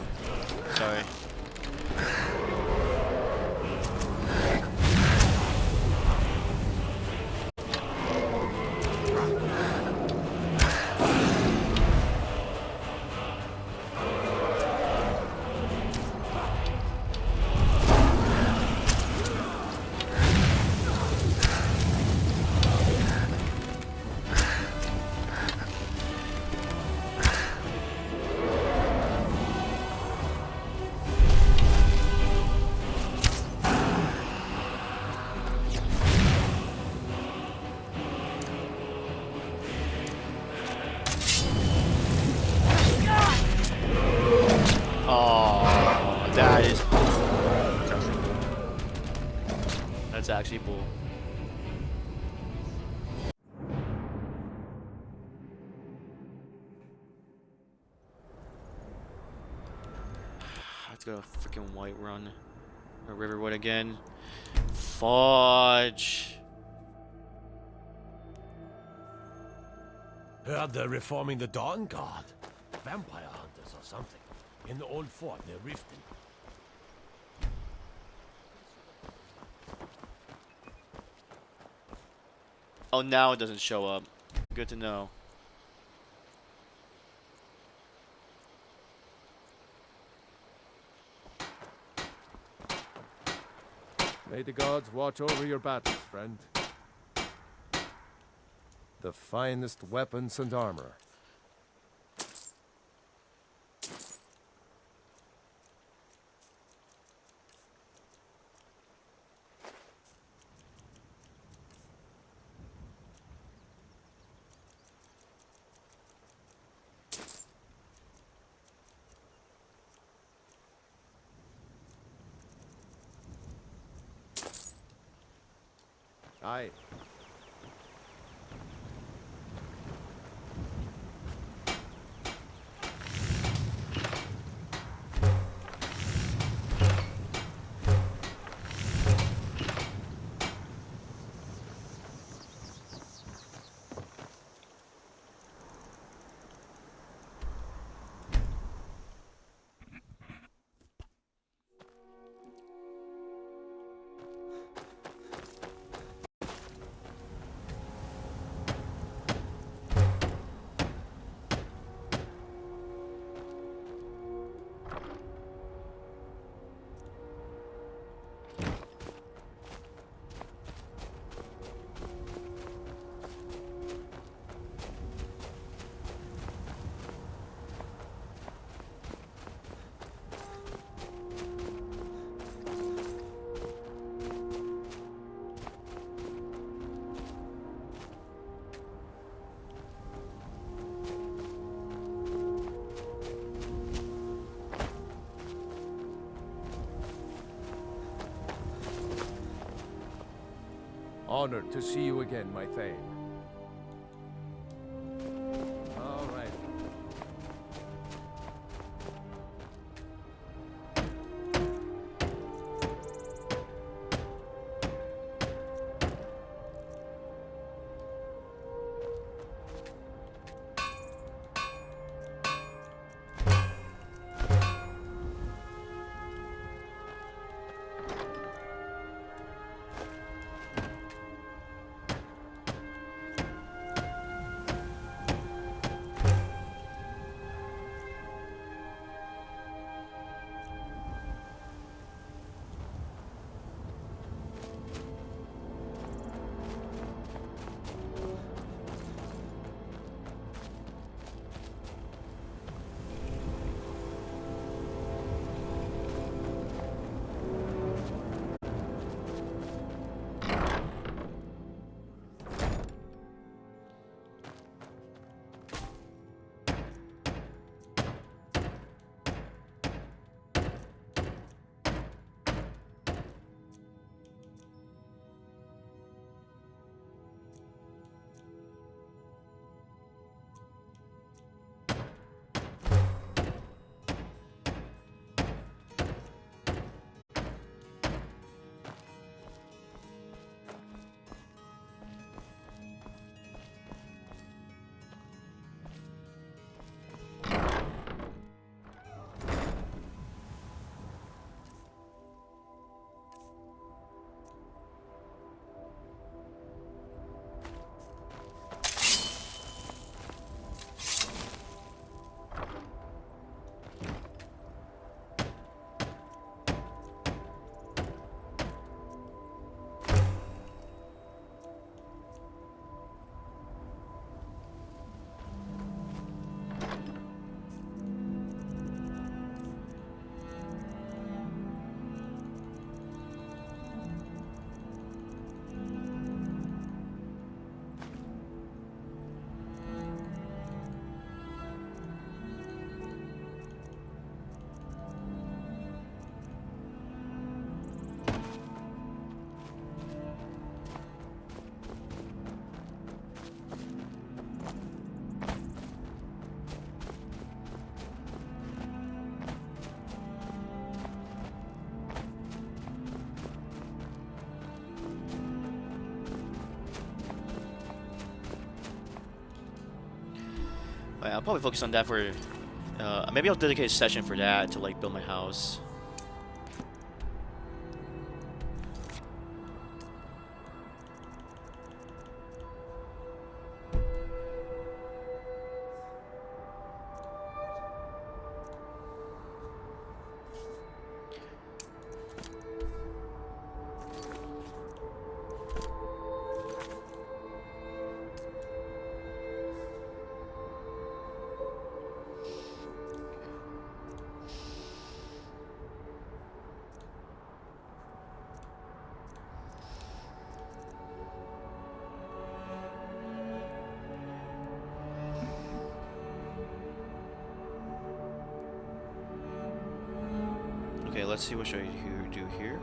Sorry. That's actually bull. Let's go freaking Whiterun or Riverwood again. Fudge. Heard they're reforming the Dawn Guard. Vampire hunters or something. In the old fort near Riften. Oh, now it doesn't show up. Good to know. May the gods watch over your battles, friend. The finest weapons and armor. Aye. Honored to see you again, my Thane. All right. I'll probably focus on that for. Maybe I'll dedicate a session for that to like build my house. Okay, let's see what should I do here.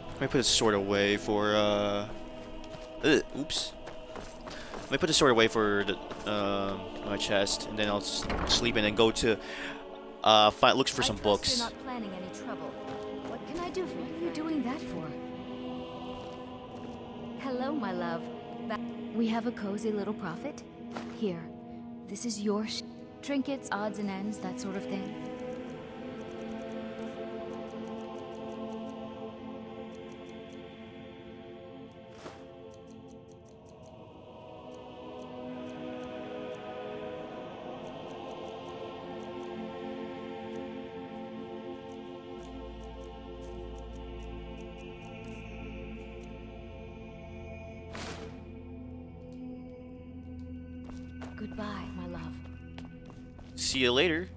Let me put this sword away for, oops. Let me put the sword away for the, my chest, and then I'll sleep and then go to, look for some books. You're not planning any trouble. What can I do for you? What are you doing that for? Hello, my love. We have a cozy little profit. Here, this is your trinkets, odds and ends, that sort of thing. Goodbye, my love. See you later.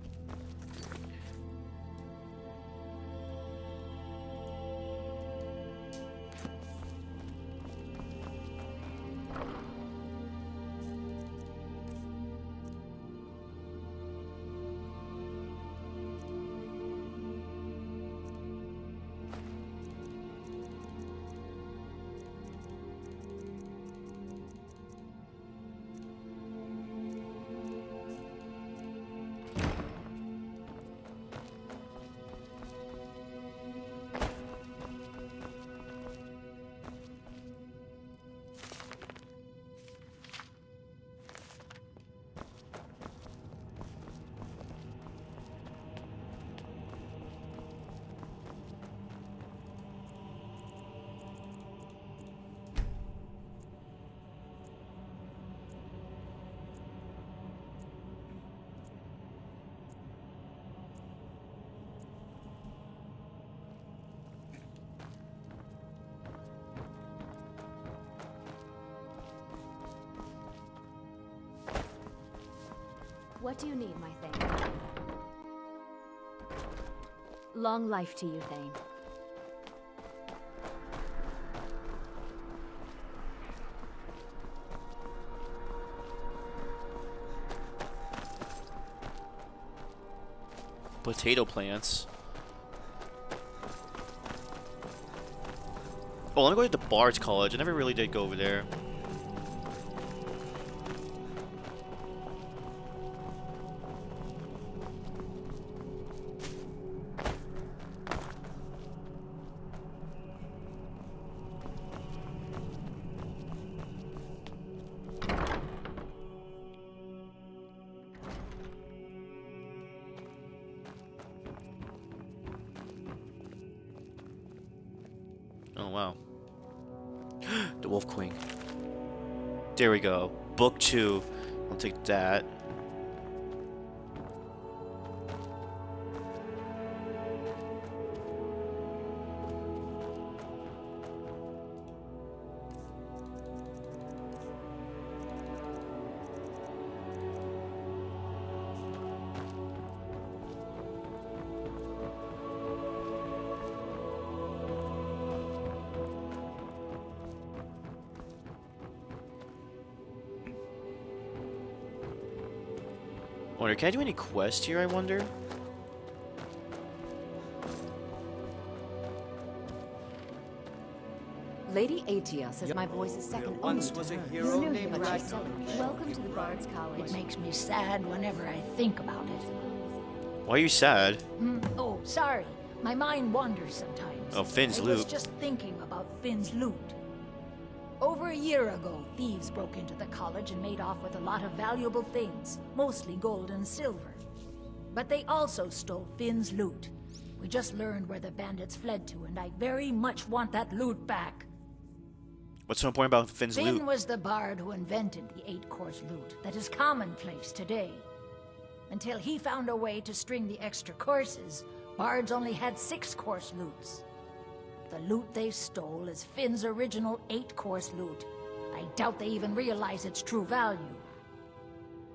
What do you need, my Thane? Long life to you, Thane. Potato plants. Oh, let me go to the Bard's College. I never really did go over there. Oh, wow. The Wolf Queen. There we go. Book 2. I'll take that. Wonder, can I do any quests here, I wonder? Lady Atia says my voice is second only to hers. You're new here, right? Welcome to the Bard's College. It makes me sad whenever I think about it. Why are you sad? Oh, sorry. My mind wanders sometimes. Oh, Finn's I loot. was just thinking about Finn's loot. Over a year ago, thieves broke into the college and made off with a lot of valuable things, mostly gold and silver. But they also stole Finn's loot. We just learned where the bandits fled to, and I very much want that loot back. What's so important about Finn's Finn loot? was the bard who invented the 8-course loot that is commonplace today. Until he found a way to string the extra courses, bards only had 6-course loots. The loot they stole is Finn's original 8-course loot. I doubt they even realize its true value.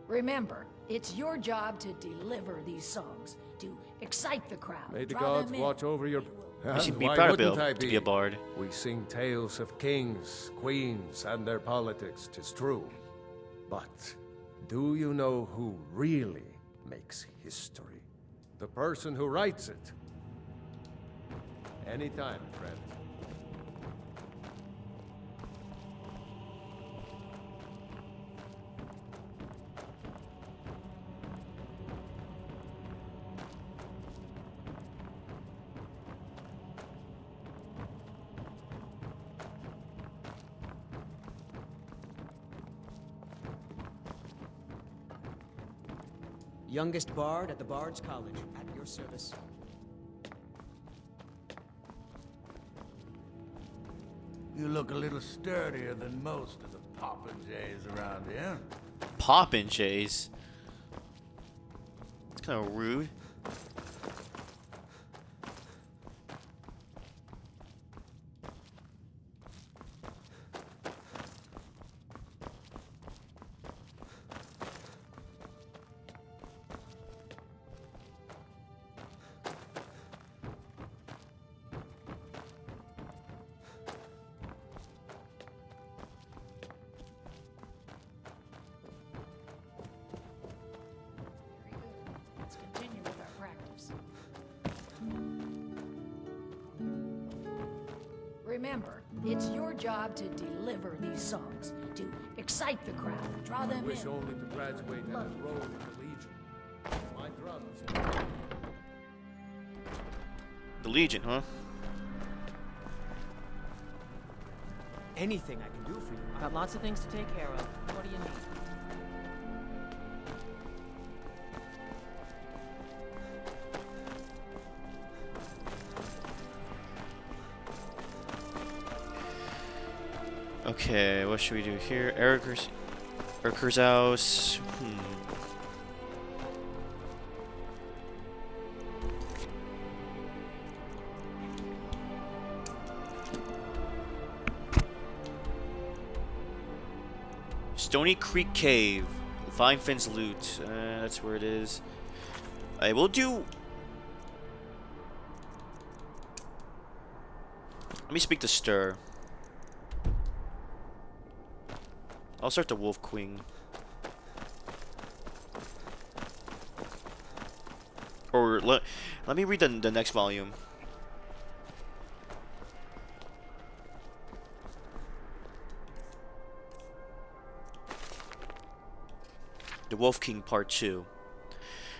Remember, it's your job to deliver these songs, to excite the crowd. May the draw gods them in. watch over your... You should be Why proud wouldn't I to be a bard. We sing tales of kings, queens, and their politics, 'tis true. But do you know who really makes history? The person who writes it. Anytime, friend. Youngest bard at the Bard's College, at your service. You look a little sturdier than most of the popinjays around here. Popinjays? It's kind of rude. Let's continue with our practice. Remember, it's your job to deliver these songs, to excite the crowd, draw I them wish in. only to graduate and enroll in the Legion. My drums. The Legion, huh? Anything I can do for you. Got lots of things to take care of. What do you need? Okay, what should we do here? Eriker's house. Stony Creek Cave. Find Finn's loot. That's where it is. I will do. Let me speak to Stir. I'll start the Wolf Queen. Or let me read the next volume. The Wolf King Part 2.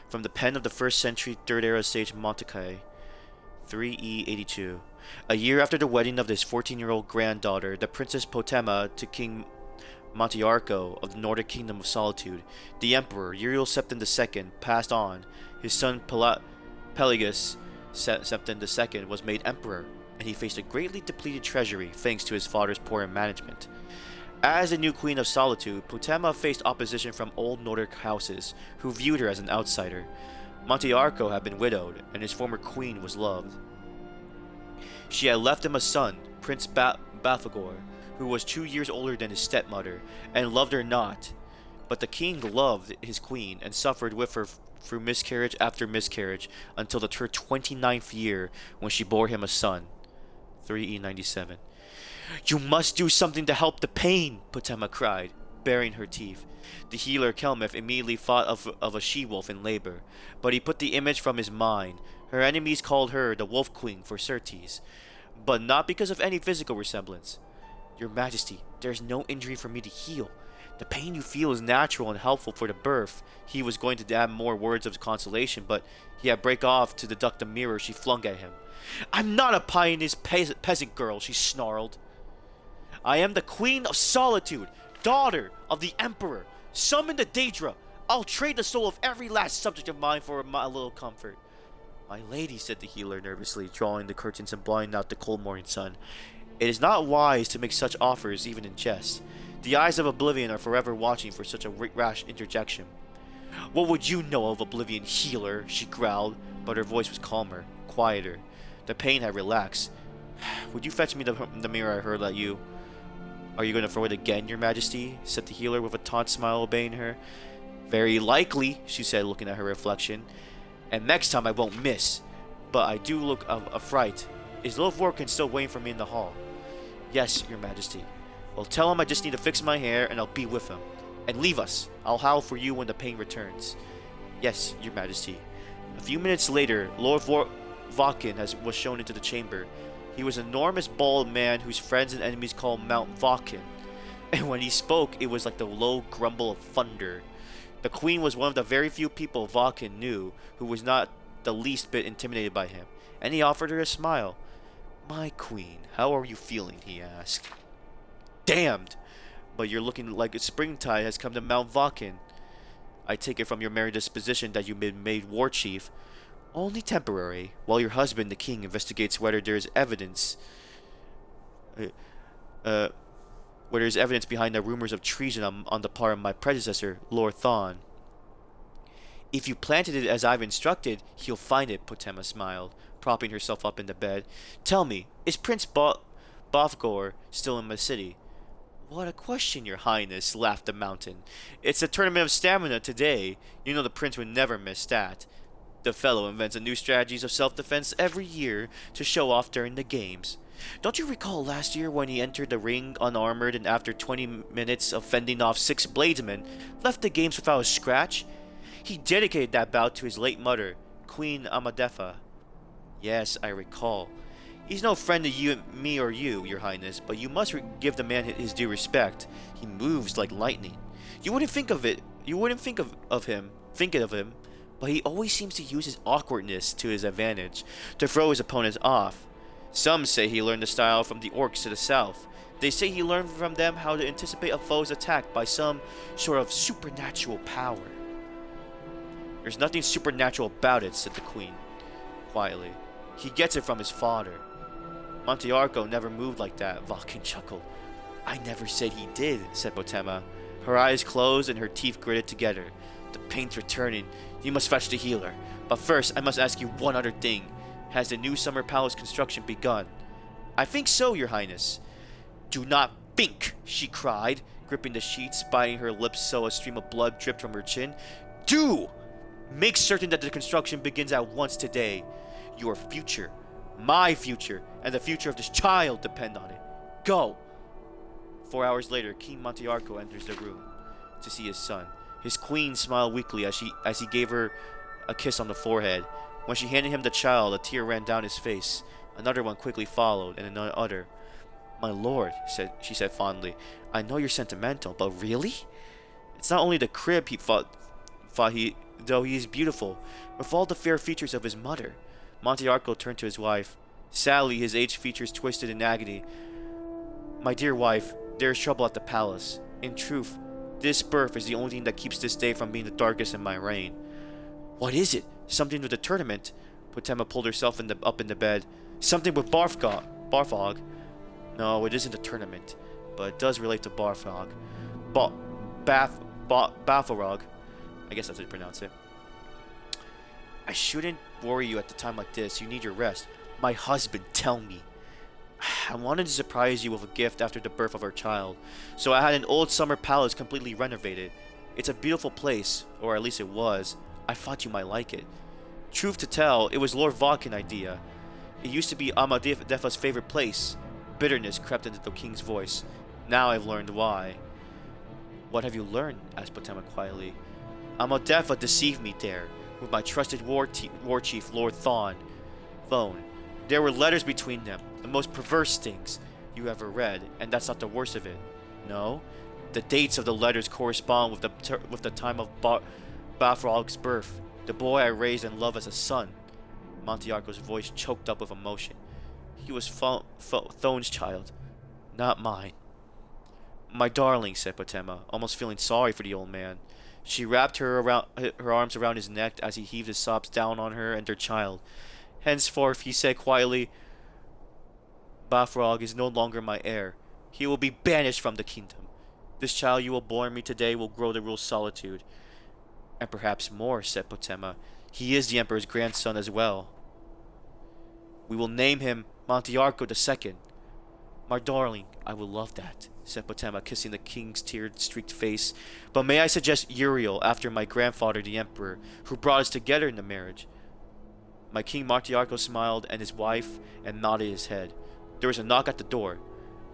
From the pen of the 1st century 3rd era sage Montekai, 3E82. A year after the wedding of his 14-year-old granddaughter, the Princess Potema, to King Montearco of the Nordic Kingdom of Solitude, the Emperor Uriel Septim II passed on. His son Pelagus Septim II was made Emperor, and he faced a greatly depleted treasury thanks to his father's poor management. As the new Queen of Solitude, Potema faced opposition from old Nordic houses, who viewed her as an outsider. Montearco had been widowed, and his former queen was loved. She had left him a son, Prince Bafagor, who was 2 years older than his stepmother, and loved her not. But the king loved his queen, and suffered with her through miscarriage after miscarriage, until her 29th year, when she bore him a son. 3E97. You must do something to help the pain, Potema cried, baring her teeth. The healer Kelmeth immediately thought of a she-wolf in labor, but he put the image from his mind. Her enemies called her the Wolf Queen for certes, but not because of any physical resemblance. Your Majesty, there is no injury for me to heal. The pain you feel is natural and helpful for the birth. He was going to add more words of consolation, but he had break off to deduct the mirror she flung at him. I'm not a pious peasant girl, she snarled. I am the Queen of Solitude, daughter of the Emperor. Summon the Daedra. I'll trade the soul of every last subject of mine for a little comfort. My lady, said the healer nervously, drawing the curtains and blinding out the cold morning sun. It is not wise to make such offers even in jest. The eyes of Oblivion are forever watching for such a rash interjection. What would you know of Oblivion, healer? She growled, but her voice was calmer, quieter. The pain had relaxed. Would you fetch me the mirror I hurled at you? Are you going to throw it again, Your Majesty? Said the healer with a taunt smile, obeying her. Very likely, she said, looking at her reflection. And next time I won't miss. But I do look a fright. Is Lord Vorkin still waiting for me in the hall? Yes, Your Majesty. Well, tell him I just need to fix my hair and I'll be with him. And leave us. I'll howl for you when the pain returns. Yes, Your Majesty. A few minutes later, Lord Vorkin was shown into the chamber. He was an enormous bald man whose friends and enemies called Mount Vorkin. And when he spoke, it was like the low grumble of thunder. The queen was one of the very few people Vorkin knew who was not the least bit intimidated by him, and he offered her a smile. My queen, how are you feeling? He asked. Damned! But you're looking like a springtide has come to Mount Vorkin. I take it from your merry disposition that you've been made war chief. Only temporary, while your husband, the king, investigates whether there is evidence behind the rumors of treason on the part of my predecessor, Lord Thawne. If you planted it as I've instructed, he'll find it, Potema smiled, propping herself up in the bed. Tell me, is Prince Bofgor still in my city? What a question, Your Highness, laughed the mountain. It's a tournament of stamina today. You know the prince would never miss that. The fellow invents new strategies of self-defense every year to show off during the games. Don't you recall last year when he entered the ring unarmored and after 20 minutes of fending off 6 bladesmen, left the games without a scratch? He dedicated that bout to his late mother, Queen Amadefa. Yes, I recall. He's no friend of me or you, Your Highness, but you must give the man his due respect. He moves like lightning. You wouldn't think of him, but he always seems to use his awkwardness to his advantage, to throw his opponents off. Some say he learned the style from the orcs to the south. They say he learned from them how to anticipate a foe's attack by some sort of supernatural power. There's nothing supernatural about it, said the queen, quietly. He gets it from his father. Montearco never moved like that, Vulcan chuckled. I never said he did, said Potema. Her eyes closed and her teeth gritted together. The pain's returning. You must fetch the healer. But first, I must ask you one other thing. Has the new summer palace construction begun? I think so, Your Highness. Do not think, she cried, gripping the sheets, biting her lips so a stream of blood dripped from her chin. Do! Make certain that the construction begins at once today. Your future, my future, and the future of this child depend on it. Go! 4 hours later, King Montearco enters the room to see his son. His queen smiled weakly as he gave her a kiss on the forehead. When she handed him the child, a tear ran down his face. Another one quickly followed, and another. "My lord," she said fondly, "I know you're sentimental, but really? It's not only the crib though he is beautiful, with all the fair features of his mother." Montearco turned to his wife. Sadly, his aged features twisted in agony. "My dear wife, there is trouble at the palace. In truth, this birth is the only thing that keeps this day from being the darkest in my reign." "What is it? Something with the tournament?" Potema pulled herself up in the bed. "Something with Barfog. No, it isn't a tournament, but it does relate to Barfog. Bafarog. I guess that's how you pronounce it. I shouldn't worry you at a time like this. You need your rest. My husband, tell me." "I wanted to surprise you with a gift after the birth of our child, so I had an old summer palace completely renovated. It's a beautiful place, or at least it was. I thought you might like it. Truth to tell, it was Lord Vodkin's idea. It used to be Amadefa's favorite place." Bitterness crept into the king's voice. "Now I've learned why." "What have you learned?" asked Potema quietly. "Amadefa deceived me there, with my trusted war chief, Lord Thone. There were letters between them, the most perverse things you ever read, and that's not the worst of it. No, the dates of the letters correspond with the time of Bafrog's birth, the boy I raised and loved as a son." Montearco's voice choked up with emotion. "He was Thone's child, not mine." "My darling," said Potema, almost feeling sorry for the old man. She wrapped her arms around his neck as he heaved his sobs down on her and their child. Henceforth, he said quietly, "Bafrog is no longer my heir. He will be banished from the kingdom. This child you will born me today will grow to rule solitude." "And perhaps more," said Potema. "He is the Emperor's grandson as well. We will name him Montearco II. "My darling, I will love that," said Potema, kissing the king's tear-streaked face. "But may I suggest Uriel, after my grandfather the Emperor, who brought us together in the marriage?" My King Montearco smiled and his wife and nodded his head. There was a knock at the door.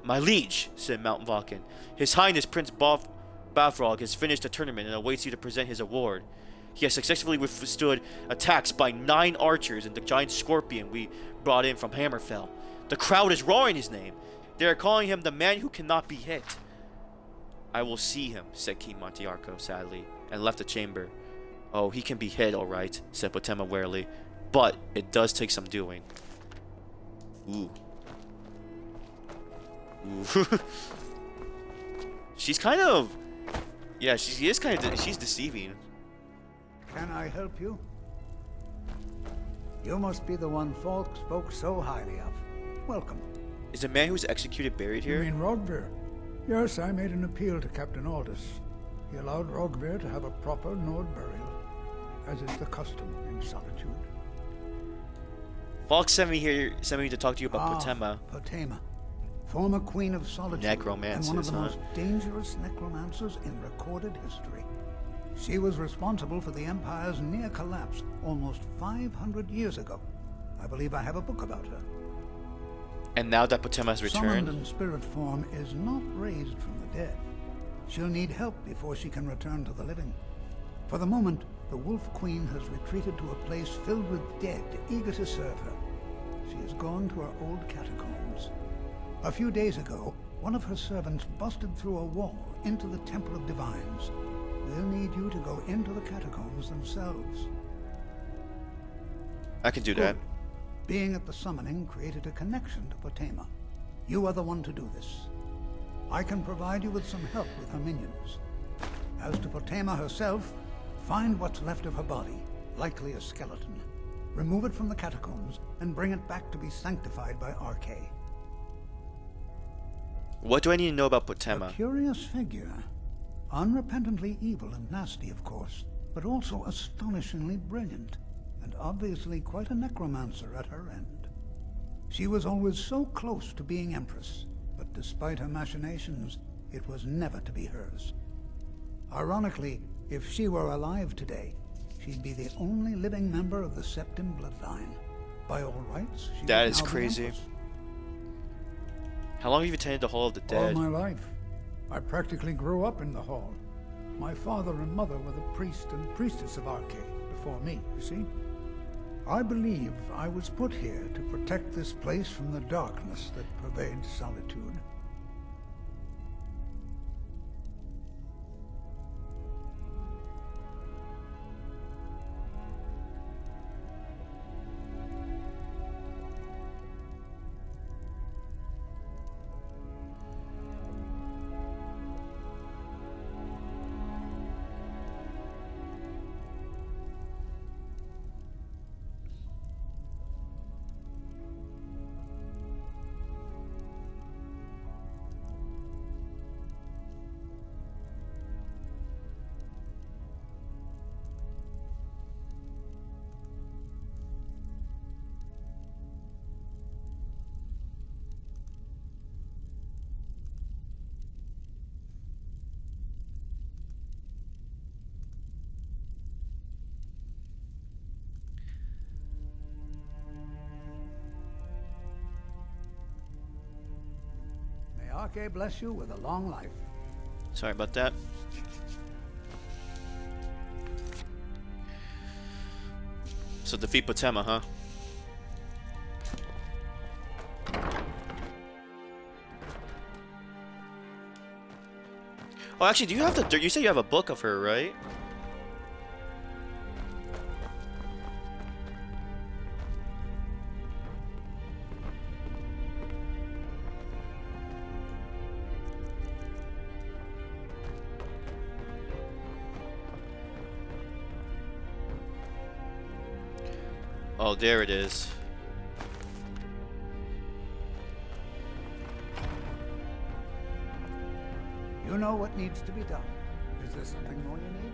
"My liege," said Mount Vodkin, "His Highness Prince Bafrog has finished the tournament and awaits you to present his award. He has successfully withstood attacks by 9 archers and the giant scorpion we brought in from Hammerfell. The crowd is roaring his name. They are calling him the man who cannot be hit." "I will see him," said King Montearco sadly, and left the chamber. "Oh, he can be hit, all right," said Potema warily, "but it does take some doing." Ooh. She's kind of... Yeah, she's deceiving. "Can I help you? You must be the one Falk spoke so highly of. Welcome." "Is the man who was executed buried here?" "You mean Rogvir? Yes, I made an appeal to Captain Aldous. He allowed Rogvir to have a proper Nord burial, as is the custom in Solitude." "Falk sent me to talk to you about Potema." Potema, former Queen of Solitude, and one of the most dangerous necromancers in recorded history. She was responsible for the Empire's near collapse almost 500 years ago. I believe I have a book about her. "And now that Potema has returned?" "Summoned in spirit form is not raised from the dead. She'll need help before she can return to the living. For the moment, the Wolf Queen has retreated to a place filled with dead, eager to serve her. She has gone to her old catacombs. A few days ago, one of her servants busted through a wall into the Temple of Divines. They'll need you to go into the catacombs themselves." "I can do that." Being at the summoning created a connection to Potema. You are the one to do this. I can provide you with some help with her minions. As to Potema herself, find what's left of her body, likely a skeleton. Remove it from the catacombs and bring it back to be sanctified by RK. "What do I need to know about Potema?" "A curious figure. Unrepentantly evil and nasty, of course, but also astonishingly brilliant, and obviously quite a necromancer at her end. She was always so close to being Empress, but despite her machinations, it was never to be hers. Ironically, if she were alive today, she'd be the only living member of the Septim bloodline. By all rights, she That would is now be crazy. Empress. "How long have you attended the Hall of the Dead?" "All my life. I practically grew up in the hall. My father and mother were the priest and priestess of Arche before me, you see? I believe I was put here to protect this place from the darkness that pervades solitude. May Arche bless you with a long life. Sorry about that. So defeat Potema, huh? Oh, actually, do you have the? You say you have a book of her, right? Oh, there it is. You know what needs to be done. Is there something more you need?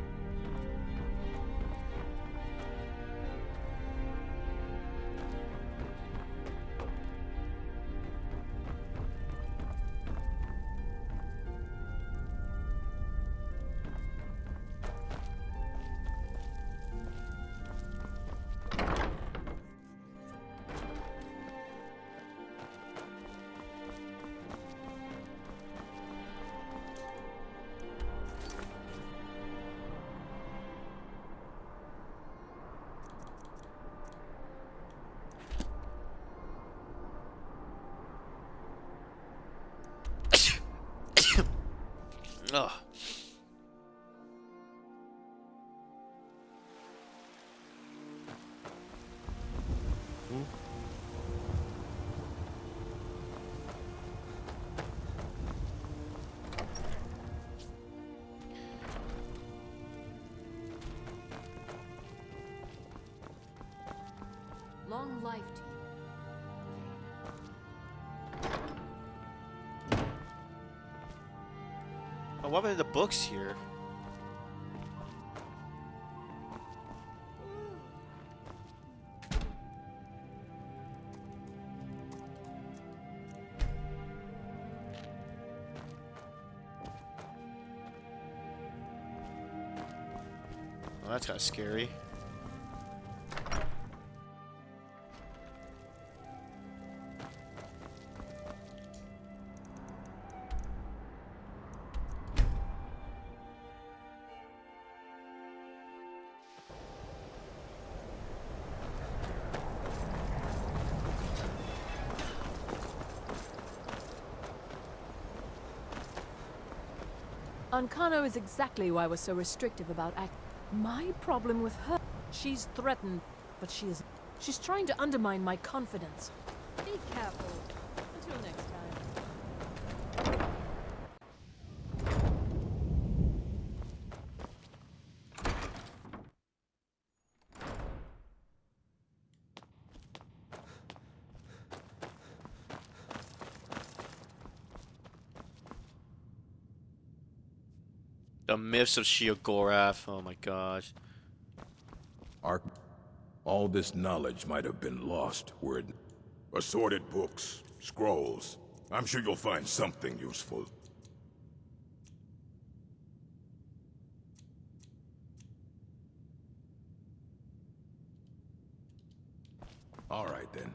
Ugh. Long life to you. Oh, what are the books here? Oh, that's kind of scary. Ancano is exactly why we're so restrictive about act. My problem with her, she's threatened, but she's trying to undermine my confidence. Be careful. Until next time. The myths of Sheogorath. Oh my gosh. All this knowledge might have been lost were it... Assorted books, scrolls. I'm sure you'll find something useful. All right, then.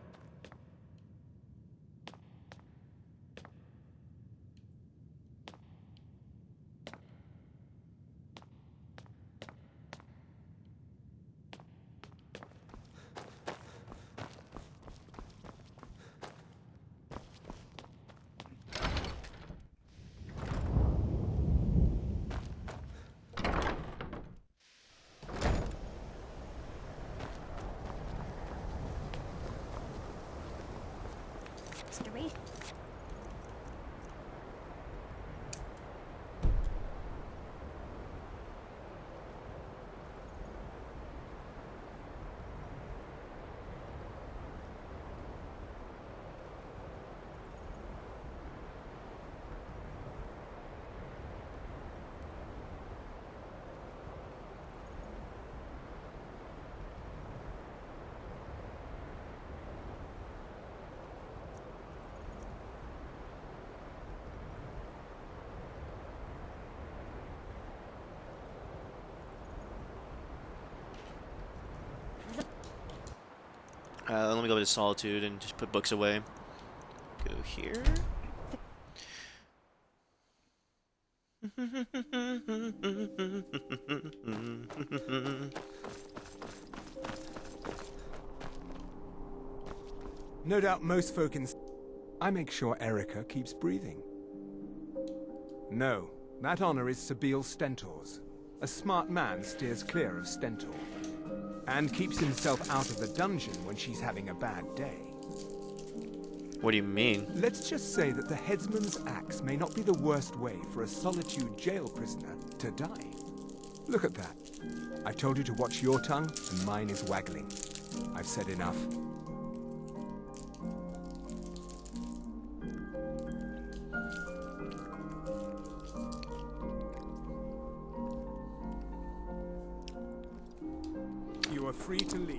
Let me go to Solitude and just put books away. Go here. No doubt most folk in... I make sure Erica keeps breathing. No, that honor is Sabil Stentor's. A smart man steers clear of Stentor. And keeps himself out of the dungeon when she's having a bad day. What do you mean? Let's just say that the headsman's axe may not be the worst way for a Solitude jail prisoner to die. Look at that. I've told you to watch your tongue, and mine is waggling. I've said enough. You are free to leave.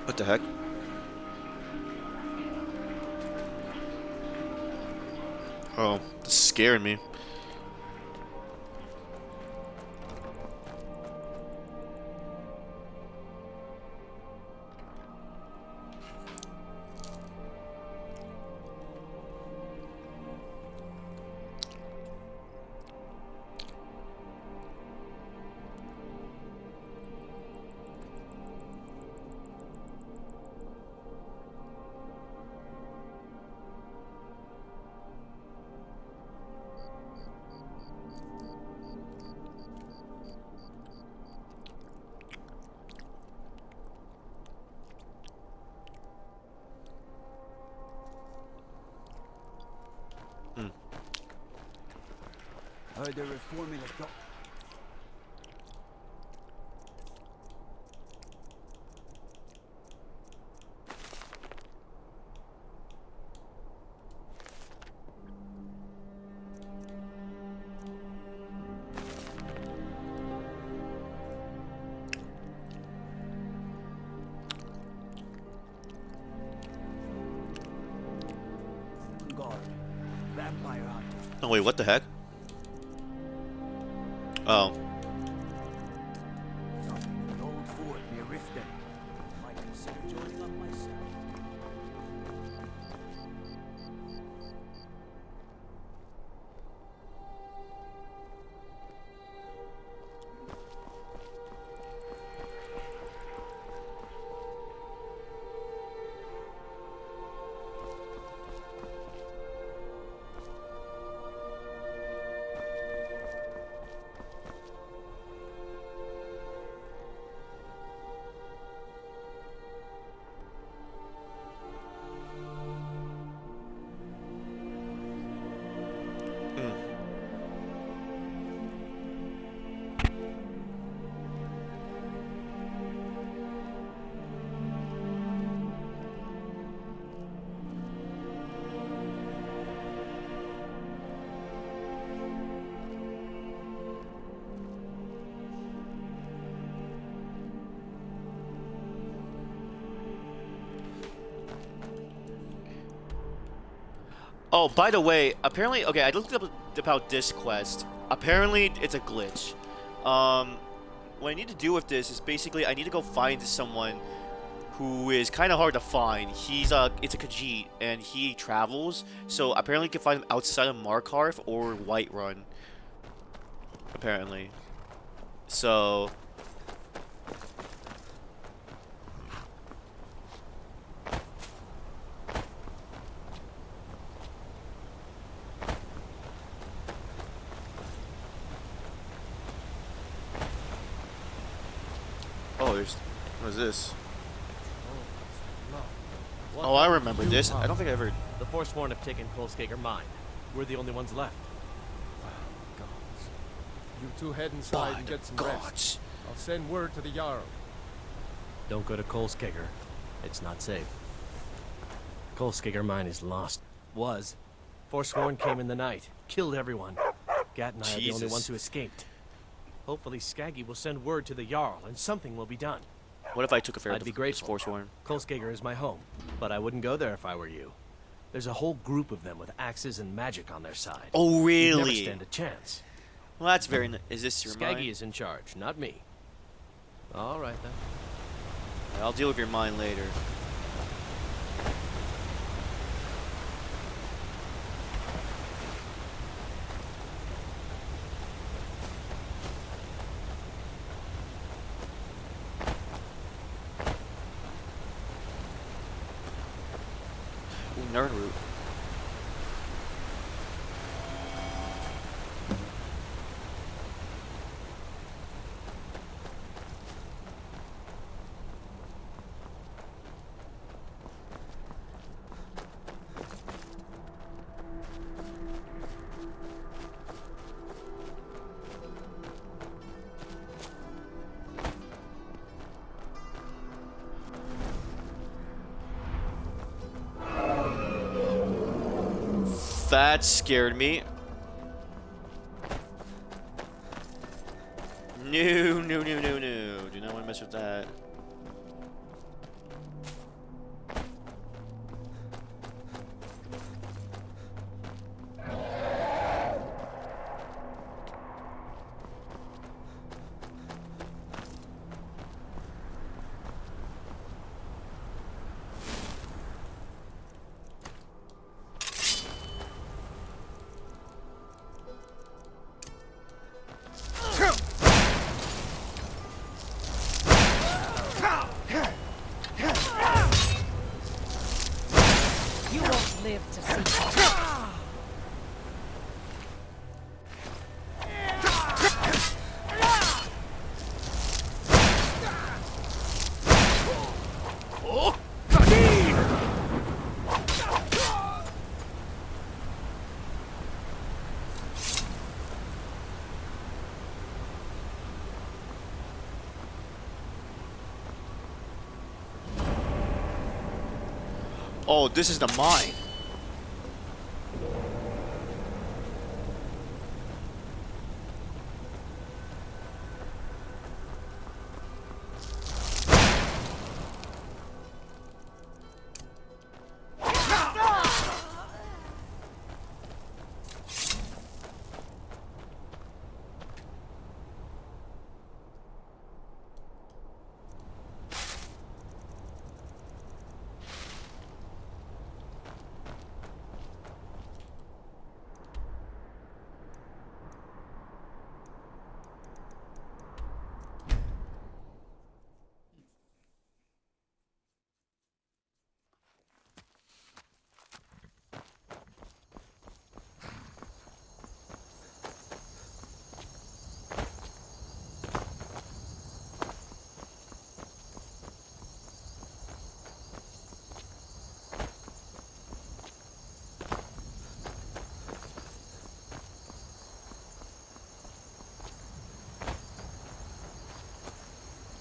What the heck? Oh, this is scaring me. Heard they're reforming a doc. God, vampire hunters. Oh wait, what the heck? Oh. Something in the old fort near Riften. Might consider joining up myself. Oh, by the way, apparently, okay, I looked up about this quest. Apparently, it's a glitch. What I need to do with this is basically I need to go find someone who is kind of hard to find. It's a Khajiit, and he travels. So apparently, you can find him outside of Markarth or Whiterun. Apparently. So. Oh, what is this? Oh, I remember this. I don't think I ever... The Forsworn have taken Kolskager mine. We're the only ones left. Gods. You two head inside and get some rest. I'll send word to the Jarl. Don't go to Kolskager. It's not safe. Kolskager mine is lost. Was. Forsworn came in the night. Killed everyone. Gat and I are the only ones who escaped. Hopefully Skaggy will send word to the Jarl and something will be done. What if I took a fair I'd be grateful. Forsworn? Kolskager is my home, but I wouldn't go there if I were you. There's a whole group of them with axes and magic on their side. Oh, really? You'd never stand a chance. Well, that's very. Is this your Skaggy mine? is in charge, not me. All right then. I'll deal with your mine later. Ooh, nerd root. That scared me. No, no, no, no, no. Do not want to mess with that. You won't live to see it. Oh, this is the mine.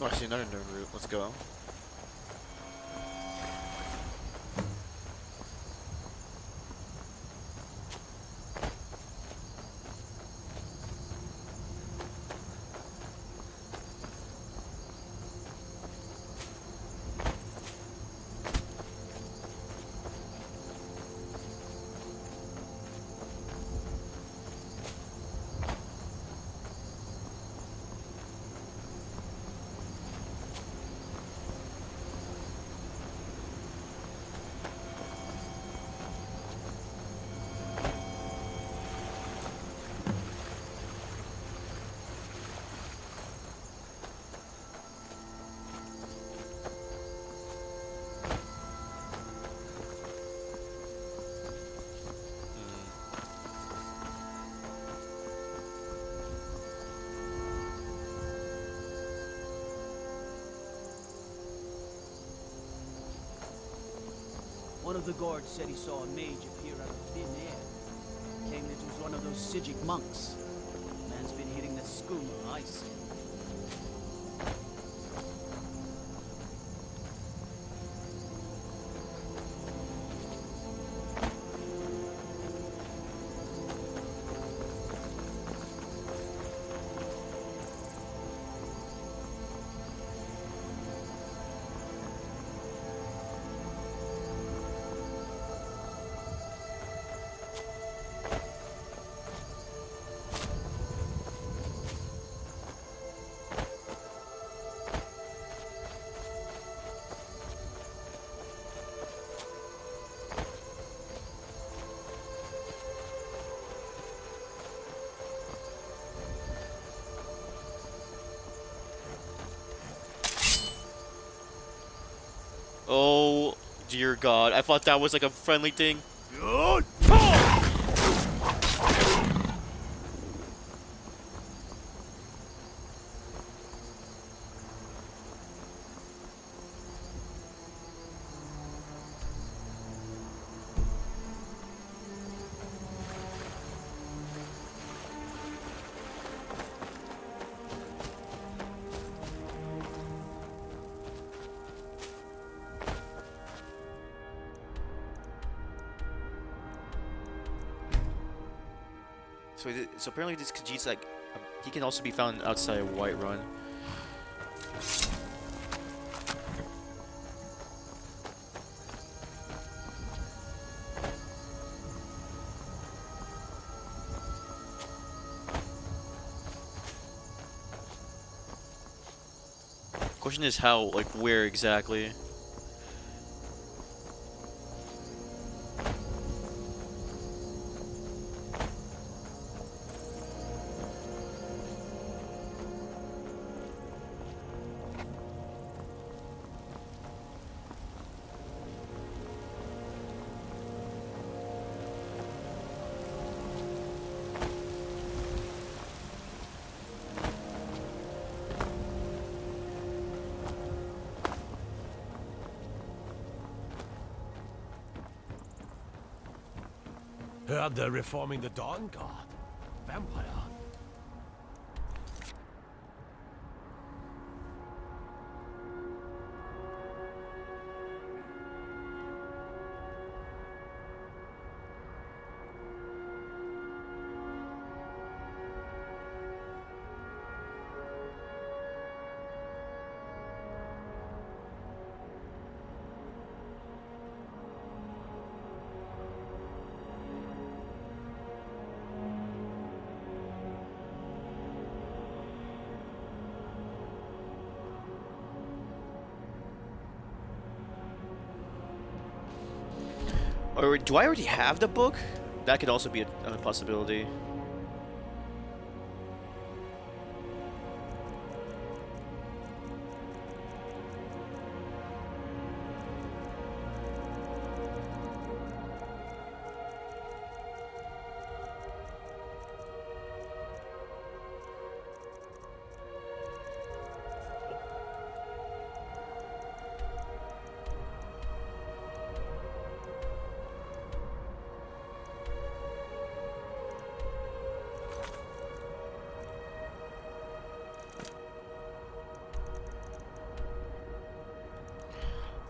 Oh, I see another nerd route. Let's go. One of the guards said he saw a mage appear out of thin air. Claimed it was one of those Sijic monks. Man's been hitting the skooma, I see. Oh, dear God. I thought that was like a friendly thing. So apparently this Khajiit's like, he can also be found outside of Whiterun. Question is how, like, where exactly? Heard they're reforming the Dawn Guard. Vampire. Or do I already have the book? That could also be a possibility.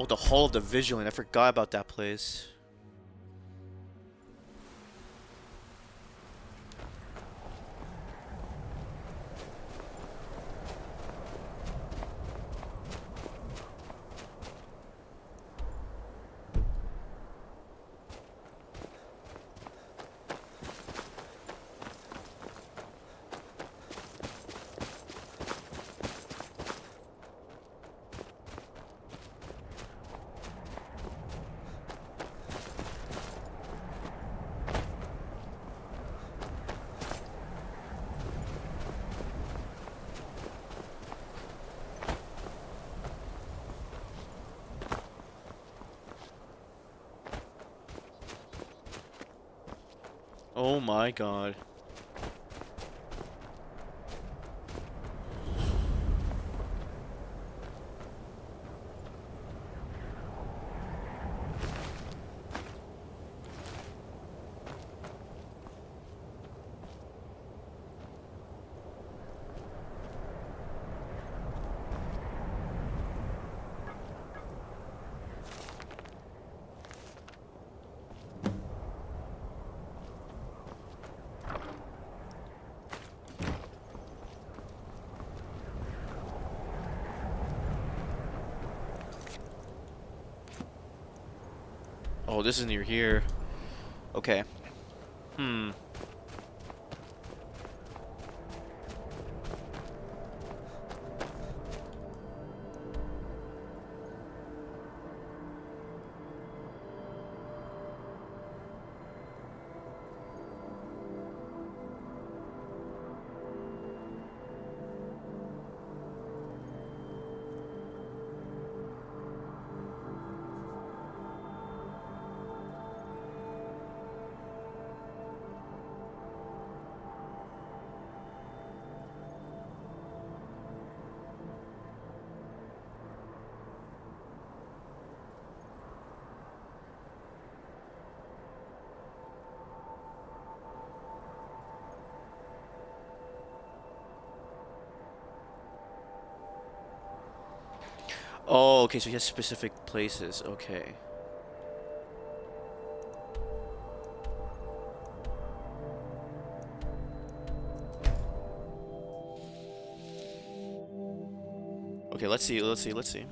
Oh, the Hall of the Vigilant. I forgot about that place. Oh my God. Oh, this is near here. Okay. Hmm. Oh, okay, so he has specific places. Okay. Okay, let's see, let's see, let's see.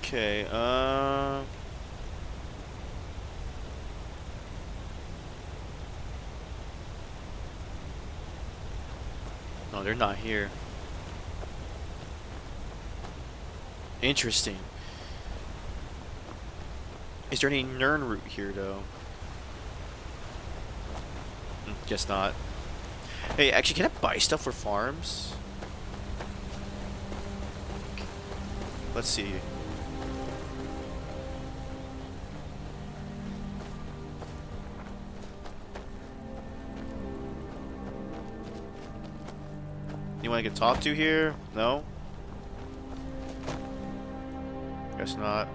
Okay, no, they're not here. Interesting. Is there any Nern route here, though? Guess not. Hey, actually, can I buy stuff for farms? Let's see. Anyone I can talk to here? No? Guess not.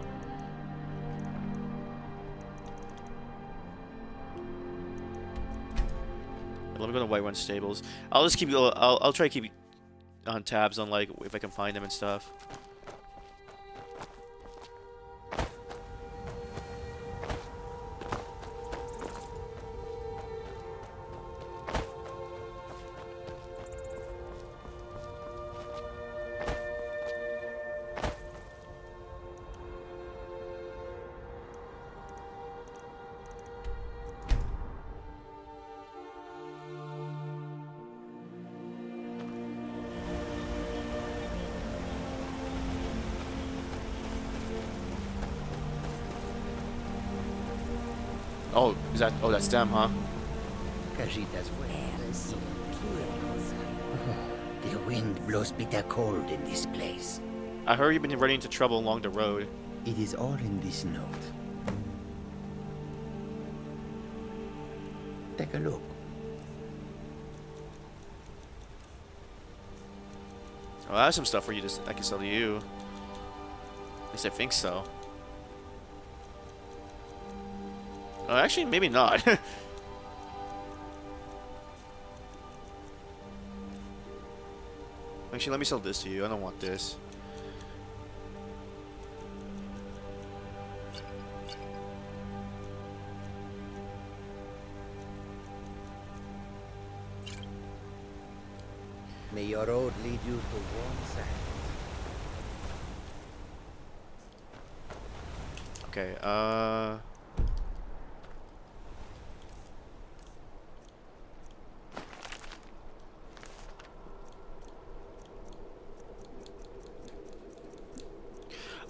Let me go to White Run Stables. I'll just keep. I'll try to keep on tabs on like if I can find them and stuff. Oh, is that? Oh, that's them, huh? Kajita's The wind blows bitter cold in this place. I heard you've been running into trouble along the road. It is all in this note. Take a look. Oh, I have some stuff for you I can sell to you. At least I think so. Oh, actually, maybe not. Actually, let me sell this to you. I don't want this. May your road lead you to warm sands. Okay,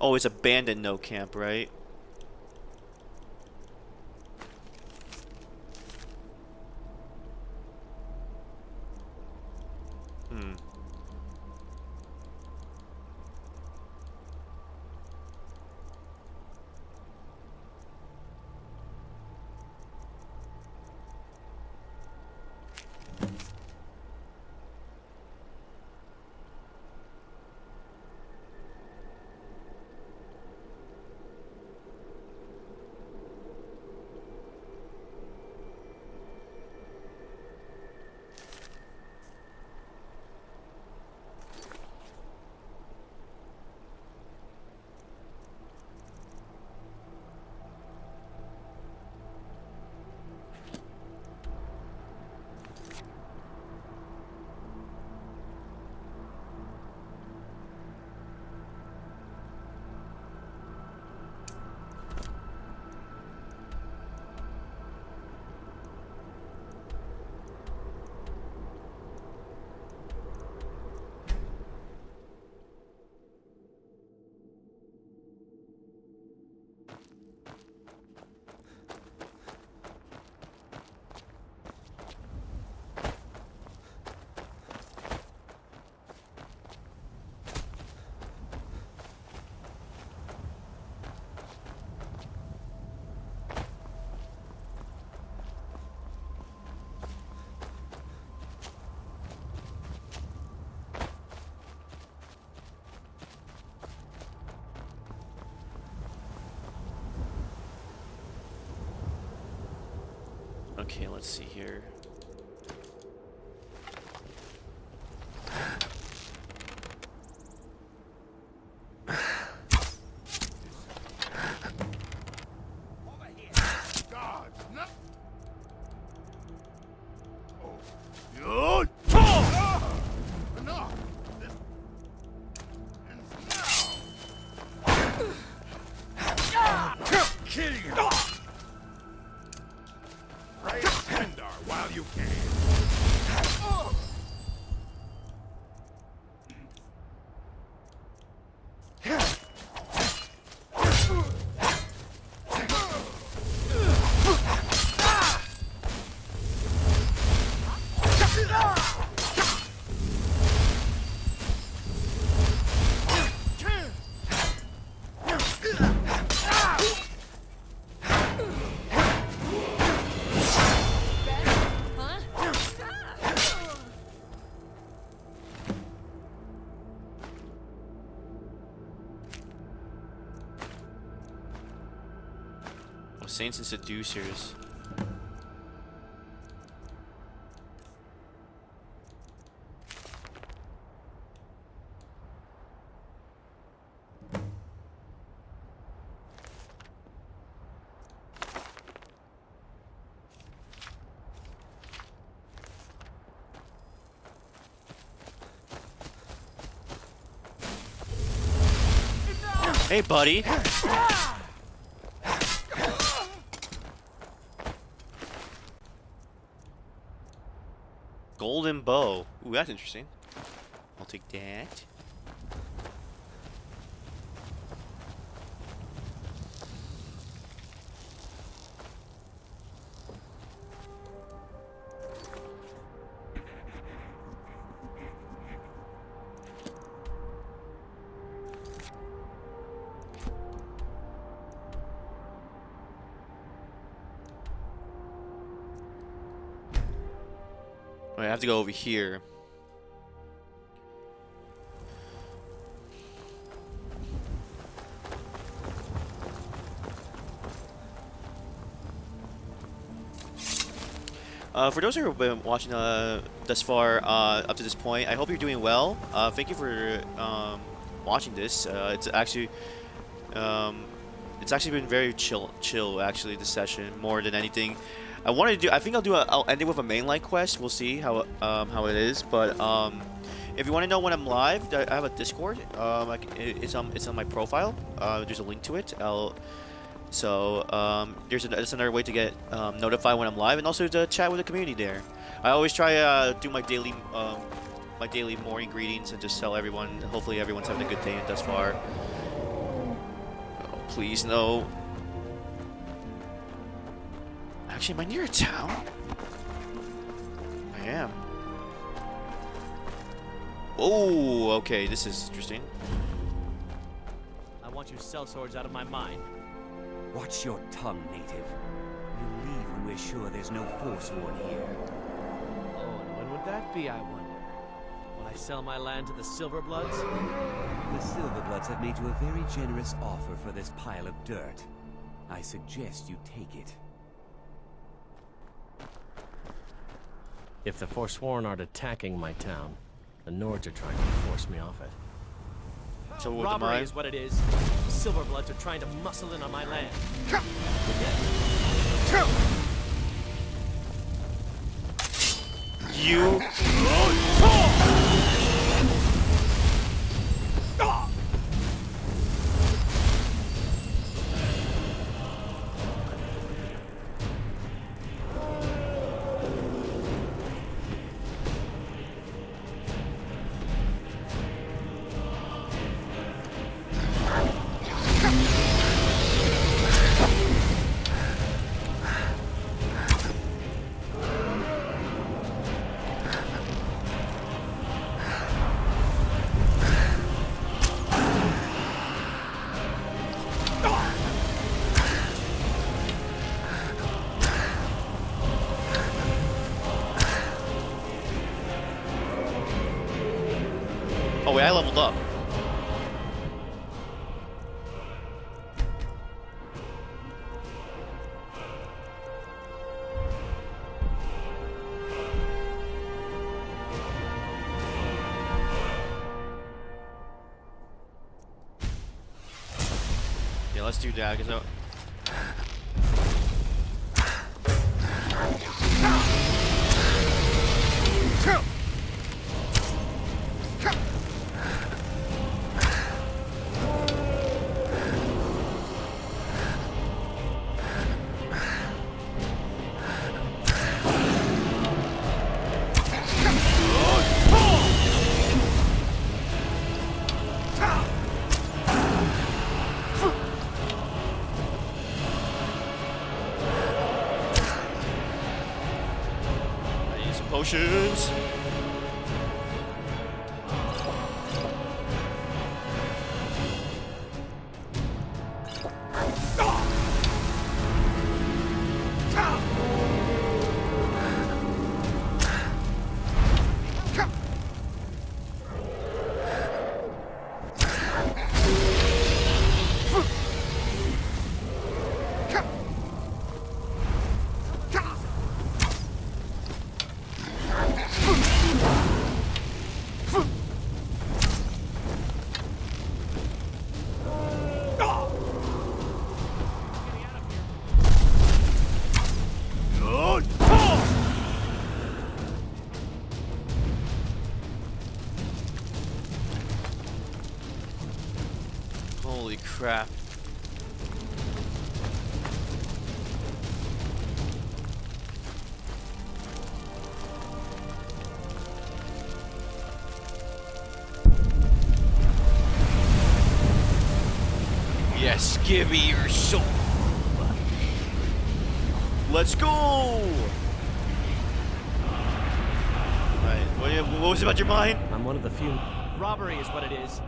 oh, it's abandoned no camp, right? Hmm. Okay, let's see here. Kill you! Right tender while you can. Saints and Seducers. Hey, buddy. Golden bow. Ooh, that's interesting. I'll take that. I have to go over here. For those who have been watching thus far up to this point, I hope you're doing well. Thank you for watching this. It's actually been very chill actually this session more than anything. I think I'll end it with a mainline quest. We'll see how it is. But if you want to know when I'm live, I have a Discord. It's on my profile. There's a link to it. There's another way to get notified when I'm live, and also to chat with the community there. I always try to do my daily morning greetings and just tell everyone. Hopefully everyone's having a good day thus far. Oh, please no. Actually, am I near a town? I am. Oh, okay, this is interesting. I want your sellswords out of my mind. Watch your tongue, native. We'll leave when we're sure there's no Forsworn here. Oh, and when would that be, I wonder? When I sell my land to the Silverbloods? The Silverbloods have made you a very generous offer for this pile of dirt. I suggest you take it. If the Forsworn aren't attacking my town, the Nords are trying to force me off it. So with robbery the is what it is. The Silverbloods are trying to muscle in on my land. You. Oh wait, I leveled up. Yeah, let's do that. Cause potions. Holy crap. Yes, give me your soul. Let's go! Alright, what was about your mind? I'm one of the few. Robbery is what it is.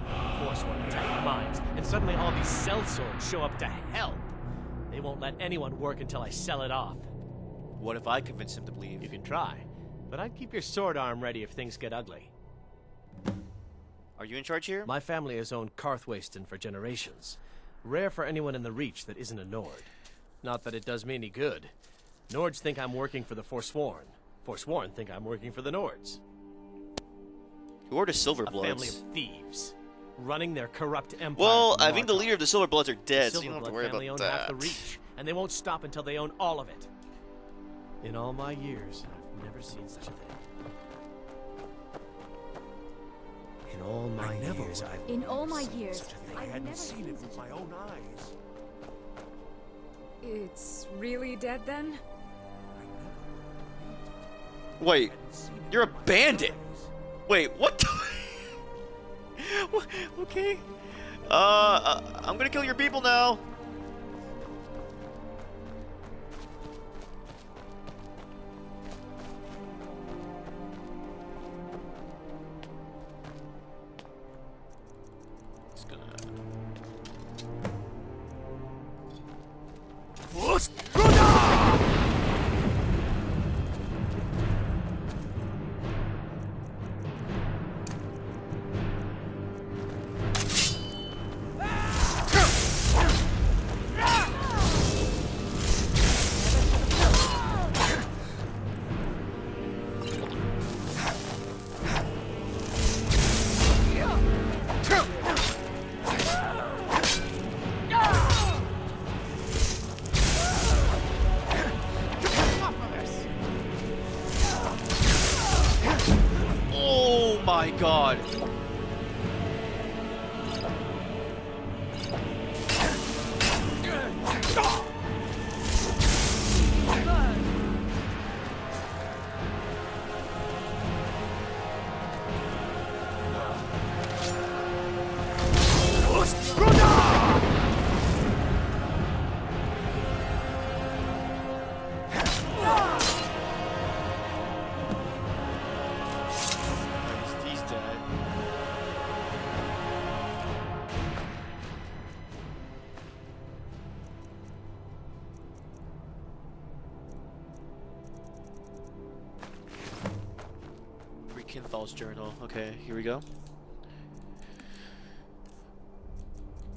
Forsworn attack mines, and suddenly all these cell swords show up to help. They won't let anyone work until I sell it off. What if I convince him to believe? You can try, but I'd keep your sword arm ready if things get ugly. Are you in charge here? My family has owned Karthwasten for generations. Rare for anyone in the Reach that isn't a Nord. Not that it does me any good. Nords think I'm working for the Forsworn. Forsworn think I'm working for the Nords. Who are the A Silverbloods? family of thieves, running their corrupt empire. Well, I think the leader of the Silverbloods are dead, so you don't have to Silverblood worry family about own half the that. Reach, and they won't stop until they own all of it. In all my years, I've never seen such a thing. In all my years, I hadn't seen it with my own eyes. It's really dead then? Wait, you're a bandit. Wait, what the What? Okay. I'm gonna kill your people now. Just gonna... Oh my god. He's dead. Kinthal's journal. Okay, here we go.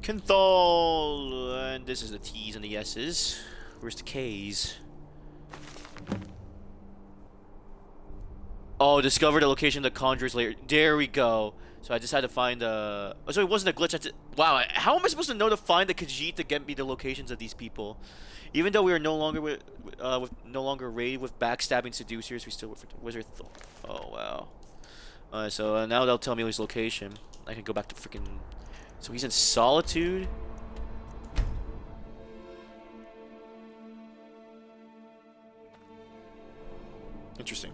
Kinthal, and this is the T's and the S's. Where's the K's? Oh, discover the location of the Conjurer's lair. There we go. So I just had to find Oh, so it wasn't a glitch. Wow, how am I supposed to know to find the Khajiit to get me the locations of these people? Even though we are no longer no longer raided with backstabbing seducers, we still wizard. Oh wow. So now they'll tell me his location. I can go back to freaking. So he's in Solitude. Interesting.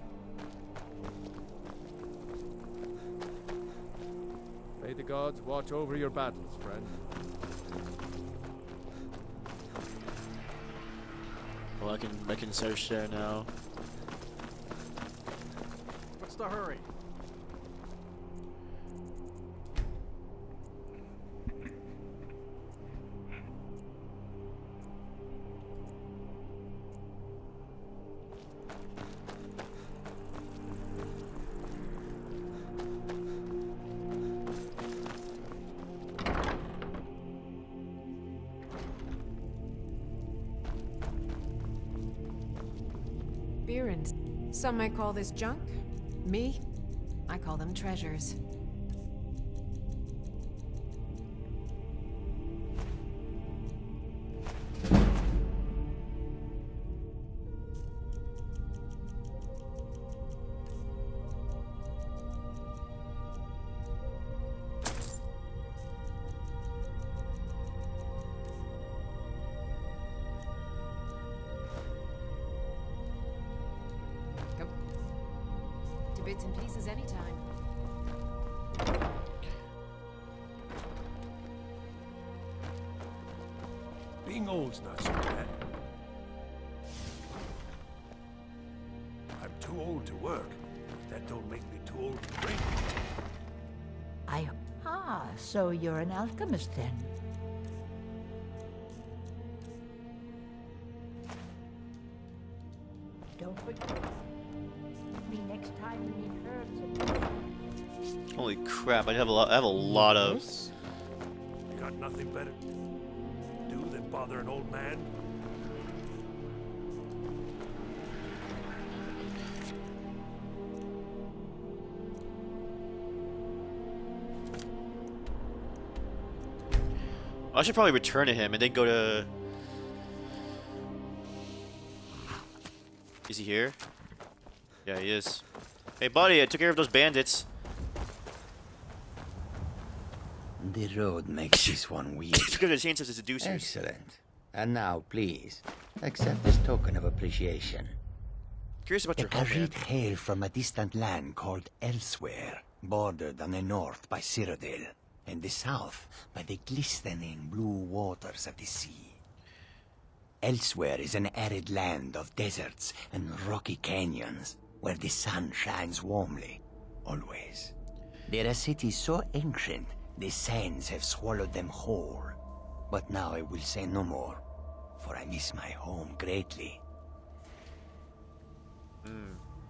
May the gods watch over your battles, friend. Well, I can search there now. What's the hurry? Some might call this junk. Me, I call them treasures. Bits and pieces anytime. Being old's not so bad. I'm too old to work, but that don't make me too old to drink. So you're an alchemist then? Don't forget me next time you need herbs and... Holy crap! I have a lot of. You got nothing better to do than bother an old man? I should probably return to him and then go to. Is he here? Yeah, he is. Hey, buddy, I took care of those bandits. The road makes this one weird. It's because of the chance of the seducers. Excellent. And now, please, accept this token of appreciation. Curious about the your homeland. Khajiit hail from a distant land called Elsewhere, bordered on the north by Cyrodiil, and the south by the glistening blue waters of the sea. Elsewhere is an arid land of deserts and rocky canyons, where the sun shines warmly, always. There are cities so ancient, the sands have swallowed them whole. But now I will say no more, for I miss my home greatly.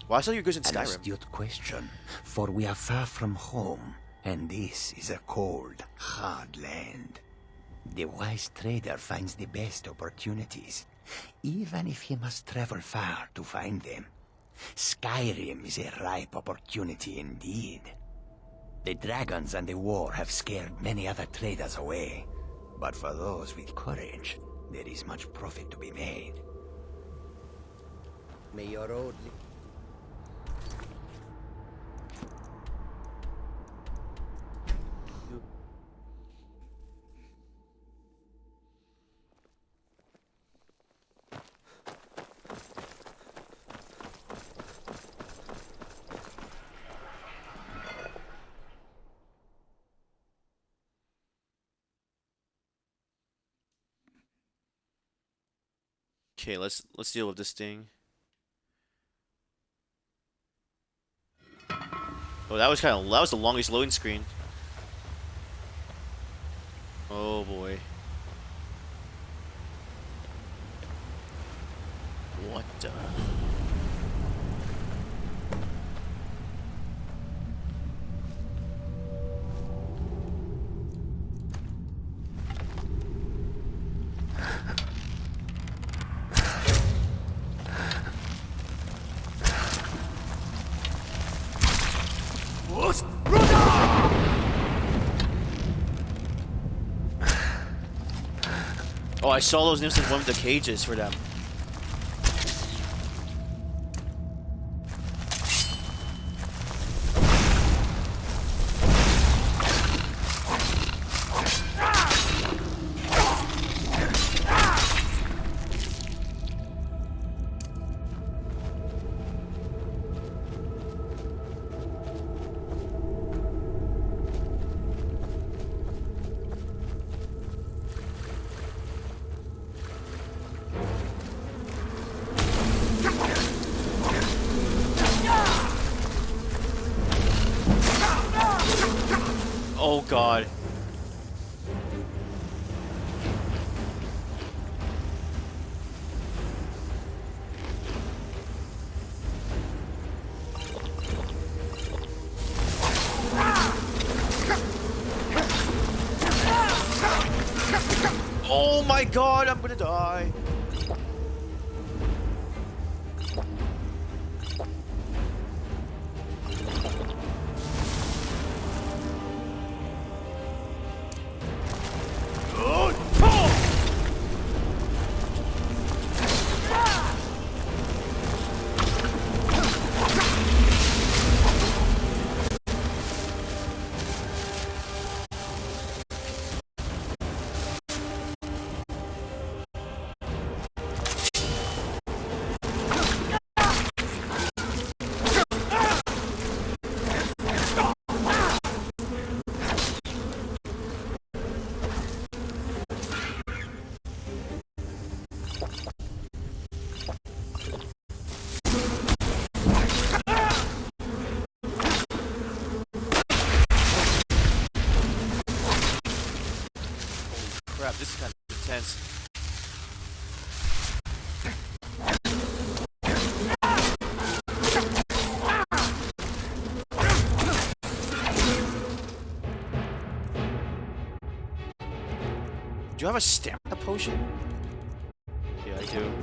Well, I saw you guys in An Skyrim. astute question, for we are far from home, and this is a cold, hard land. The wise trader finds the best opportunities, even if he must travel far to find them. Skyrim is a ripe opportunity indeed. The dragons and the war have scared many other traders away, but for those with courage, there is much profit to be made. May your road... Okay, let's deal with this thing. Oh, that was that was the longest loading screen. Oh boy. What the? Oh, I saw those nymphs in one of the cages for them. Oh god. Oh my god, I'm gonna die. Crap, this is kind of intense. Do you have a stamina potion? Yeah, I do.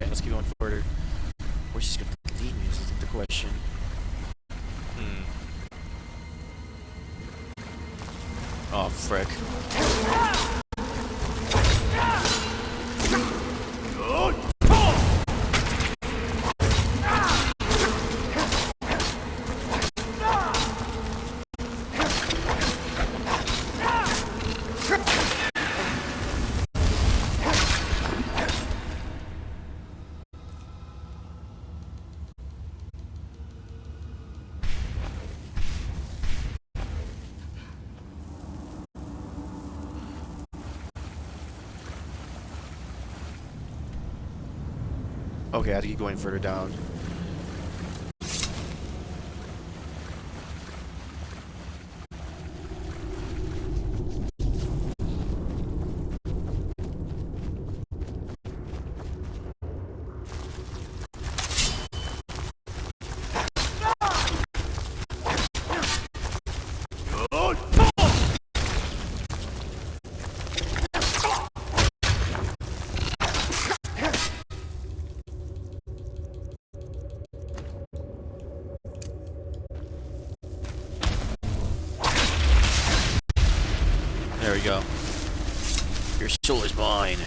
Let's keep going further. Where's this gonna lead me is the question. Oh, frick. Okay, I have to keep going further down. There we go. Your soul is mine.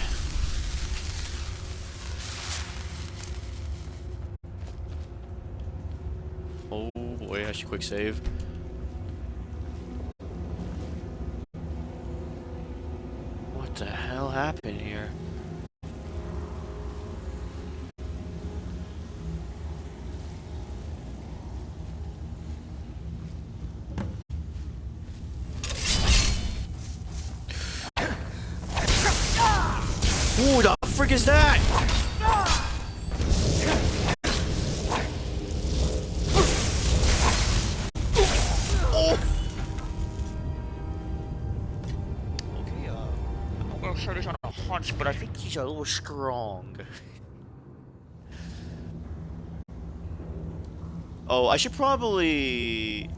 Oh boy, I should quick save. What the hell happened here? Who the frick is that? Oh. Okay, I'm gonna start this on a hunch, but I think he's a little strong. Oh, I should probably...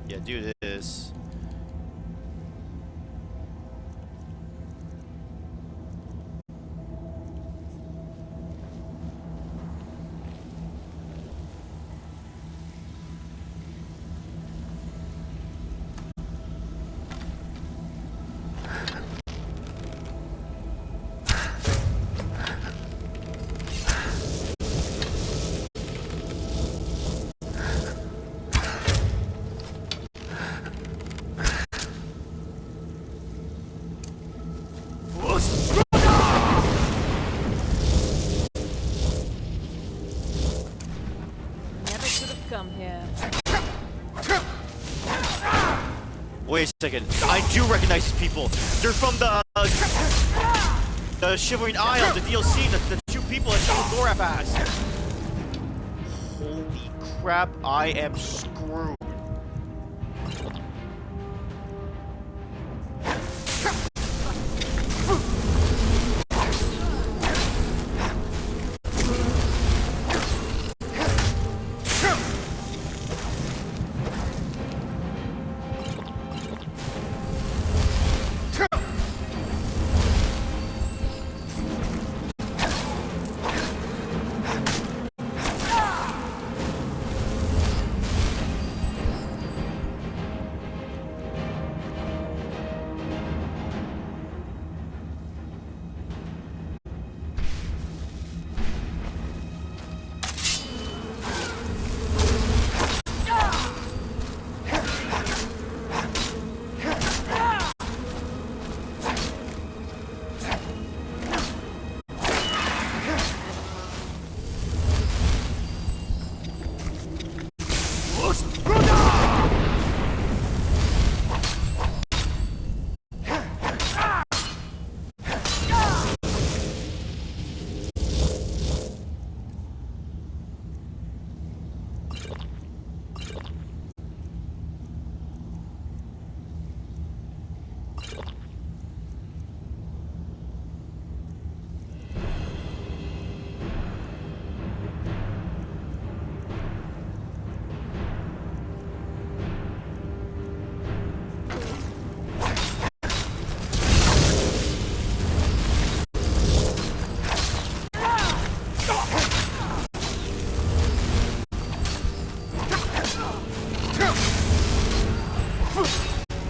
Yeah, do this. Never should have come here. Wait a second. I do recognize these people. They're from the Shivering Isle, the DLC, the two people that Gorath has. Holy crap, I am screwed.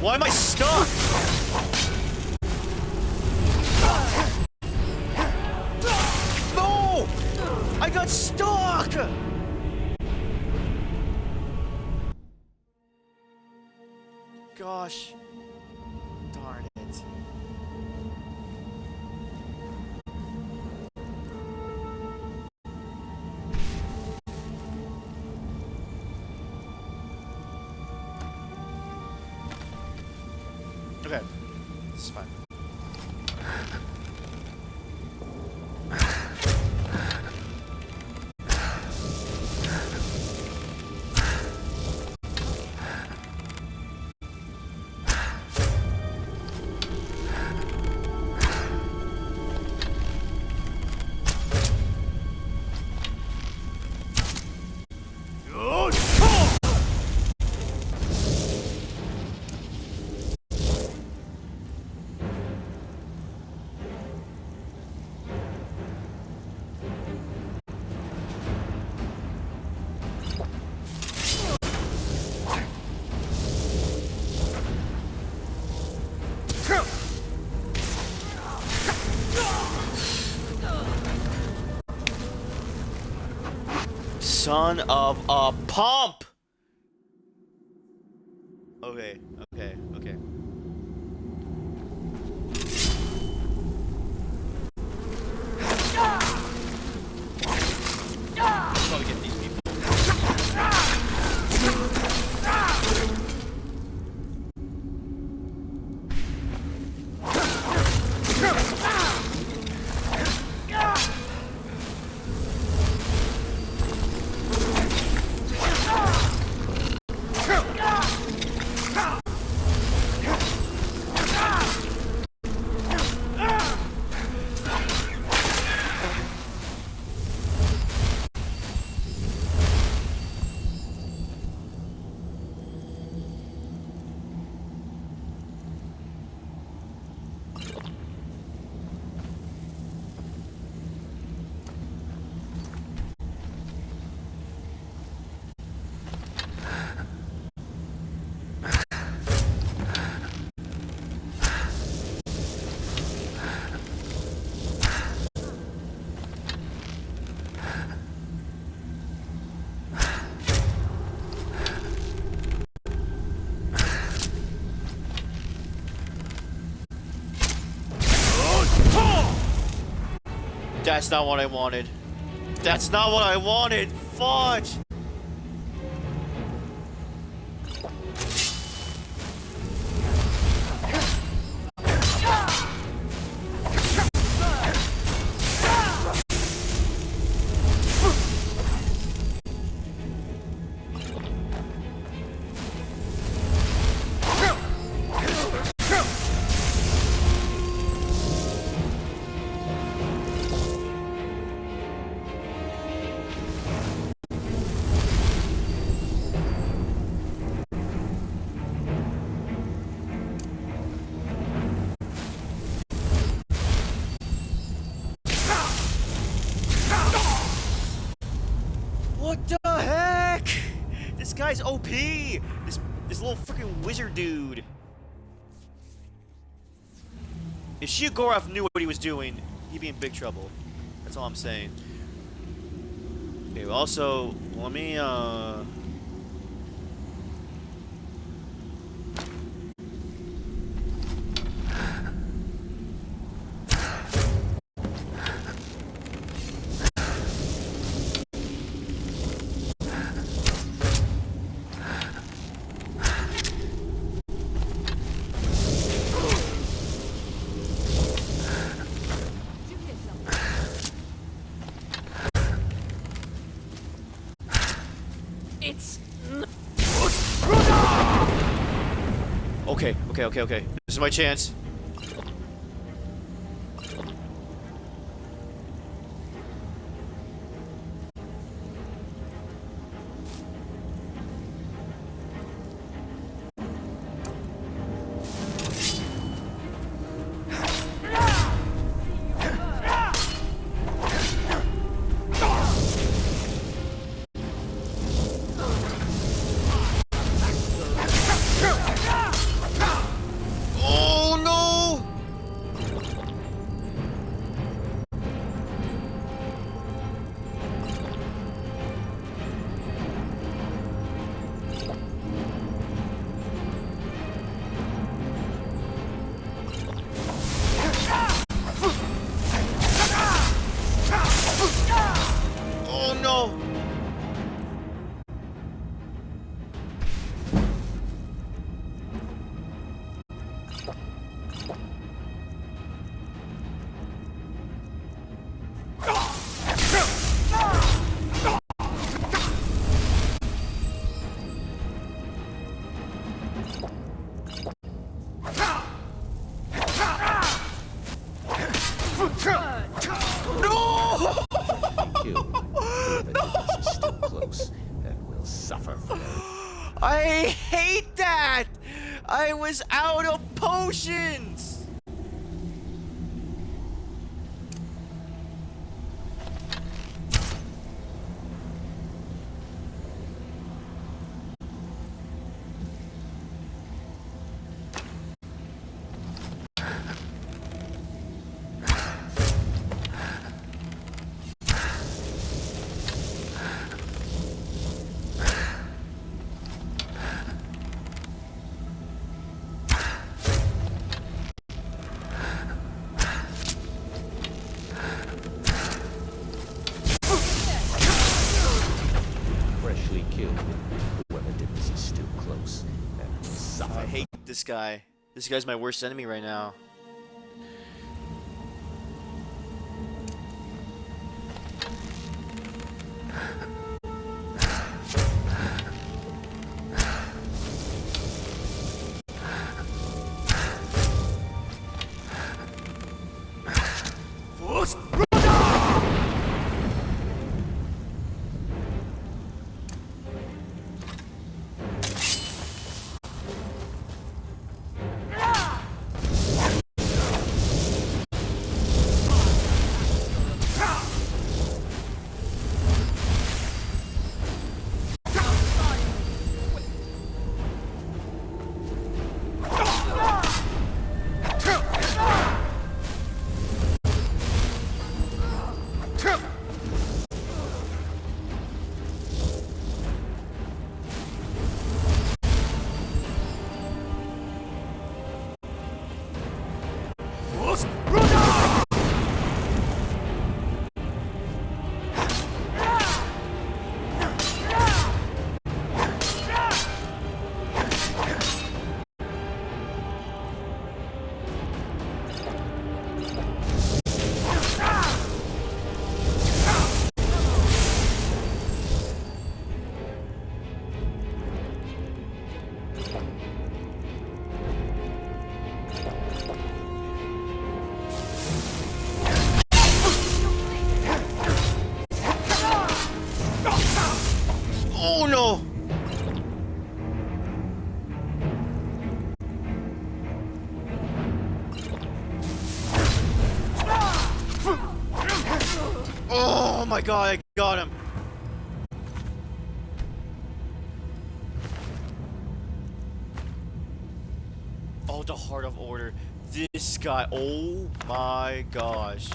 Why am I stuck? No! I got stuck! Gosh. Darn it. Okay, this is fine. Son of a pump! Okay, okay, okay. Probably get these people. That's not what I wanted. That's not what I wanted. Fudge. What the heck? This guy's OP. This little freaking wizard dude. If Shiogorov knew what he was doing, he'd be in big trouble. That's all I'm saying. Okay, also, let me Okay. This is my chance. I hate that! I was out of potions! I hate this guy. This guy's my worst enemy right now. Oh no! Oh my god, I got him! Oh, the Heart of Order. This guy, oh my gosh.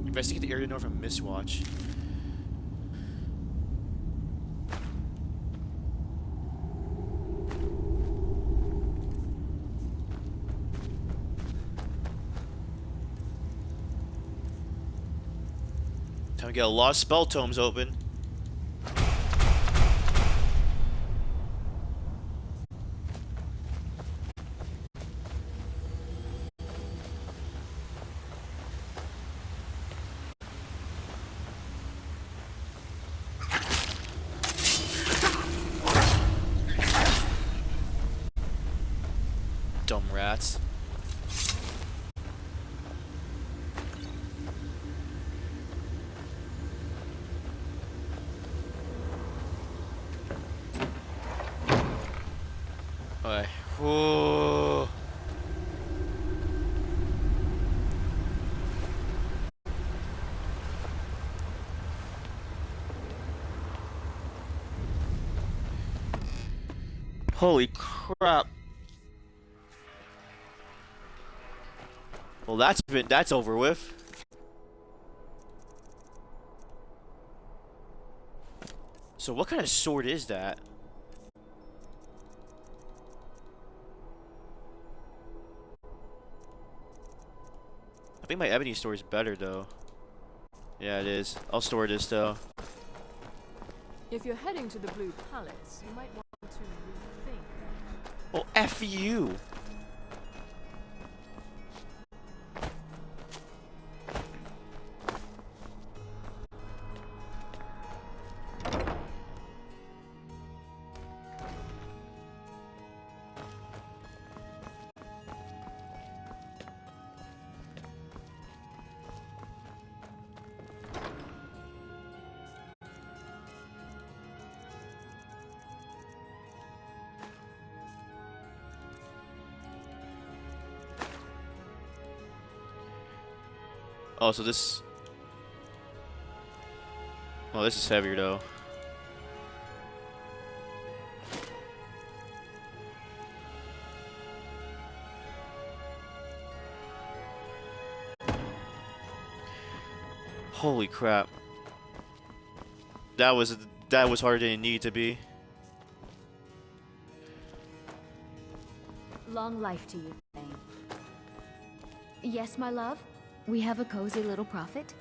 Investigate the area north of Mistwatch. Time to get a lot of spell tomes open. Dumb rats. Alright. Whoa. Holy crap. Well, that's over with. So what kind of sword is that? I think my ebony sword is better though. Yeah, it is. I'll store this though. If you're heading to the Blue Palace, you might want to rethink. Oh, F you. Oh, so this... Oh, this is heavier, though. Holy crap. That was harder than it needed to be. Long life to you, Thane. Yes, my love? We have a cozy little prophet.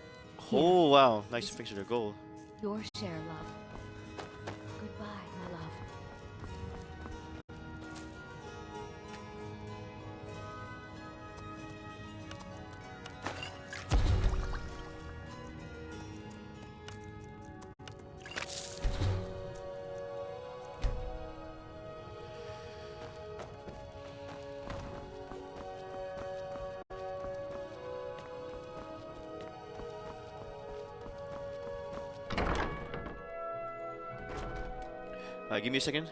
Oh, wow. Nice picture of gold. Your share, love. Goodbye, my love. Give me a second.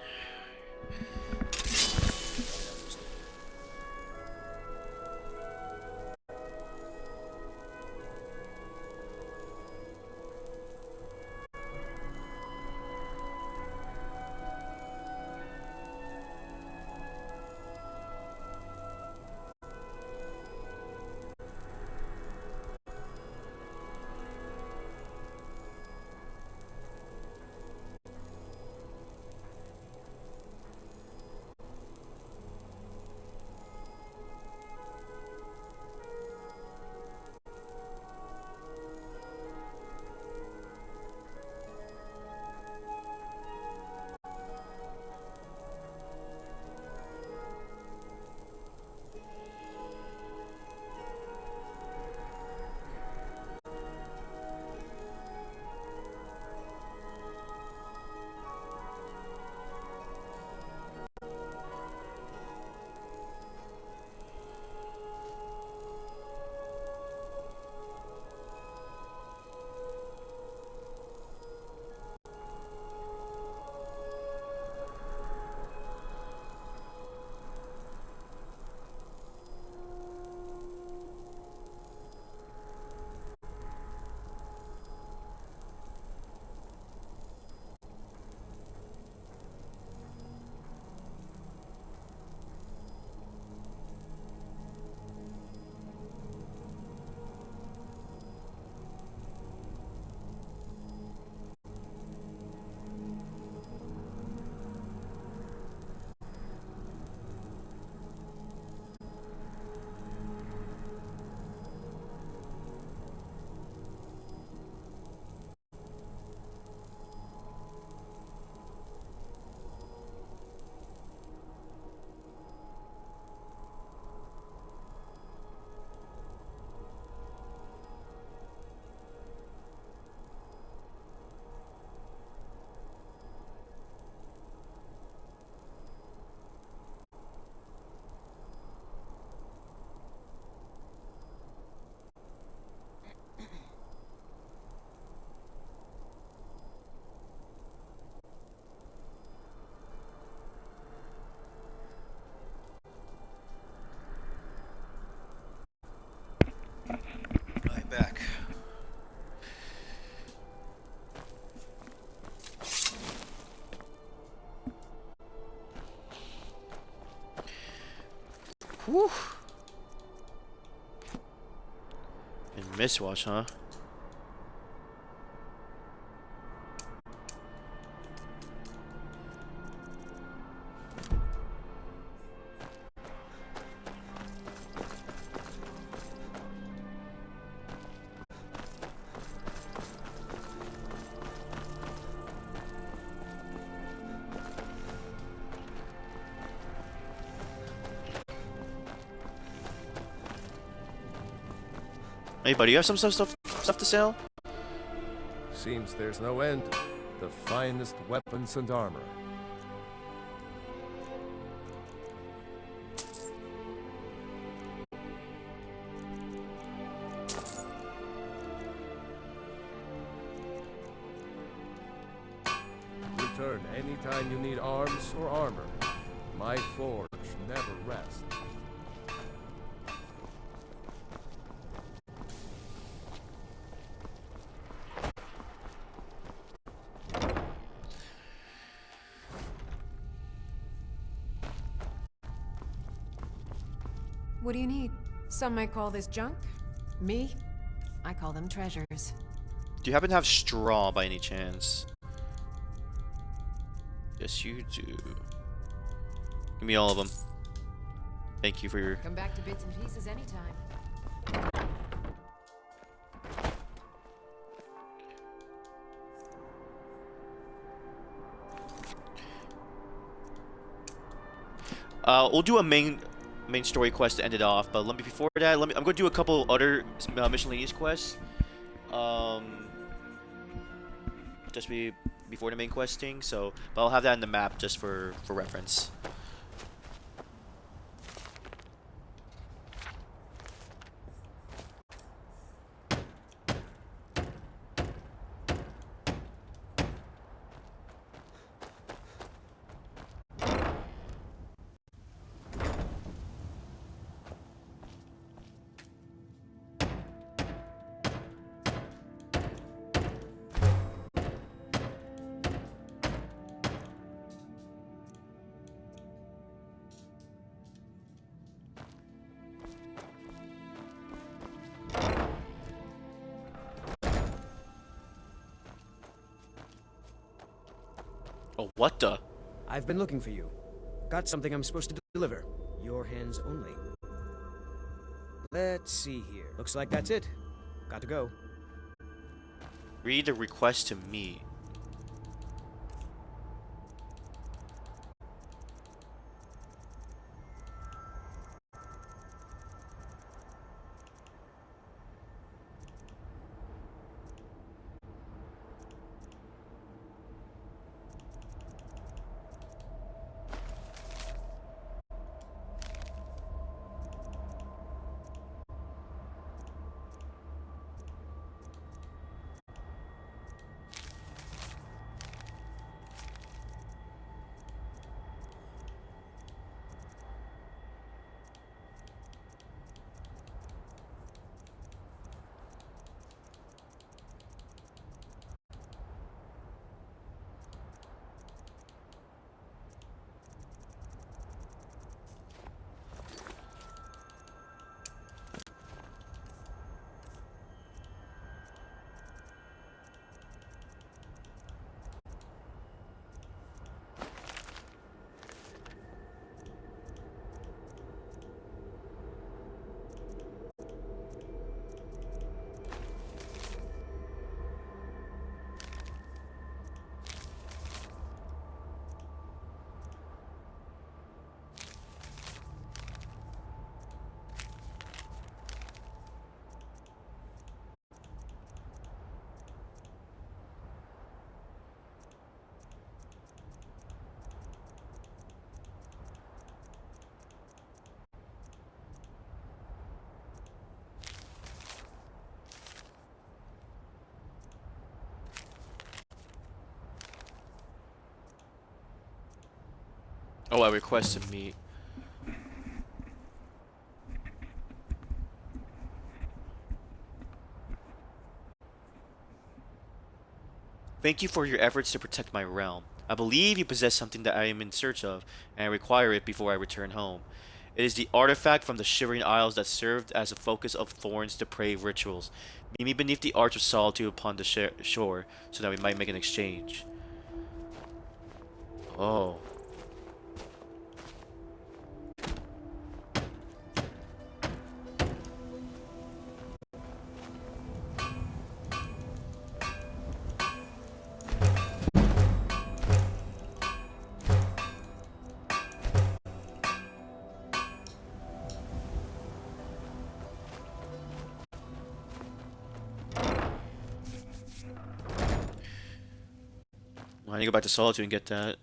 Whew. And Mistwatch, huh? Hey, buddy, you have some stuff to sell? Seems there's no end to the finest weapons and armor. Return anytime you need arms or armor. My forge never rests. What do you need? Some might call this junk. Me? I call them treasures. Do you happen to have straw by any chance? Yes, you do. Give me all of them. Thank you for your... Come back to bits and pieces anytime. We'll do a main story quest to end it off, but before that, I'm going to do a couple other miscellaneous quests. Just before the main questing, so but I'll have that in the map just for reference. Oh, what the? I've been looking for you. Got something I'm supposed to deliver. Your hands only. Let's see here. Looks like that's it. Got to go. Read the request to me. Oh, I request to meet. Thank you for your efforts to protect my realm. I believe you possess something that I am in search of, and I require it before I return home. It is the artifact from the Shivering Isles that served as a focus of Thorn's depraved rituals. Meet me beneath the Arch of Solitude upon the shore, so that we might make an exchange. Oh. I need to go back to Solitude and get that.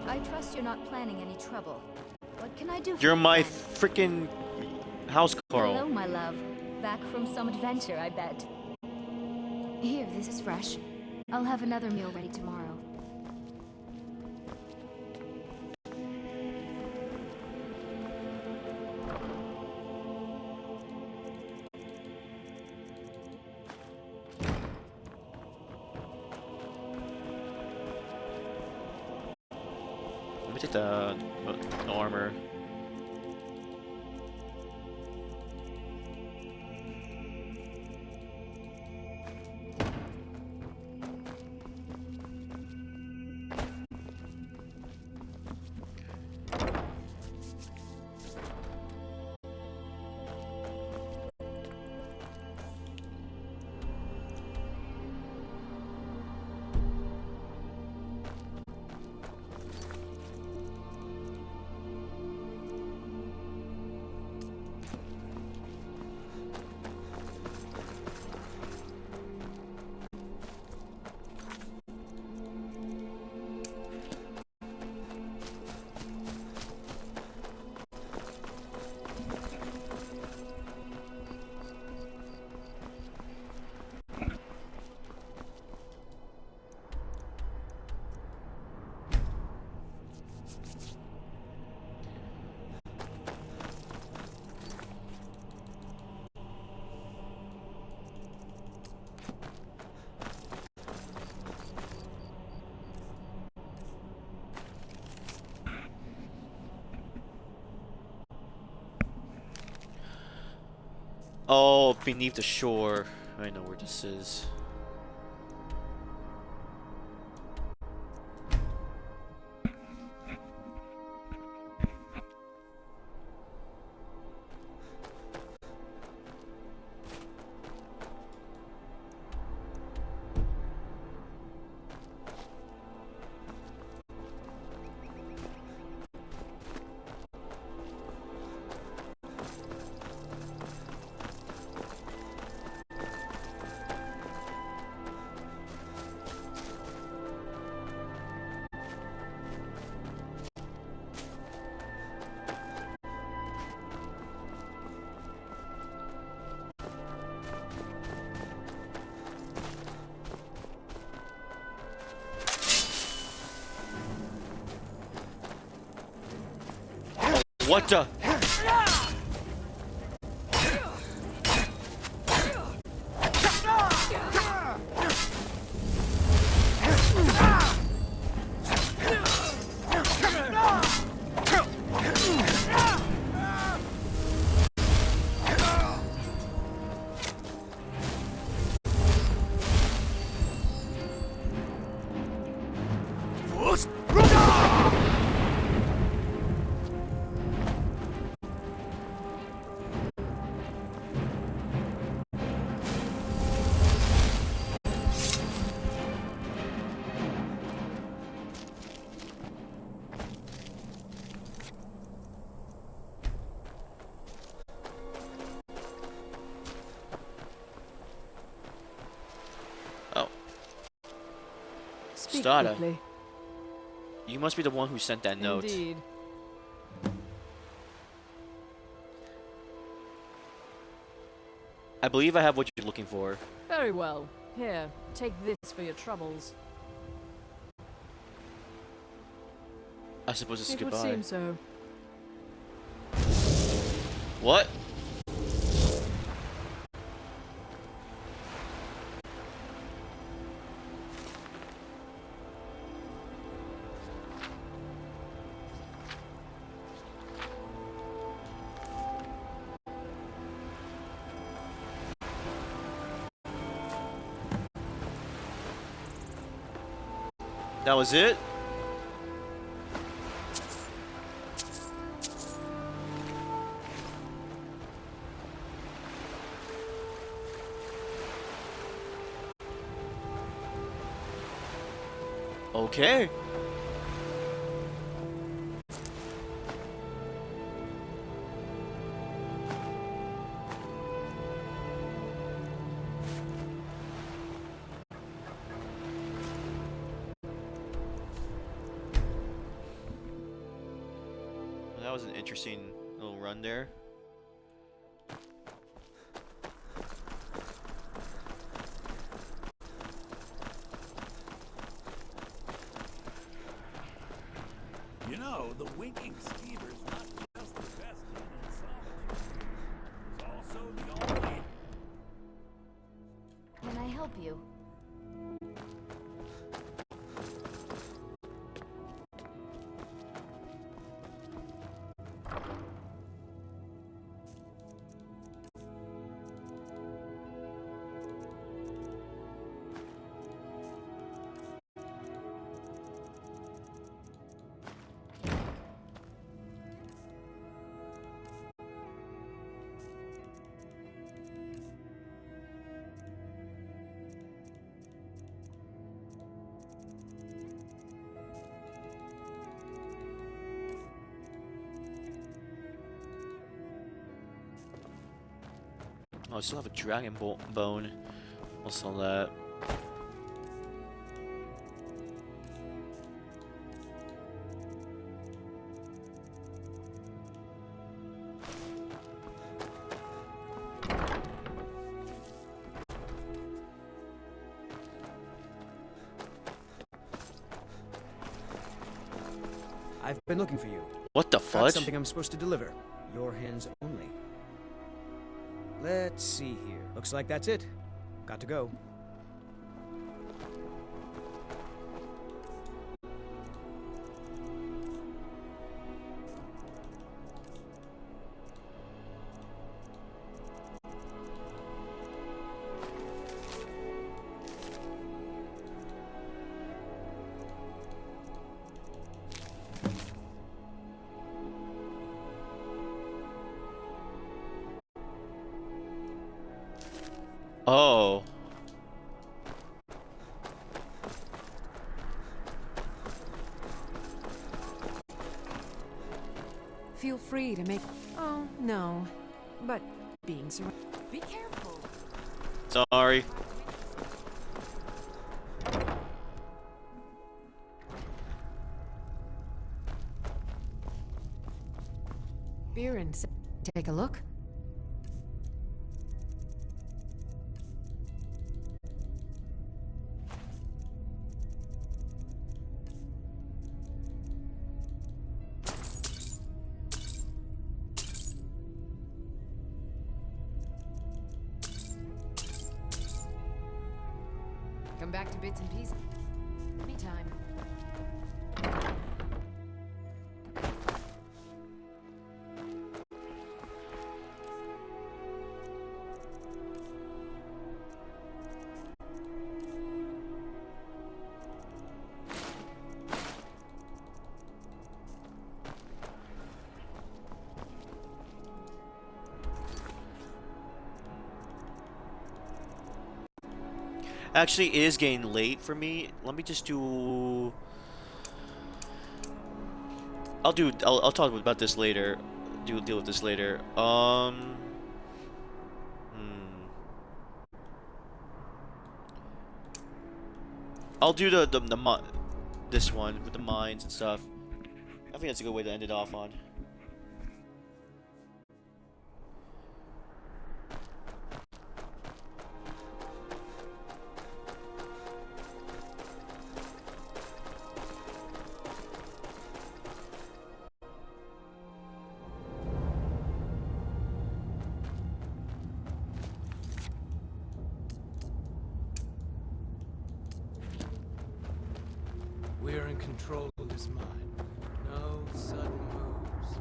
I trust you're not planning any trouble. What can I do for You're you, my friend? freaking house, Carl. Hello, my love. Back from some adventure, I bet. Here, this is fresh. I'll have another meal ready tomorrow. Let me take the armor. Oh, beneath the shore. I know where this is. What the? Speak Stada. quickly. You must be the one who sent that note. Indeed. I believe I have what you're looking for. Very well. Here, take this for your troubles. I suppose it's It would goodbye. seem so. What? That was it? Okay. Well, that was an interesting little run there. You know, the winking skeever's not just the best gun in solitude. It's also the only... Can I help you? Oh, I still have a dragon bone. I'll sell that. I've been looking for you. What the Got fudge? something I'm supposed to deliver. Your hands only. Let's see here. Looks like that's it. Got to go. Oh. Feel free to make... Oh, no. But being surrounded... Be careful. Sorry. Beer and... Take a look. Come back to bits and pieces. Anytime. Actually, it is getting late for me. Let me just do. I'll talk about this later. Deal with this later. I'll do this one with the mines and stuff. I think that's a good way to end it off on. We're in control of this mine. No sudden moves.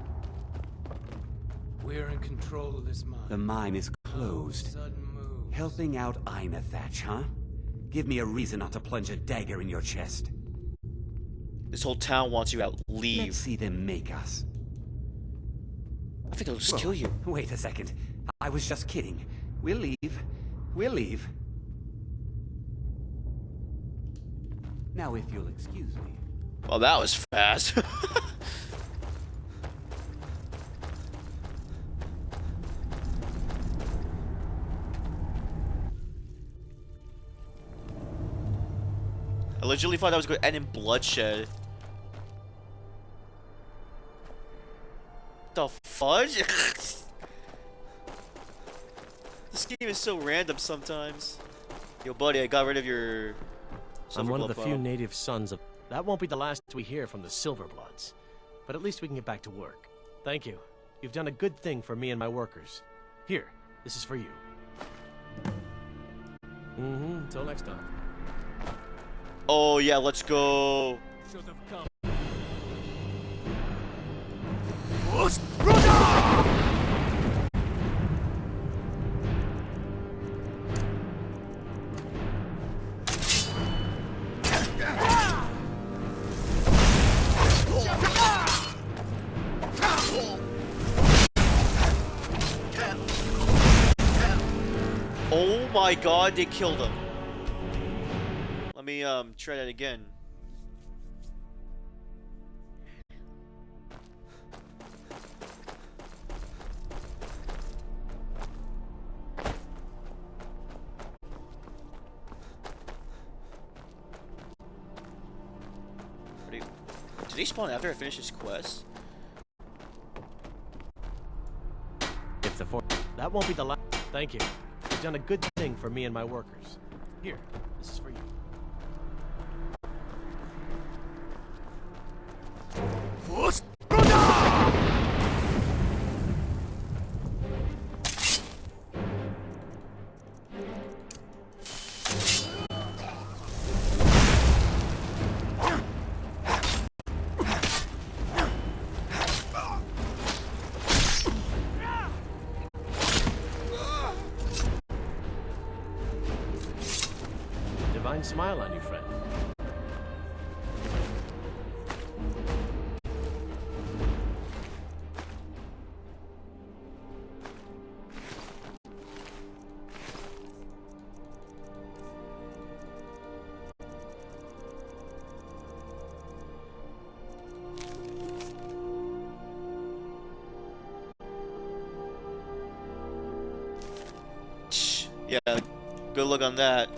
We're in control of this mine. The mine is closed. No sudden moves. Helping out Ina Thatch, huh? Give me a reason not to plunge a dagger in your chest. This whole town wants you out. Leave. Let's see them make us. I think they'll just kill you. Wait a second. I was just kidding. We'll leave. We'll leave. Now, if you'll excuse me. Well, that was fast. I legitimately thought that was going to end in bloodshed. The fudge? This game is so random sometimes. Yo, buddy, I got rid of your... I'm one of the Silverbloods few file. native sons of... That won't be the last we hear from the Silverbloods. But at least we can get back to work. Thank you. You've done a good thing for me and my workers. Here, this is for you. Until next time. Oh, yeah, let's go. Oh my god, they killed him. Let me try that again. Did they spawn after I finish this quest? If the that won't be the last. Thank you. You've done a good thing for me and my workers. Here, this is for you. Divine smile on you, friend. Yeah, good look on that.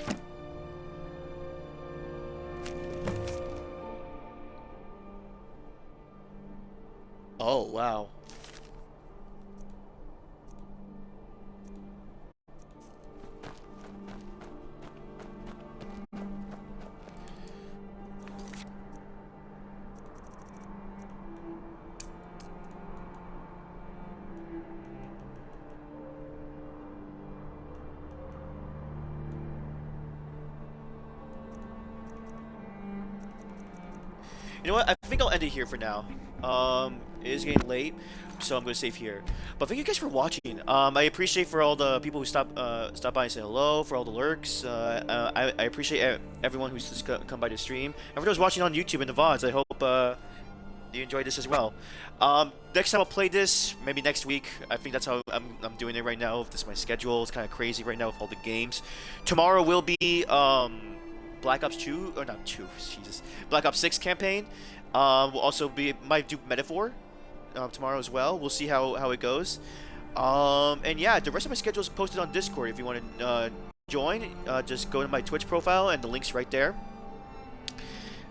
Oh, wow. You know what? I think I'll end it here for now. It is getting late, so I'm going to save here. But thank you guys for watching. I appreciate for all the people who stop by and say hello, for all the lurks. I appreciate everyone who's just come by the stream. And for those watching on YouTube and the VODs, I hope you enjoyed this as well. Next time I'll play this, maybe next week. I think that's how I'm doing it right now. This is my schedule. It's kind of crazy right now with all the games. Tomorrow will be Black Ops 2, or not 2, Jesus. Black Ops 6 campaign. We'll also might do Metaphor tomorrow as well. We'll see how it goes. And yeah, the rest of my schedule is posted on Discord. If you want to join, just go to my Twitch profile and the link's right there.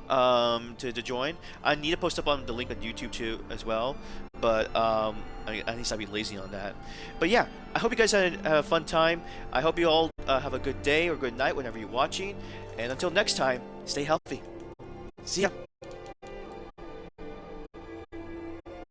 To join. I need to post up on the link on YouTube too as well, but at least I'll be lazy on that. But yeah, I hope you guys had a fun time. I hope you all have a good day or good night whenever you're watching, and until next time, stay healthy. See ya.